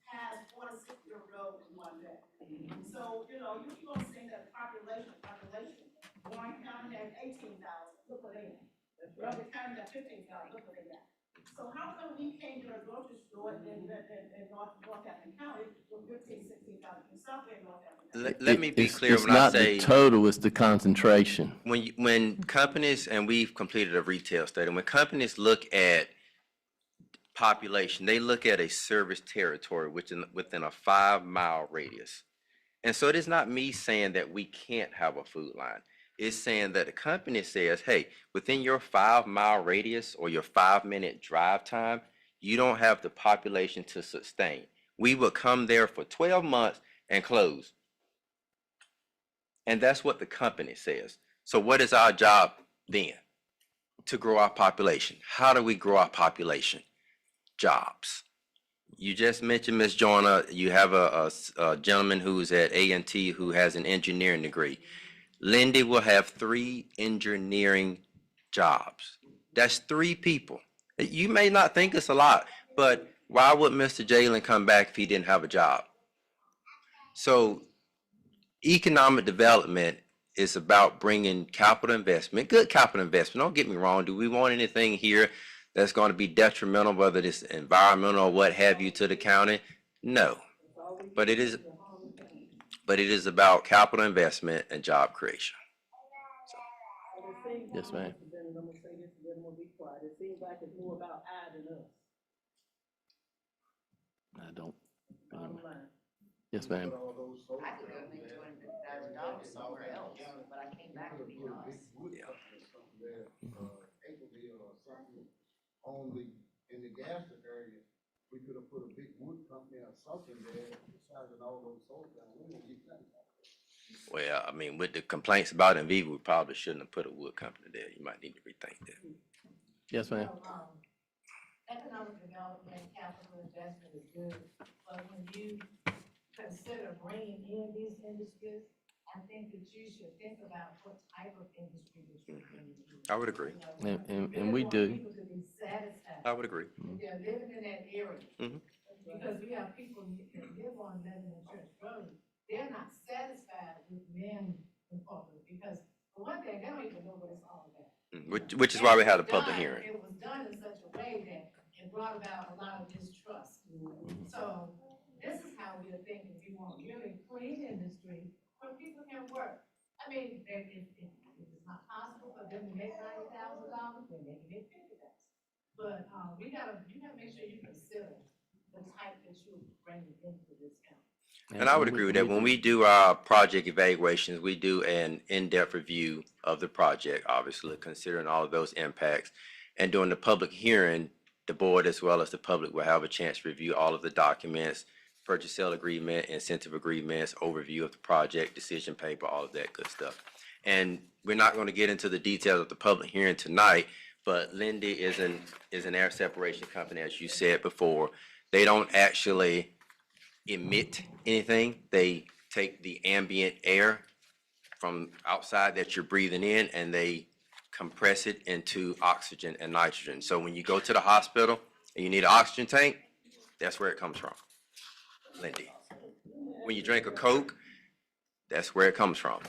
pass 46 River Road in one day. So, you know, you're gonna say that population, Warren County has 18,000, look what they have. Rutherford County got 15,000, look what they got. So how come we can't get a grocery store in Northampton County with 15, 16,000, in South Bend, Northampton County? let me be It's- clear it's when I not say, the total, it's the concentration. when companies, and we've completed a retail study, when companies look at population, they look at a service territory within a 5-mile radius. And so it is not me saying that we can't have a food line. It's saying that the company says, hey, within your 5-mile radius or your 5-minute drive time, you don't have the population to sustain. We would come there for 12 months and close. And that's what the company says. So what is our job then? To grow our population. How do we grow our population? Jobs. You just mentioned, Ms. Joyner, you have a gentleman who's at A&T who has an engineering degree. Lindy will have 3 engineering jobs. That's 3 people. You may not think it's a lot, but why would Mr. Jalen come back if he didn't have a job? So economic development is about bringing capital investment, good capital investment. Don't get me wrong. Do we want anything here that's going to be detrimental, whether it's environmental or what have you, to the county? No. But it is about capital investment and job creation. Yes, ma'am. I'm gonna say this, and then I'm gonna be quiet. It seems like it's more about I than us. I don't. Bottom line. Yes, ma'am. I could go make $200,000 somewhere else, but I came back to be nice. Only in the Gaston area, we could have put a big wood company or something there, besides all those solar panels, we wouldn't get nothing. Well, I mean, with the complaints about Enviva, we probably shouldn't have put a wood company there. You might need to rethink that. Yes, ma'am. Economic development, capital investment is good, but when you consider bringing in these industries, I think that you should think about what type of industry that you're bringing in. I would agree. And we do. People to be satisfied. I would agree. If they're living in that area. Mhm. Because we have people that live on Lebanon Church Road, they're not satisfied with men in public, because for one thing, they don't even know what it's all about. Which is why we had a public Done- hearing. It was done in such a way that it brought about a lot of distrust. So this is how we're thinking, we want really clean industry where people can work. I mean, if it's not possible for them to make $90,000, then they can make $50,000. But, you gotta make sure you consider the type that you bring into this county. And I would agree with that. When we do our project evaluations, we do an in-depth review of the project, obviously considering all of those impacts. And during the public hearing, the board as well as the public will have a chance to review all of the documents, purchase sale agreement, incentive agreements, overview of the project, decision paper, all of that good stuff. And we're not going to get into the details of the public hearing tonight, but Lindy is an air separation company, as you said before. They don't actually emit anything. They take the ambient air from outside that you're breathing in and they compress it into oxygen and nitrogen. So when you go to the hospital and you need an oxygen tank, that's where it comes from, Lindy. When you drink a Coke, that's where it comes from.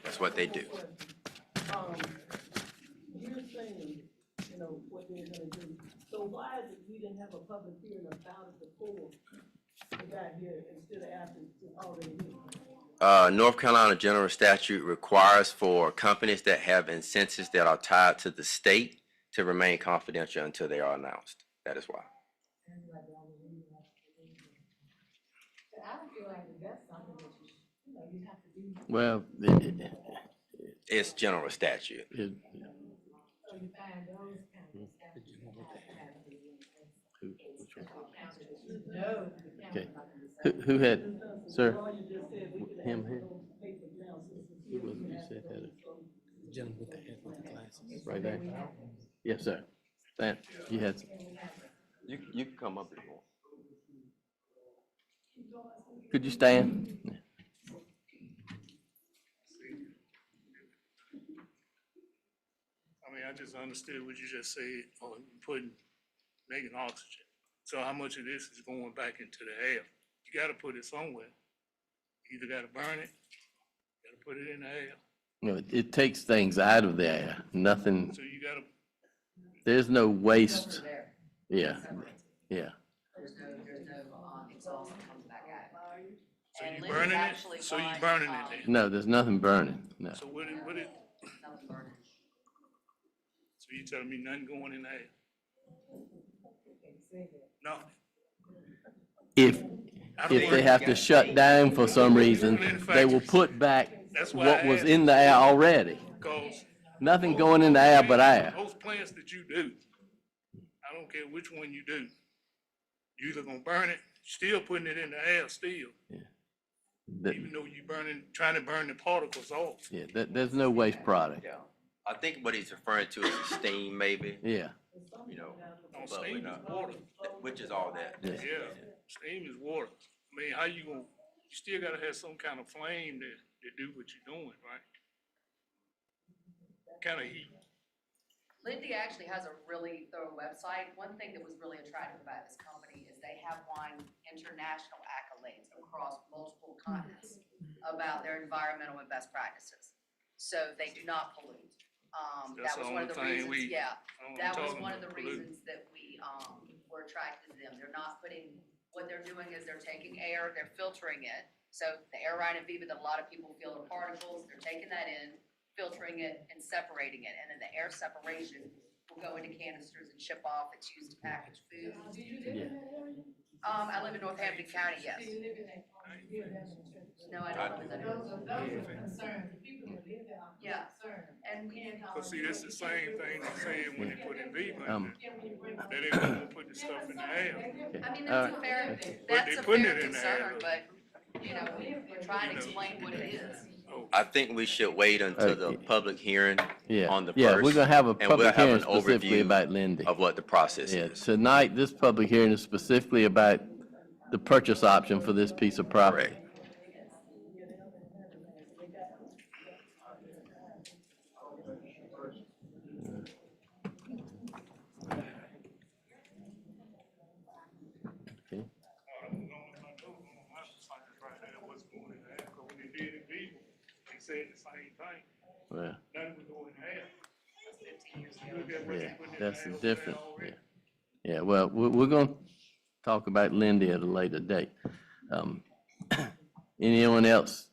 That's what they do. You're saying, you know, what they're gonna do. So why is it we didn't have a public hearing about it before we got here instead of after it's already here? North Carolina General Statute requires for companies that have incentives that are tied to the state to remain confidential until they are announced. That is why. I don't feel like that's something that you have to do. Well, It's general statute. So you find those counties that Okay. Who had, sir? Him here? Who was it you said had it? Gentleman with the head with the glasses. Right there? Yes, sir. Stan, you had, You can come up if you want. could you stand? I mean, I just understood what you just said, on making oxygen. So how much of this is going back into the air? You gotta put it somewhere. You either gotta burn it, gotta put it in the air. You know, it takes things out of the air, nothing, So you gotta, there's no waste. Yeah, yeah. There's no exhaust that comes back out. so And you Linda's burning it, actually so you buying, burning it then. No, there's nothing burning, no. So Nothing burning. so you telling me nothing going in the air? No. If they have to shut down for some reason, they will put back That's why what I was asked. in the air already. Because Nothing going in the air but air. those plants that you do, I don't care which one you do, you either gonna burn it, still putting it in the air still. That- Even though you trying to burn the particles off. Yeah, there's no waste product. Yeah. I think what he's referring to is the steam maybe, Yeah, you know, No, but steam is water. which is all that. yeah. Yeah, steam is water. I mean, how you gonna, you still gotta have some kind of flame that do what you're doing, right? Kind of heat. Lindy actually has a really thorough website. One thing that was really attractive about this company is they have won international accolades across multiple continents about their environmental and best practices. So they do not pollute. That's That was the one of only the thing reasons, we- yeah. I'm That was talking one of the about polluting. reasons that we, were attracted to them. They're not putting, what they're doing is they're taking air, they're filtering it. So the air ride and Viva that a lot of people feel the particles, they're taking that in, filtering it and separating it. And then the air separation will go into canisters and ship off. It's used to package food. I live in Northampton County, yes. No, I don't live there. Those are concerns, the people that live there are Yeah. concerned. And we, Cause see, that's the same thing they're saying when they put in Viva, Um, that they gonna put the stuff in the air. I mean, All that's a fair, But that's they a putting fair it in there, concern, but, you know, we're trying to explain what it is. I think we should wait until the public hearing Yeah, on the yeah, first. we're gonna have a and we'll public have hearing an specifically overview about Lindy. Of what the process Yeah, is. tonight, this public hearing is specifically about the purchase option for this piece of property. Okay. When they did in Viva, they said the same thing. Well, Nothing was going in the air. yeah, that's the difference, yeah. Yeah, well, we're gonna talk about Lindy at a later date. Anyone else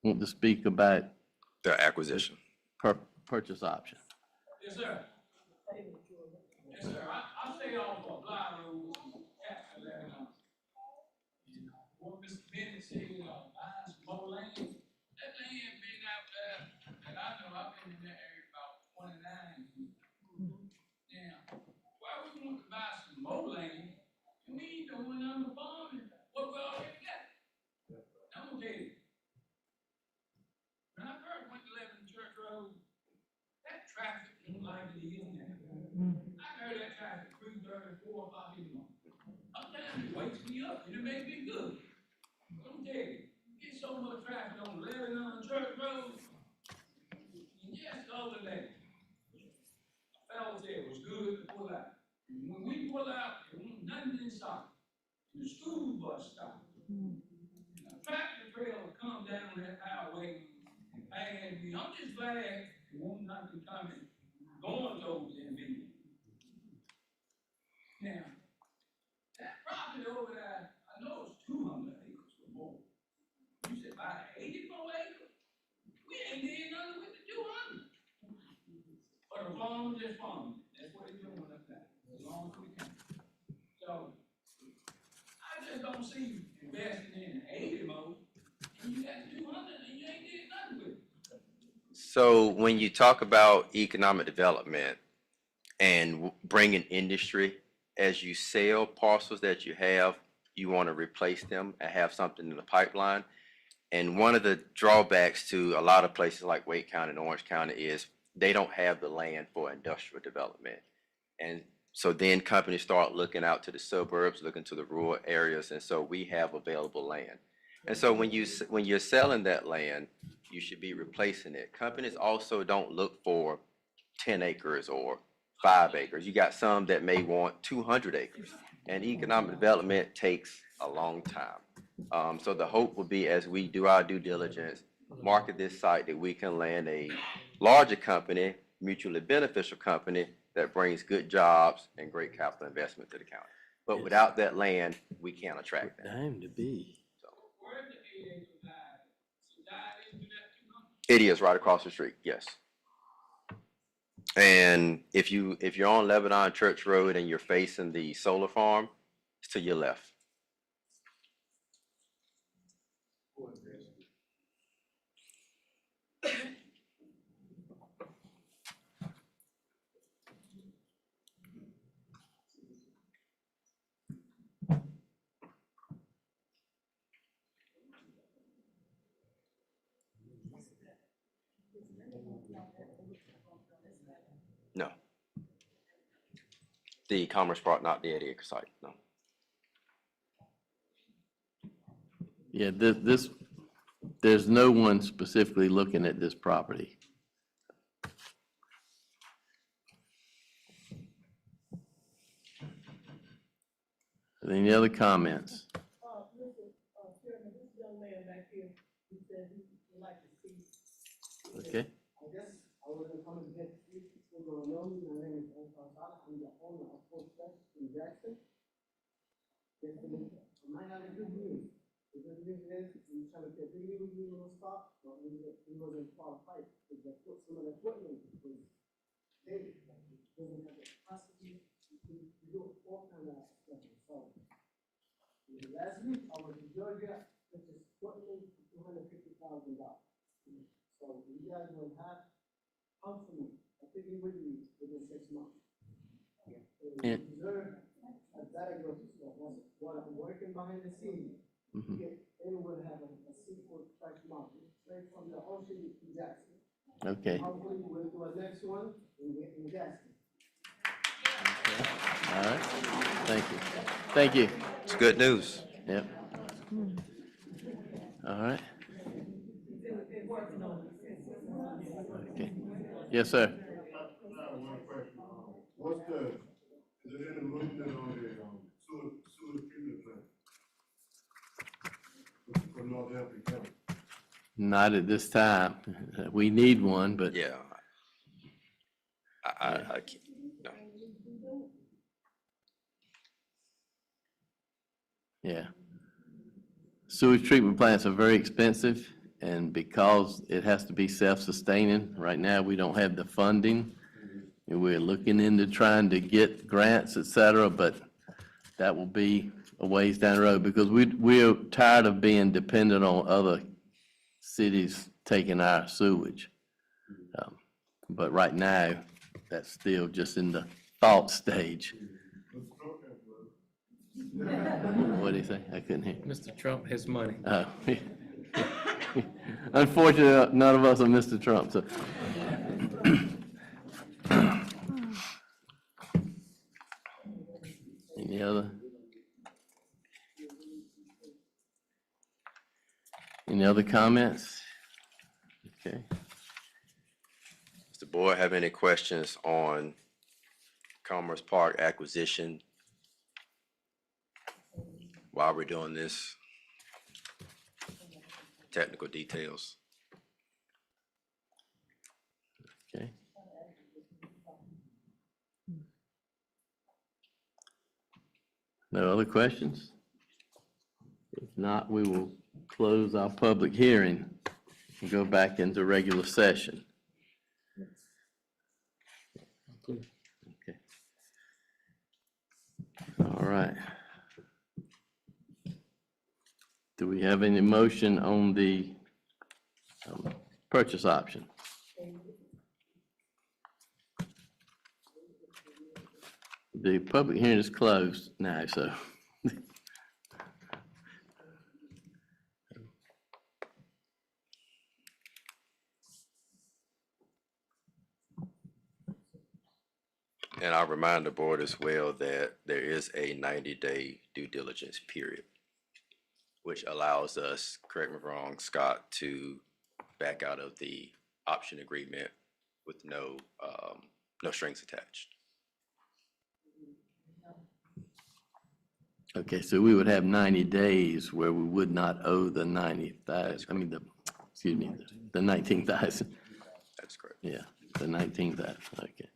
want to speak about The acquisition. Purchase option. Yes, sir. Yes, sir. I stay off of Bly Road, Captain Larry. What Mr. Bennett said, buy some more land. That land been out there, and I know I've been in that area about 29 years. Now, why we want to buy some more land, and we ain't doing nothing but farming, what we already got? I'm gonna tell you. When I first went to Lebanon Church Road, that traffic ain't like it is now. I heard that traffic 3:30, 4 o'clock in the morning. Sometimes it wakes me up and it makes me good. I'm telling you, get so much traffic on Lebanon Church Road. And just the other day, a fellow said it was good to pull out. And when we pull out, there wasn't nothing in sight. And the school bus stopped. And a tractor trailer come down that highway and pass me. I'm just glad there wasn't nothing coming, going towards that vehicle. Now, that property over there, I know it's 200 acres or more. You said buy 84 acres? We ain't did nothing with the 200. But the farm just farming. That's what they're doing up there, as long as we can. So, I just don't see investing in 80 more, and you got 200 and you ain't did nothing with it. So when you talk about economic development and bringing industry, as you sell parcels that you have, you want to replace them and have something in the pipeline. And one of the drawbacks to a lot of places like Wake County and Orange County is they don't have the land for industrial development. And so then companies start looking out to the suburbs, looking to the rural areas, and so we have available land. And so when you're selling that land, you should be replacing it. Companies also don't look for 10 acres or 5 acres. You got some that may want 200 acres. And economic development takes a long time. So the hope will be, as we do our due diligence, market this site, that we can land a larger company, mutually beneficial company that brings good jobs and great capital investment to the county. But without that land, we can't attract them. Time to be. Where's the 8 acre dive? So dive into that 200? It is right across the street, yes. And if you're on Lebanon Church Road and you're facing the solar farm, it's to your left. No. The Commerce Park, not the 8 acre site, no. Yeah, there's no one specifically looking at this property. Any other comments? Chairman, this young man back here, he said he would like to see. Okay. I guess I wasn't coming to get you, people don't know me, my name is Oscar Sala, I'm the owner of Post Fresh in Jackson. Yesterday, I might have a good news. The good news is, we trying to get the new will start, but we wasn't qualified, because they put some of the equipment, because they doesn't have the capacity to do all kind of stuff, so. Last week, I was in Georgia, which is equipment for $250,000. So you guys will have, hopefully, I think it will be within 6 months. So you And- deserve a better growth. So that's what I'm working behind the scenes. Mhm. Get anyone have a seafood fresh market, straight from the ocean to Jackson. Okay. Hopefully, we'll do a next one in Jackson. All right. Thank you. Thank you. It's good news. Yep. All right. Okay. Yes, sir. One question. What's is there any movement on the sewer treatment plant? For Northampton County? Not at this time. We need one, but Yeah. I can't, no. yeah. Sewage treatment plants are very expensive, And because it has to be self-sustaining, right now, we don't have the funding. And we're looking into trying to get grants, et cetera, but that will be a ways down the road because we're tired of being dependent on other cities taking our sewage. But right now, that's still just in the thought stage. What did he say? I couldn't hear. Mr. Trump has money. Unfortunately, none of us are Mr. Trump, so. Any other comments? Okay. Does the board have any questions on Commerce Park acquisition? While we're doing this, technical details. Okay. No other questions? If not, we will close our public hearing and go back into regular session. Okay. All right. Do we have any motion on the purchase option? The public hearing is closed now, so. And I'll remind the board as well that there is a 90-day due diligence period, which allows us, correct me if I'm wrong, Scott, to back out of the option agreement with no strings attached. Okay, so we would have 90 days where we would not owe the 90,000, I mean, excuse me, the 19,000. That's correct. Yeah, the 19,000, okay.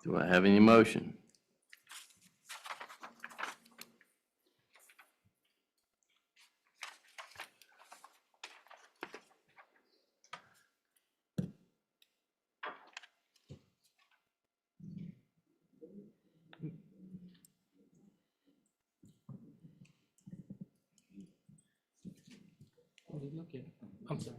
Do I have any motion? I'm sorry.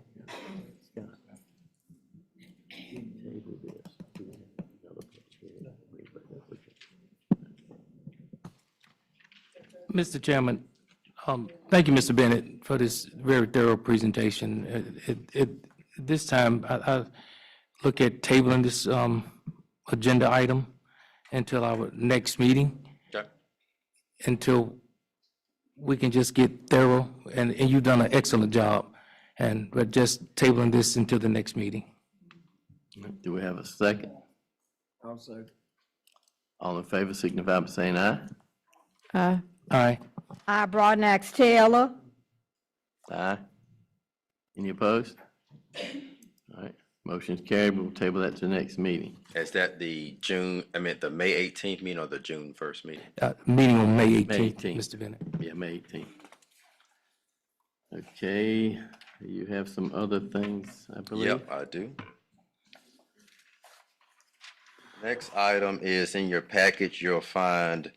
Mr. Chairman, thank you, Mr. Bennett, for this very thorough presentation. This time, I look at tabling this agenda item until our next meeting, Okay. until we can just get thorough, and you've done an excellent job, and we're just tabling this until the next meeting. Do we have a second? I'll say. All in favor signify by saying aye. Aye. Aye. I, Broadnax Taylor. Aye. Any opposed? All right, motion's carried. We'll table that to the next meeting. Is that the the May 18th meeting or the June 1st meeting? Meeting on May May 18th, 18th. Mr. Bennett. Yeah, May 18th. Okay, you have some other things, I believe? Yep, I do. Next item is in your package, you'll find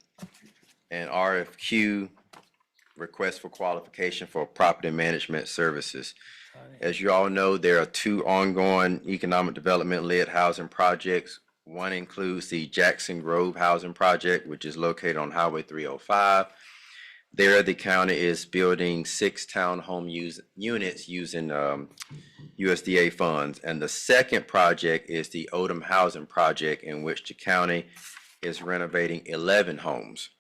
an RFQ, request for qualification for property management services. As you all know, there are two ongoing economic development-led housing projects. One includes the Jackson Grove Housing Project, which is located on Highway 305. There, the county is building 6 townhome units using USDA funds. And the second project is the Odom Housing Project, in which the county is renovating 11 homes.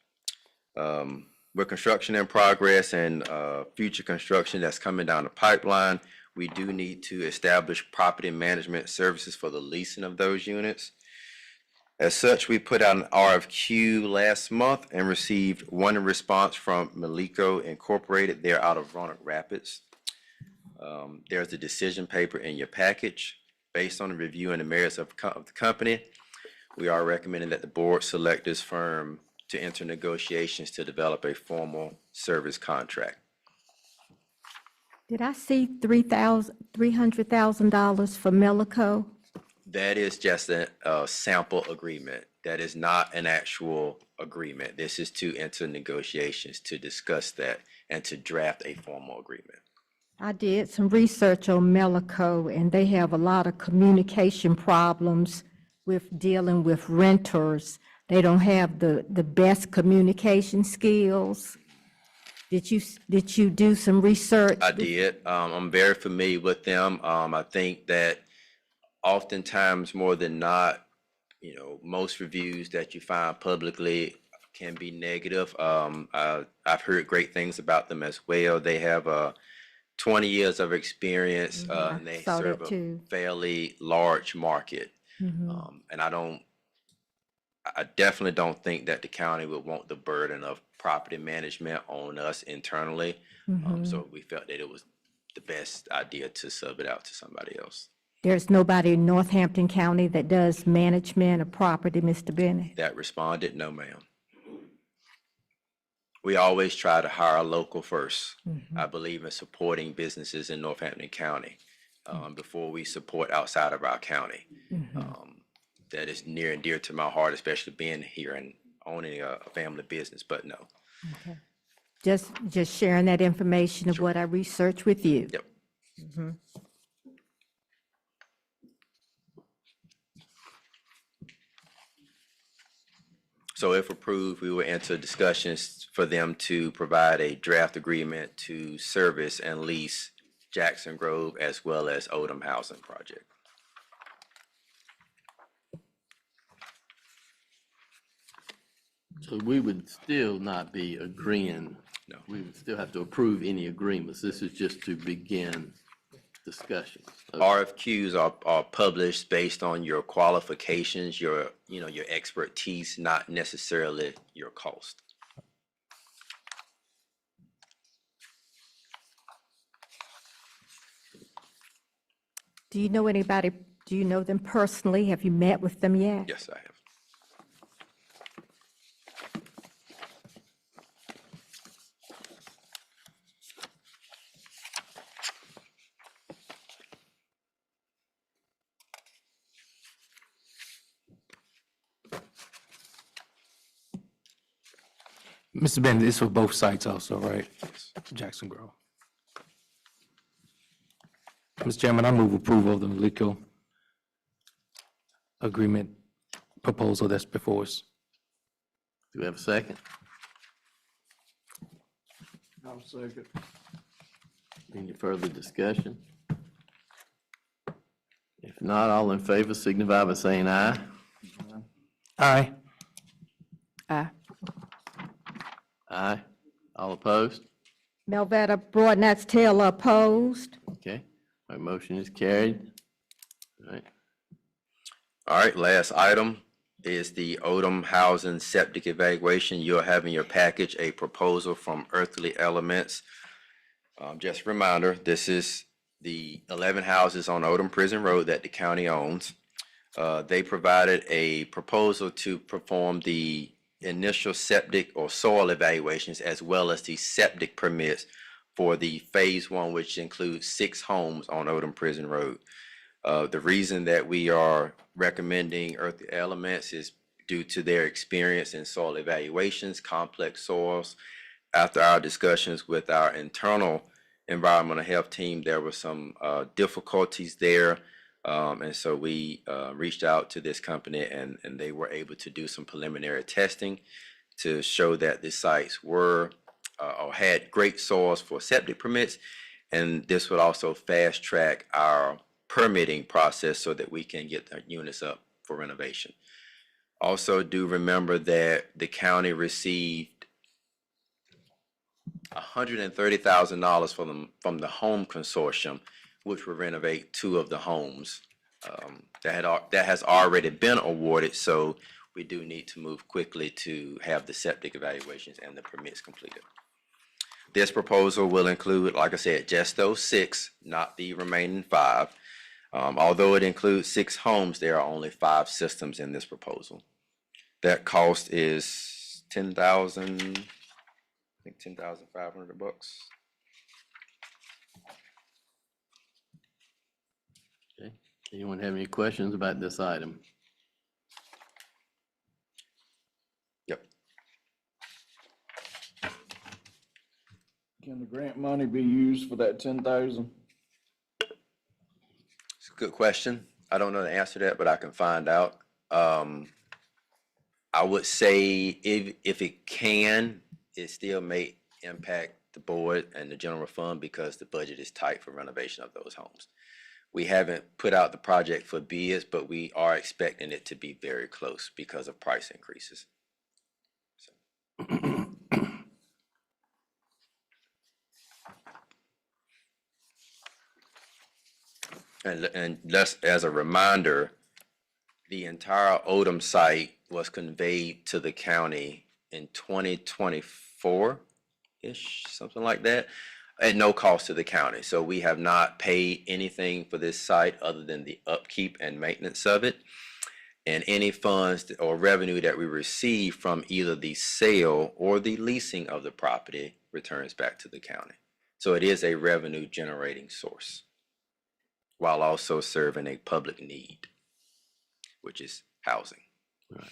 With construction in progress and future construction that's coming down the pipeline, we do need to establish property management services for the leasing of those units. As such, we put out an RFQ last month and received one response from Malico Incorporated. They're out of Roanoke Rapids. There's a decision paper in your package. Based on the review and the merits of the company, we are recommending that the board select this firm to enter negotiations to develop a formal service contract. Did I see $300,000 for Melico? That is just a sample agreement. That is not an actual agreement. This is to enter negotiations to discuss that and to draft a formal agreement. I did some research on Melico, and they have a lot of communication problems with dealing with renters. They don't have the best communication skills. Did you do some research? I did. I'm very familiar with them. I think that oftentimes, more than not, most reviews that you find publicly can be negative. I've heard great things about them as well. They have 20 years of experience, and they saw serve that a too. fairly large market. And I definitely don't think that the county would want the burden of property management on us internally. So we felt that it was the best idea to sub it out to somebody else. There's nobody in Northampton County that does management of property, Mr. Bennett? That responded, no, ma'am. We always try to hire local first. I believe in supporting businesses in Northampton County before we support outside of our county. That is near and dear to my heart, especially being here and owning a family business, but no. Okay. Just sharing that information of what I researched with you. Yep. So if approved, we will enter discussions for them to provide a draft agreement to service and lease Jackson Grove as well as Odom Housing Project. So we would still not be agreeing. No. We would still have to approve any agreements. This is just to begin discussions. RFQs are published based on your qualifications, your expertise, not necessarily your cost. Do you know anybody, do you know them personally? Have you met with them yet? Yes, I have. Mr. Bennett, this for both sites also, right? Jackson Grove. Mr. Chairman, I move approval of the Melico agreement proposal that's before us. Do we have a second? I'll second. Any further discussion? If not, all in favor signify by saying aye. Aye. Aye. Aye. All opposed? Melvetta Broadnax Taylor opposed. Okay, my motion is carried. All right. All right, last item is the Odom Housing Septic Evaluation. You'll have in your package a proposal from Earthly Elements. Just a reminder, this is the 11 houses on Odom Prison Road that the county owns. They provided a proposal to perform the initial septic or soil evaluations as well as the septic permits for the phase 1, which includes 6 homes on Odom Prison Road. The reason that we are recommending Earthly Elements is due to their experience in soil evaluations, complex soils. After our discussions with our internal environmental health team, there were some difficulties there. And so we reached out to this company and they were able to do some preliminary testing to show that the sites were or had great soils for septic permits. And this would also fast track our permitting process so that we can get the units up for renovation. Also, do remember that the county received $130,000 from the home consortium, which will renovate 2 of the homes that has already been awarded. So we do need to move quickly to have the septic evaluations and the permits completed. This proposal will include, like I said, just those 6, not the remaining 5. Although it includes 6 homes, there are only 5 systems in this proposal. That cost is 10,000, I think $10,500. Okay. Anyone have any questions about this item? Yep. Can the grant money be used for that 10,000? It's a good question. I don't know the answer to that, but I can find out. I would say if it can, it still may impact the board and the general fund because the budget is tight for renovation of those homes. We haven't put out the project for bids, but we are expecting it to be very close because of price increases. And just as a reminder, the entire Odom site was conveyed to the county in 2024-ish, something like that, at no cost to the county. So we have not paid anything for this site other than the upkeep and maintenance of it. And any funds or revenue that we receive from either the sale or the leasing of the property returns back to the county. So it is a revenue generating source, while also serving a public need, which is housing. Right.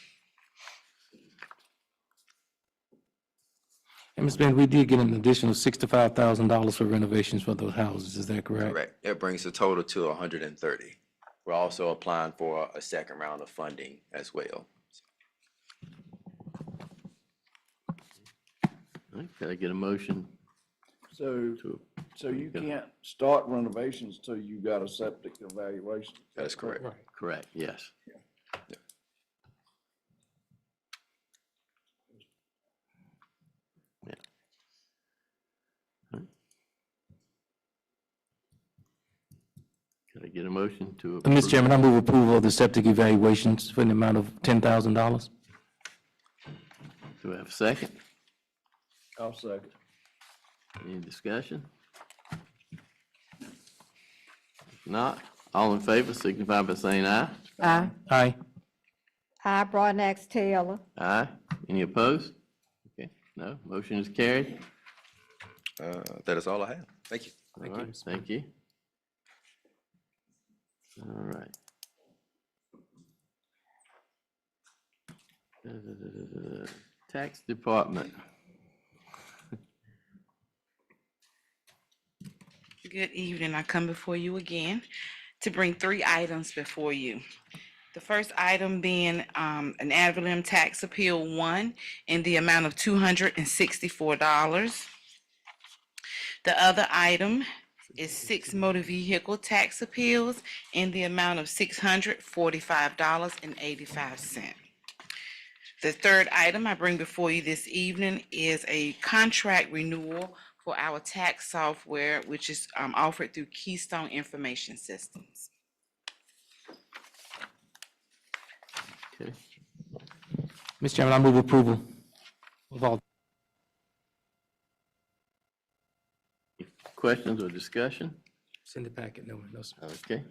And Ms. Bennett, we did get an additional $65,000 for renovations for those houses, is that correct? Correct. It brings the total to 130. We're also applying for a second round of funding as well. All right, can I get a motion? So you can't start renovations till you got a septic evaluation? That is correct. Correct, yes. Yeah. All right. Can I get a motion to? Mr. Chairman, I move approval of the septic evaluations for an amount of $10,000. Do I have a second? I'll second. Any discussion? If not, all in favor signify by saying aye. Aye. Aye. Aye, Broadnax Taylor. Aye. Any opposed? Okay, no, motion is carried. That is all I have. Thank you. All right, thank you. All right. Tax Department. Good evening. I come before you again to bring 3 items before you. The first item being an ad valorem tax appeal 1 in the amount of $264. The other item is 6 motor vehicle tax appeals in the amount of $645.85. The third item I bring before you this evening is a contract renewal for our tax software, which is offered through Keystone Information Systems. Okay. Mr. Chairman, I move approval of all. Questions or discussion? Send the packet, no, sir. Okay.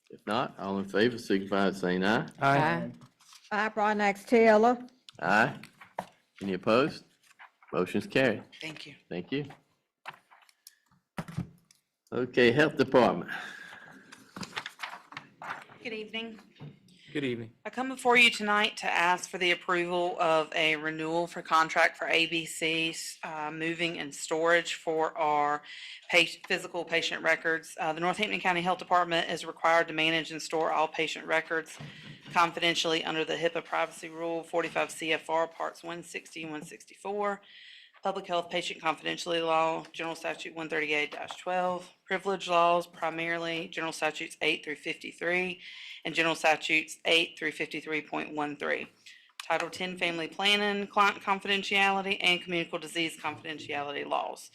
If not, all in favor signify by saying aye. Aye. Aye, Broadnax Taylor. Aye. Any opposed? Motion's carried. Thank you. Thank you. Okay, Health Department. Good evening. Good evening. I come before you tonight to ask for the approval of a renewal for contract for ABC's moving and storage for our physical patient records. The Northampton County Health Department is required to manage and store all patient records confidentially under the HIPAA privacy rule 45 CFR Parts 160 and 164. Public Health Patient Confidentiality Law, General Statute 138-12, Privilege Laws, primarily General Statutes 8 through 53, and General Statutes 8 through 53.13. Title 10 Family Planning, Client Confidentiality, and Communicable Disease Confidentiality Laws.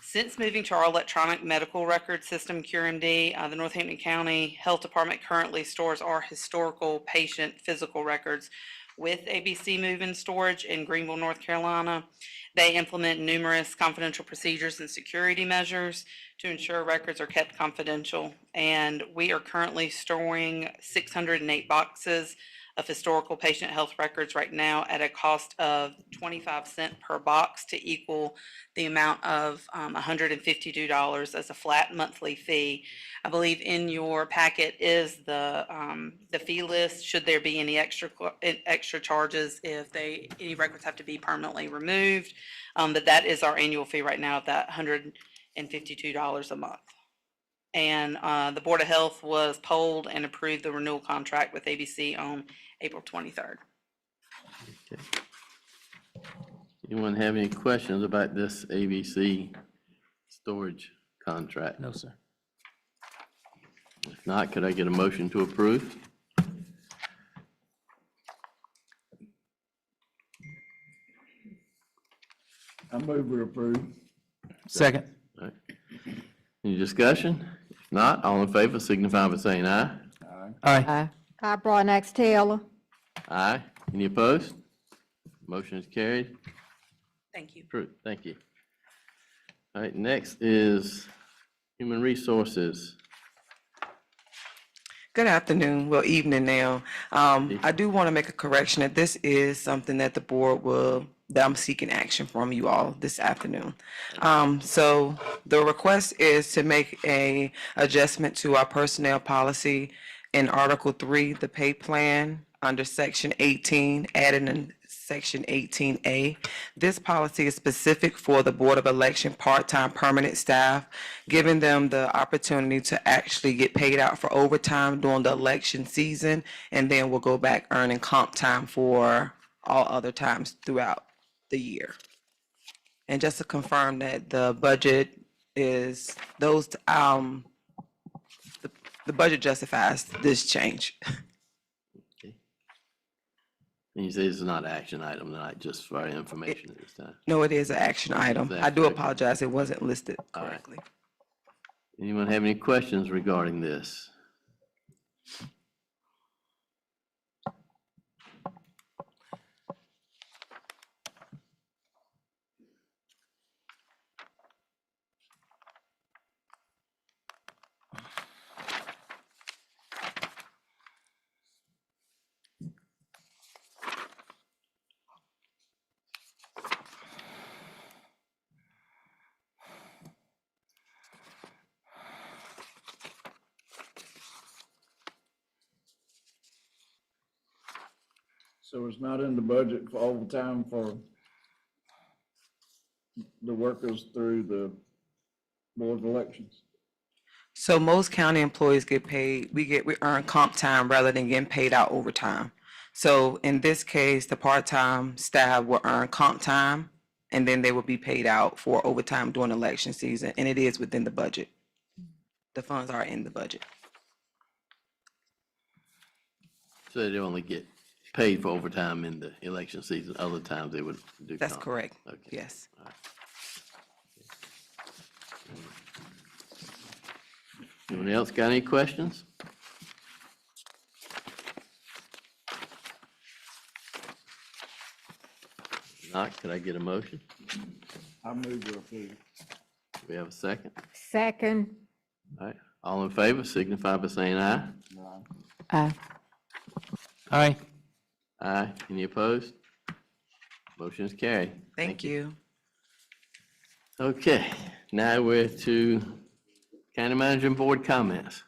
Since moving to our electronic medical record system, QRMD, the Northampton County Health Department currently stores our historical patient physical records with ABC Move and Storage in Greenville, North Carolina. They implement numerous confidential procedures and security measures to ensure records are kept confidential. And we are currently storing 608 boxes of historical patient health records right now at a cost of 25 cents per box to equal the amount of $152 as a flat monthly fee. I believe in your packet is the fee list, should there be any extra charges if any records have to be permanently removed. But that is our annual fee right now, of that $152 a month. And the Board of Health was polled and approved the renewal contract with ABC on April 23rd. Anyone have any questions about this ABC storage contract? No, sir. If not, could I get a motion to approve? I move we approve. Second. All right. Any discussion? If not, all in favor signify by saying aye. Aye. I, Broadnax Taylor. Aye. Any opposed? Motion is carried. Thank you. Approved. Thank you. All right, next is Human Resources. Good afternoon, well, evening now. I do want to make a correction that this is something that the board that I'm seeking action from you all this afternoon. So the request is to make a adjustment to our personnel policy in Article 3, the pay plan, under Section 18, added in Section 18A. This policy is specific for the Board of Election part-time permanent staff, giving them the opportunity to actually get paid out for overtime during the election season, and then we'll go back earning comp time for all other times throughout the year. And just to confirm that the budget is the budget justifies this change. And you say this is not an action item, not just for our information at this time. No, it is an action item. I do apologize, it wasn't listed All right. correctly. Anyone have any questions regarding this? So it's not in the budget for overtime for the workers through the Board of Elections? So most county employees get paid, we earn comp time rather than getting paid out overtime. So in this case, the part-time staff will earn comp time, and then they will be paid out for overtime during election season, and it is within the budget. The funds are in the budget. So they only get paid for overtime in the election season, other times they would do. That's comp. correct, Okay. yes. All right. Anyone else got any questions? If not, could I get a motion? I move we approve. Do we have a second? Second. All right, all in favor signify by saying aye. Aye. Aye. Aye. Any opposed? Motion is carried. Thank you. Okay, now we're to County Manager and Board comments.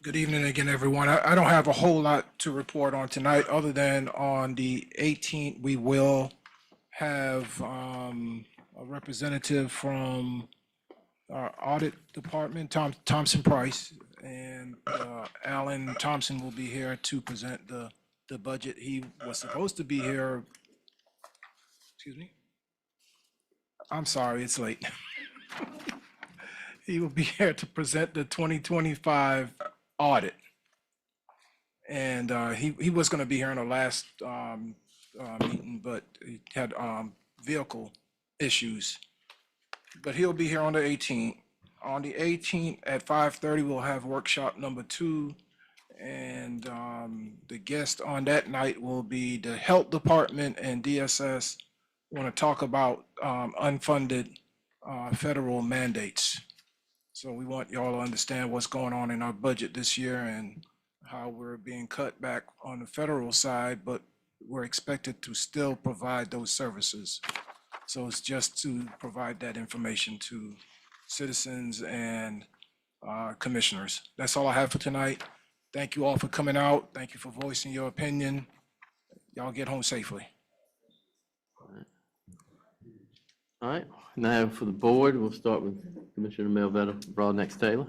Good evening again, everyone. I don't have a whole lot to report on tonight, other than on the 18th, we will have a representative from our audit department, Thompson Price, and Alan Thompson will be here to present the budget. He was supposed to be here, excuse me? I'm sorry, it's late. He will be here to present the 2025 audit. And he was going to be here in the last meeting, but he had vehicle issues. But he'll be here on the 18th. On the 18th at 5:30, we'll have workshop number 2. And the guest on that night will be the Health Department and DSS. Want to talk about unfunded federal mandates. So we want y'all to understand what's going on in our budget this year and how we're being cut back on the federal side, but we're expected to still provide those services. So it's just to provide that information to citizens and commissioners. That's all I have for tonight. Thank you all for coming out. Thank you for voicing your opinion. Y'all get home safely. All right, now for the board, we'll start with Commissioner Melvetta Broadnax Taylor.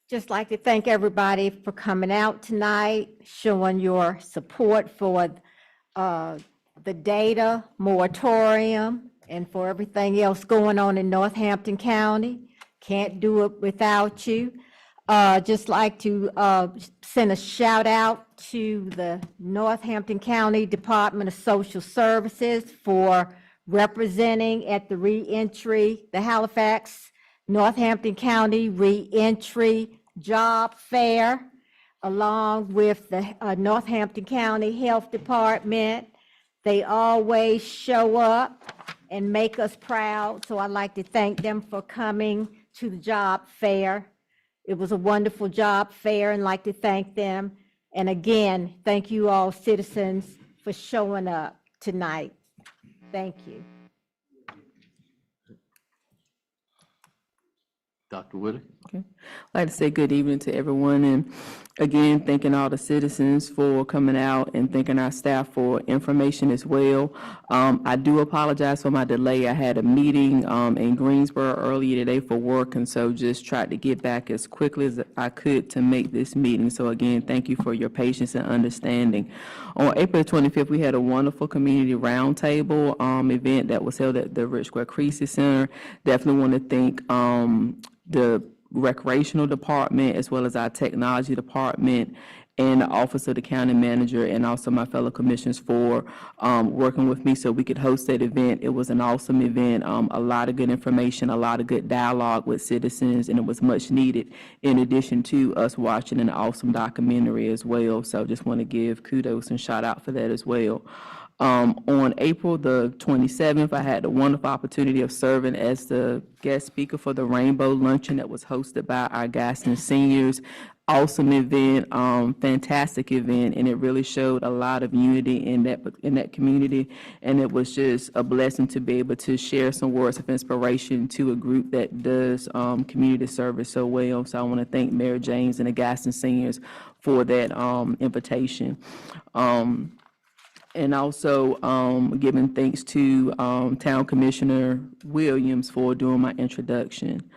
Just like to thank everybody for coming out tonight, showing your support for the data moratorium and for everything else going on in Northampton County. Can't do it without you. Just like to send a shout out to the Northampton County Department of Social Services for representing at the reentry, the Halifax Northampton County Reentry Job Fair, along with the Northampton County Health Department. They always show up and make us proud, so I'd like to thank them for coming to the job fair. It was a wonderful job fair, and like to thank them. And again, thank you all citizens for showing up tonight. Thank you. Dr. Whitaker. Okay. I'd like to say good evening to everyone, and again, thanking all the citizens for coming out and thanking our staff for information as well. I do apologize for my delay. I had a meeting in Greensboro earlier today for work, and so just tried to get back as quickly as I could to make this meeting. So again, thank you for your patience and understanding. On April 25th, we had a wonderful community roundtable event that was held at the Rich Square Creasy Center. Definitely want to thank the recreational department as well as our technology department and the office of the county manager and also my fellow commissioners for working with me so we could host that event. It was an awesome event, a lot of good information, a lot of good dialogue with citizens, and it was much needed in addition to us watching an awesome documentary as well. So just want to give kudos and shout out for that as well. On April the 27th, I had the wonderful opportunity of serving as the guest speaker for the Rainbow Luncheon that was hosted by our Gaston seniors. Awesome event, fantastic event, and it really showed a lot of unity in that community. And it was just a blessing to be able to share some words of inspiration to a group that does community service so well. So I want to thank Mayor James and the Gaston seniors for that invitation. And also giving thanks to Town Commissioner Williams for doing my introduction.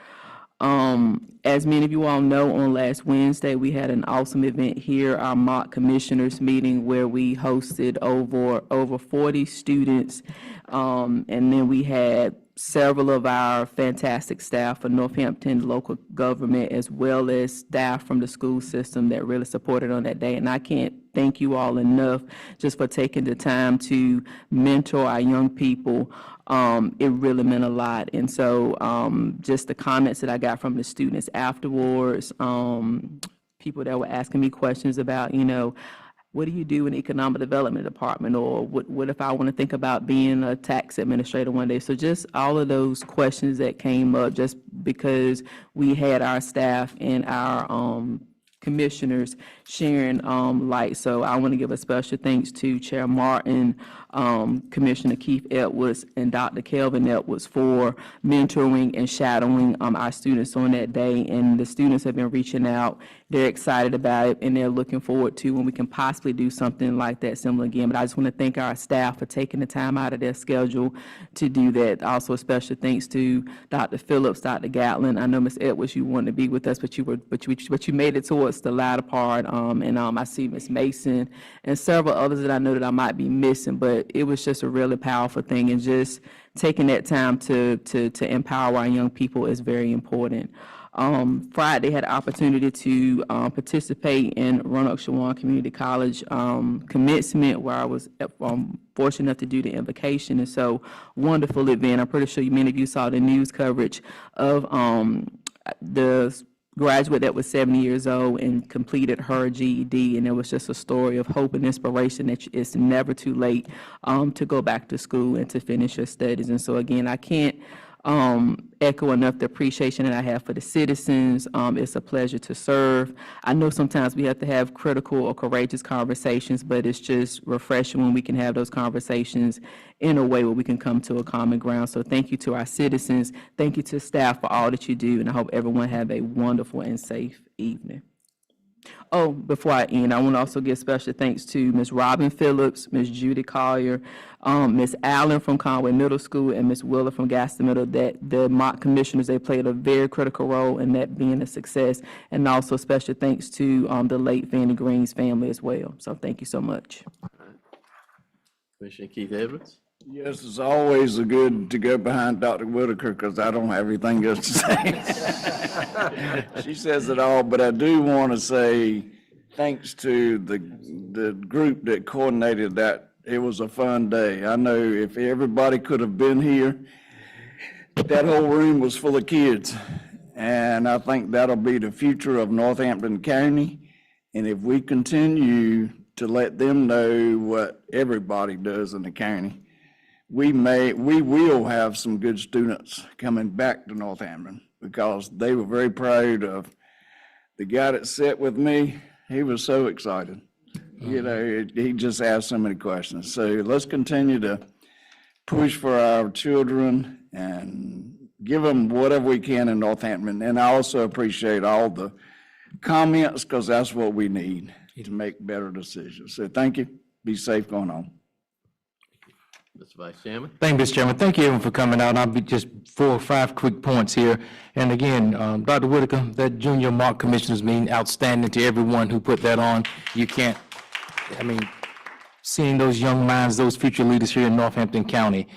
As many of you all know, on last Wednesday, we had an awesome event here, our mock commissioners meeting, where we hosted over 40 students. And then we had several of our fantastic staff for Northampton local government, as well as staff from the school system that really supported on that day. And I can't thank you all enough just for taking the time to mentor our young people. It really meant a lot. And so just the comments that I got from the students afterwards, people that were asking me questions about, what do you do in the economic development department? Or what if I want to think about being a tax administrator one day? So just all of those questions that came up just because we had our staff and our commissioners sharing light. So I want to give a special thanks to Chair Martin, Commissioner Keith Edwards, and Dr. Kelvin Edwards for mentoring and shadowing our students on that day. And the students have been reaching out. They're excited about it, and they're looking forward to when we can possibly do something like that similar again. But I just want to thank our staff for taking the time out of their schedule to do that. Also, a special thanks to Dr. Phillips, Dr. Gatlin. I know, Ms. Edwards, you wanted to be with us, but you made it towards the latter part. And I see Ms. Mason and several others that I know that I might be missing. But it was just a really powerful thing, and just taking that time to empower our young people is very important. Friday had an opportunity to participate in Roanoke-Shawan Community College commencement, where I was fortunate enough to do the invocation. And so, wonderful event. I'm pretty sure many of you saw the news coverage of the graduate that was 70 years old and completed her GED, and it was just a story of hope and inspiration that it's never too late to go back to school and to finish your studies. And so again, I can't echo enough the appreciation that I have for the citizens. It's a pleasure to serve. I know sometimes we have to have critical or courageous conversations, but it's just refreshing when we can have those conversations in a way where we can come to a common ground. So thank you to our citizens. Thank you to staff for all that you do, and I hope everyone have a wonderful and safe evening. Oh, before I end, I want to also give special thanks to Ms. Robin Phillips, Ms. Judy Collier, Ms. Allen from Conway Middle School, and Ms. Willer from Gaston Middle, that the mock commissioners, they played a very critical role in that being a success. And also special thanks to the late Fannie Green's family as well. So thank you so much. Commissioner Keith Edwards? Yes, it's always good to go behind Dr. Whitaker because I don't have anything else to say. She says it all, but I do want to say thanks to the group that coordinated that. It was a fun day. I know if everybody could have been here, that whole room was full of kids. And I think that'll be the future of Northampton County. And if we continue to let them know what everybody does in the county, we will have some good students coming back to Northampton because they were very proud of the guy that sat with me. He was so excited. You know, he just asked so many questions. So let's continue to push for our children and give them whatever we can in Northampton. And I also appreciate all the comments because that's what we need to make better decisions. So thank you. Be safe going home. Mr. Vice Chairman? Thank you, Mr. Chairman. Thank you everyone for coming out. I'll be just 4 or 5 quick points here. And again, Dr. Whitaker, that junior mock commissioners meeting outstanding to everyone who put that on. You can't, I mean, seeing those young minds, those future leaders here in Northampton County.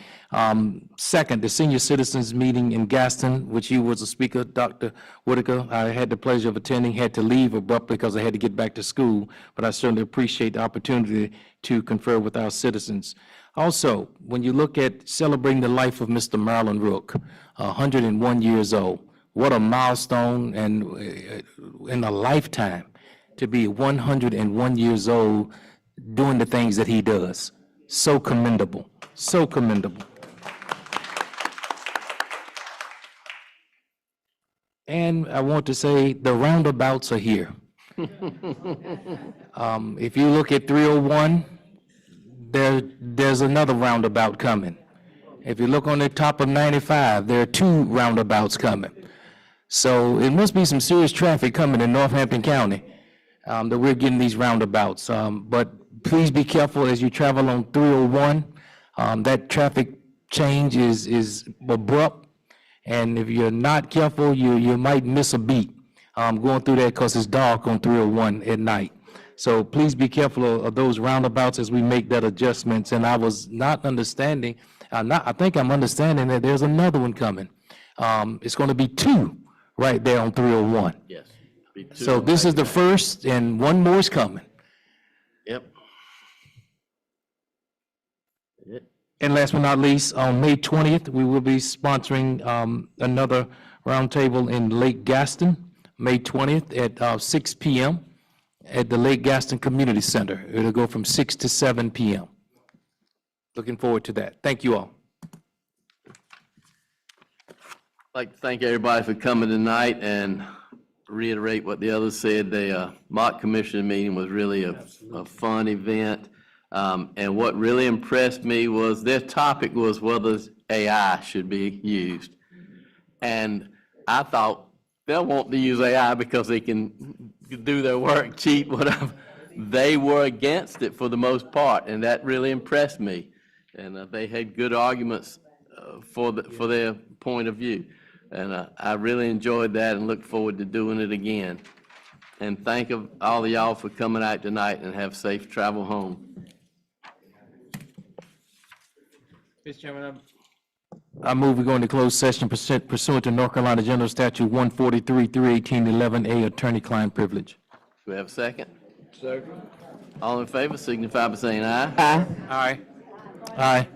Second, the senior citizens meeting in Gaston, which you was a speaker, Dr. Whitaker. I had the pleasure of attending, had to leave abruptly because I had to get back to school, but I certainly appreciate the opportunity to confer with our citizens. Also, when you look at celebrating the life of Mr. Marlon Rook, 101 years old, what a milestone and in a lifetime to be 101 years old doing the things that he does. So commendable, so commendable. And I want to say the roundabouts are here. If you look at 301, there's another roundabout coming. If you look on the top of 95, there are 2 roundabouts coming. So it must be some serious traffic coming in Northampton County that we're getting these roundabouts. But please be careful as you travel on 301. That traffic change is abrupt. And if you're not careful, you might miss a beat going through that because it's dark on 301 at night. So please be careful of those roundabouts as we make that adjustments. And I was not understanding, I think I'm understanding that there's another one coming. It's going to be 2 right there on 301. Yes. So this is the first and one more is coming. Yep. And last but not least, on May 20th, we will be sponsoring another roundtable in Lake Gaston, May 20th at 6 p.m. at the Lake Gaston Community Center. It'll go from 6 to 7 p.m. Looking forward to that. Thank you all. I'd like to thank everybody for coming tonight and reiterate what the others said. The mock commission meeting was really a fun event. And what really impressed me was their topic was whether AI should be used. And I thought they'll want to use AI because they can do their work cheap, whatever. They were against it for the most part, and that really impressed me. And they had good arguments for their point of view. And I really enjoyed that and look forward to doing it again. And thank all of y'all for coming out tonight and have safe travel home. Mr. Chairman, I move we go into closed session pursuant to North Carolina General Statute 143, 318, 11A, attorney-client privilege. Do we have a second? Second. All in favor signify by saying aye. Aye. Aye. Aye.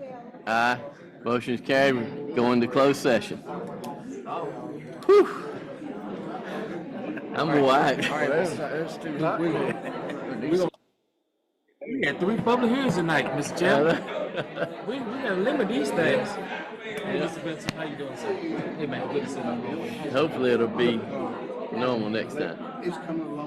Aye. Motion is carried. We go into closed session. Whew. I'm white. That's too hot. we got 3 public hearings tonight, Mr. Chairman. We gotta limit these things. Spencer, how you doing, sir? Hey, man, good to see you. Hopefully it'll be normal next time. It's coming along.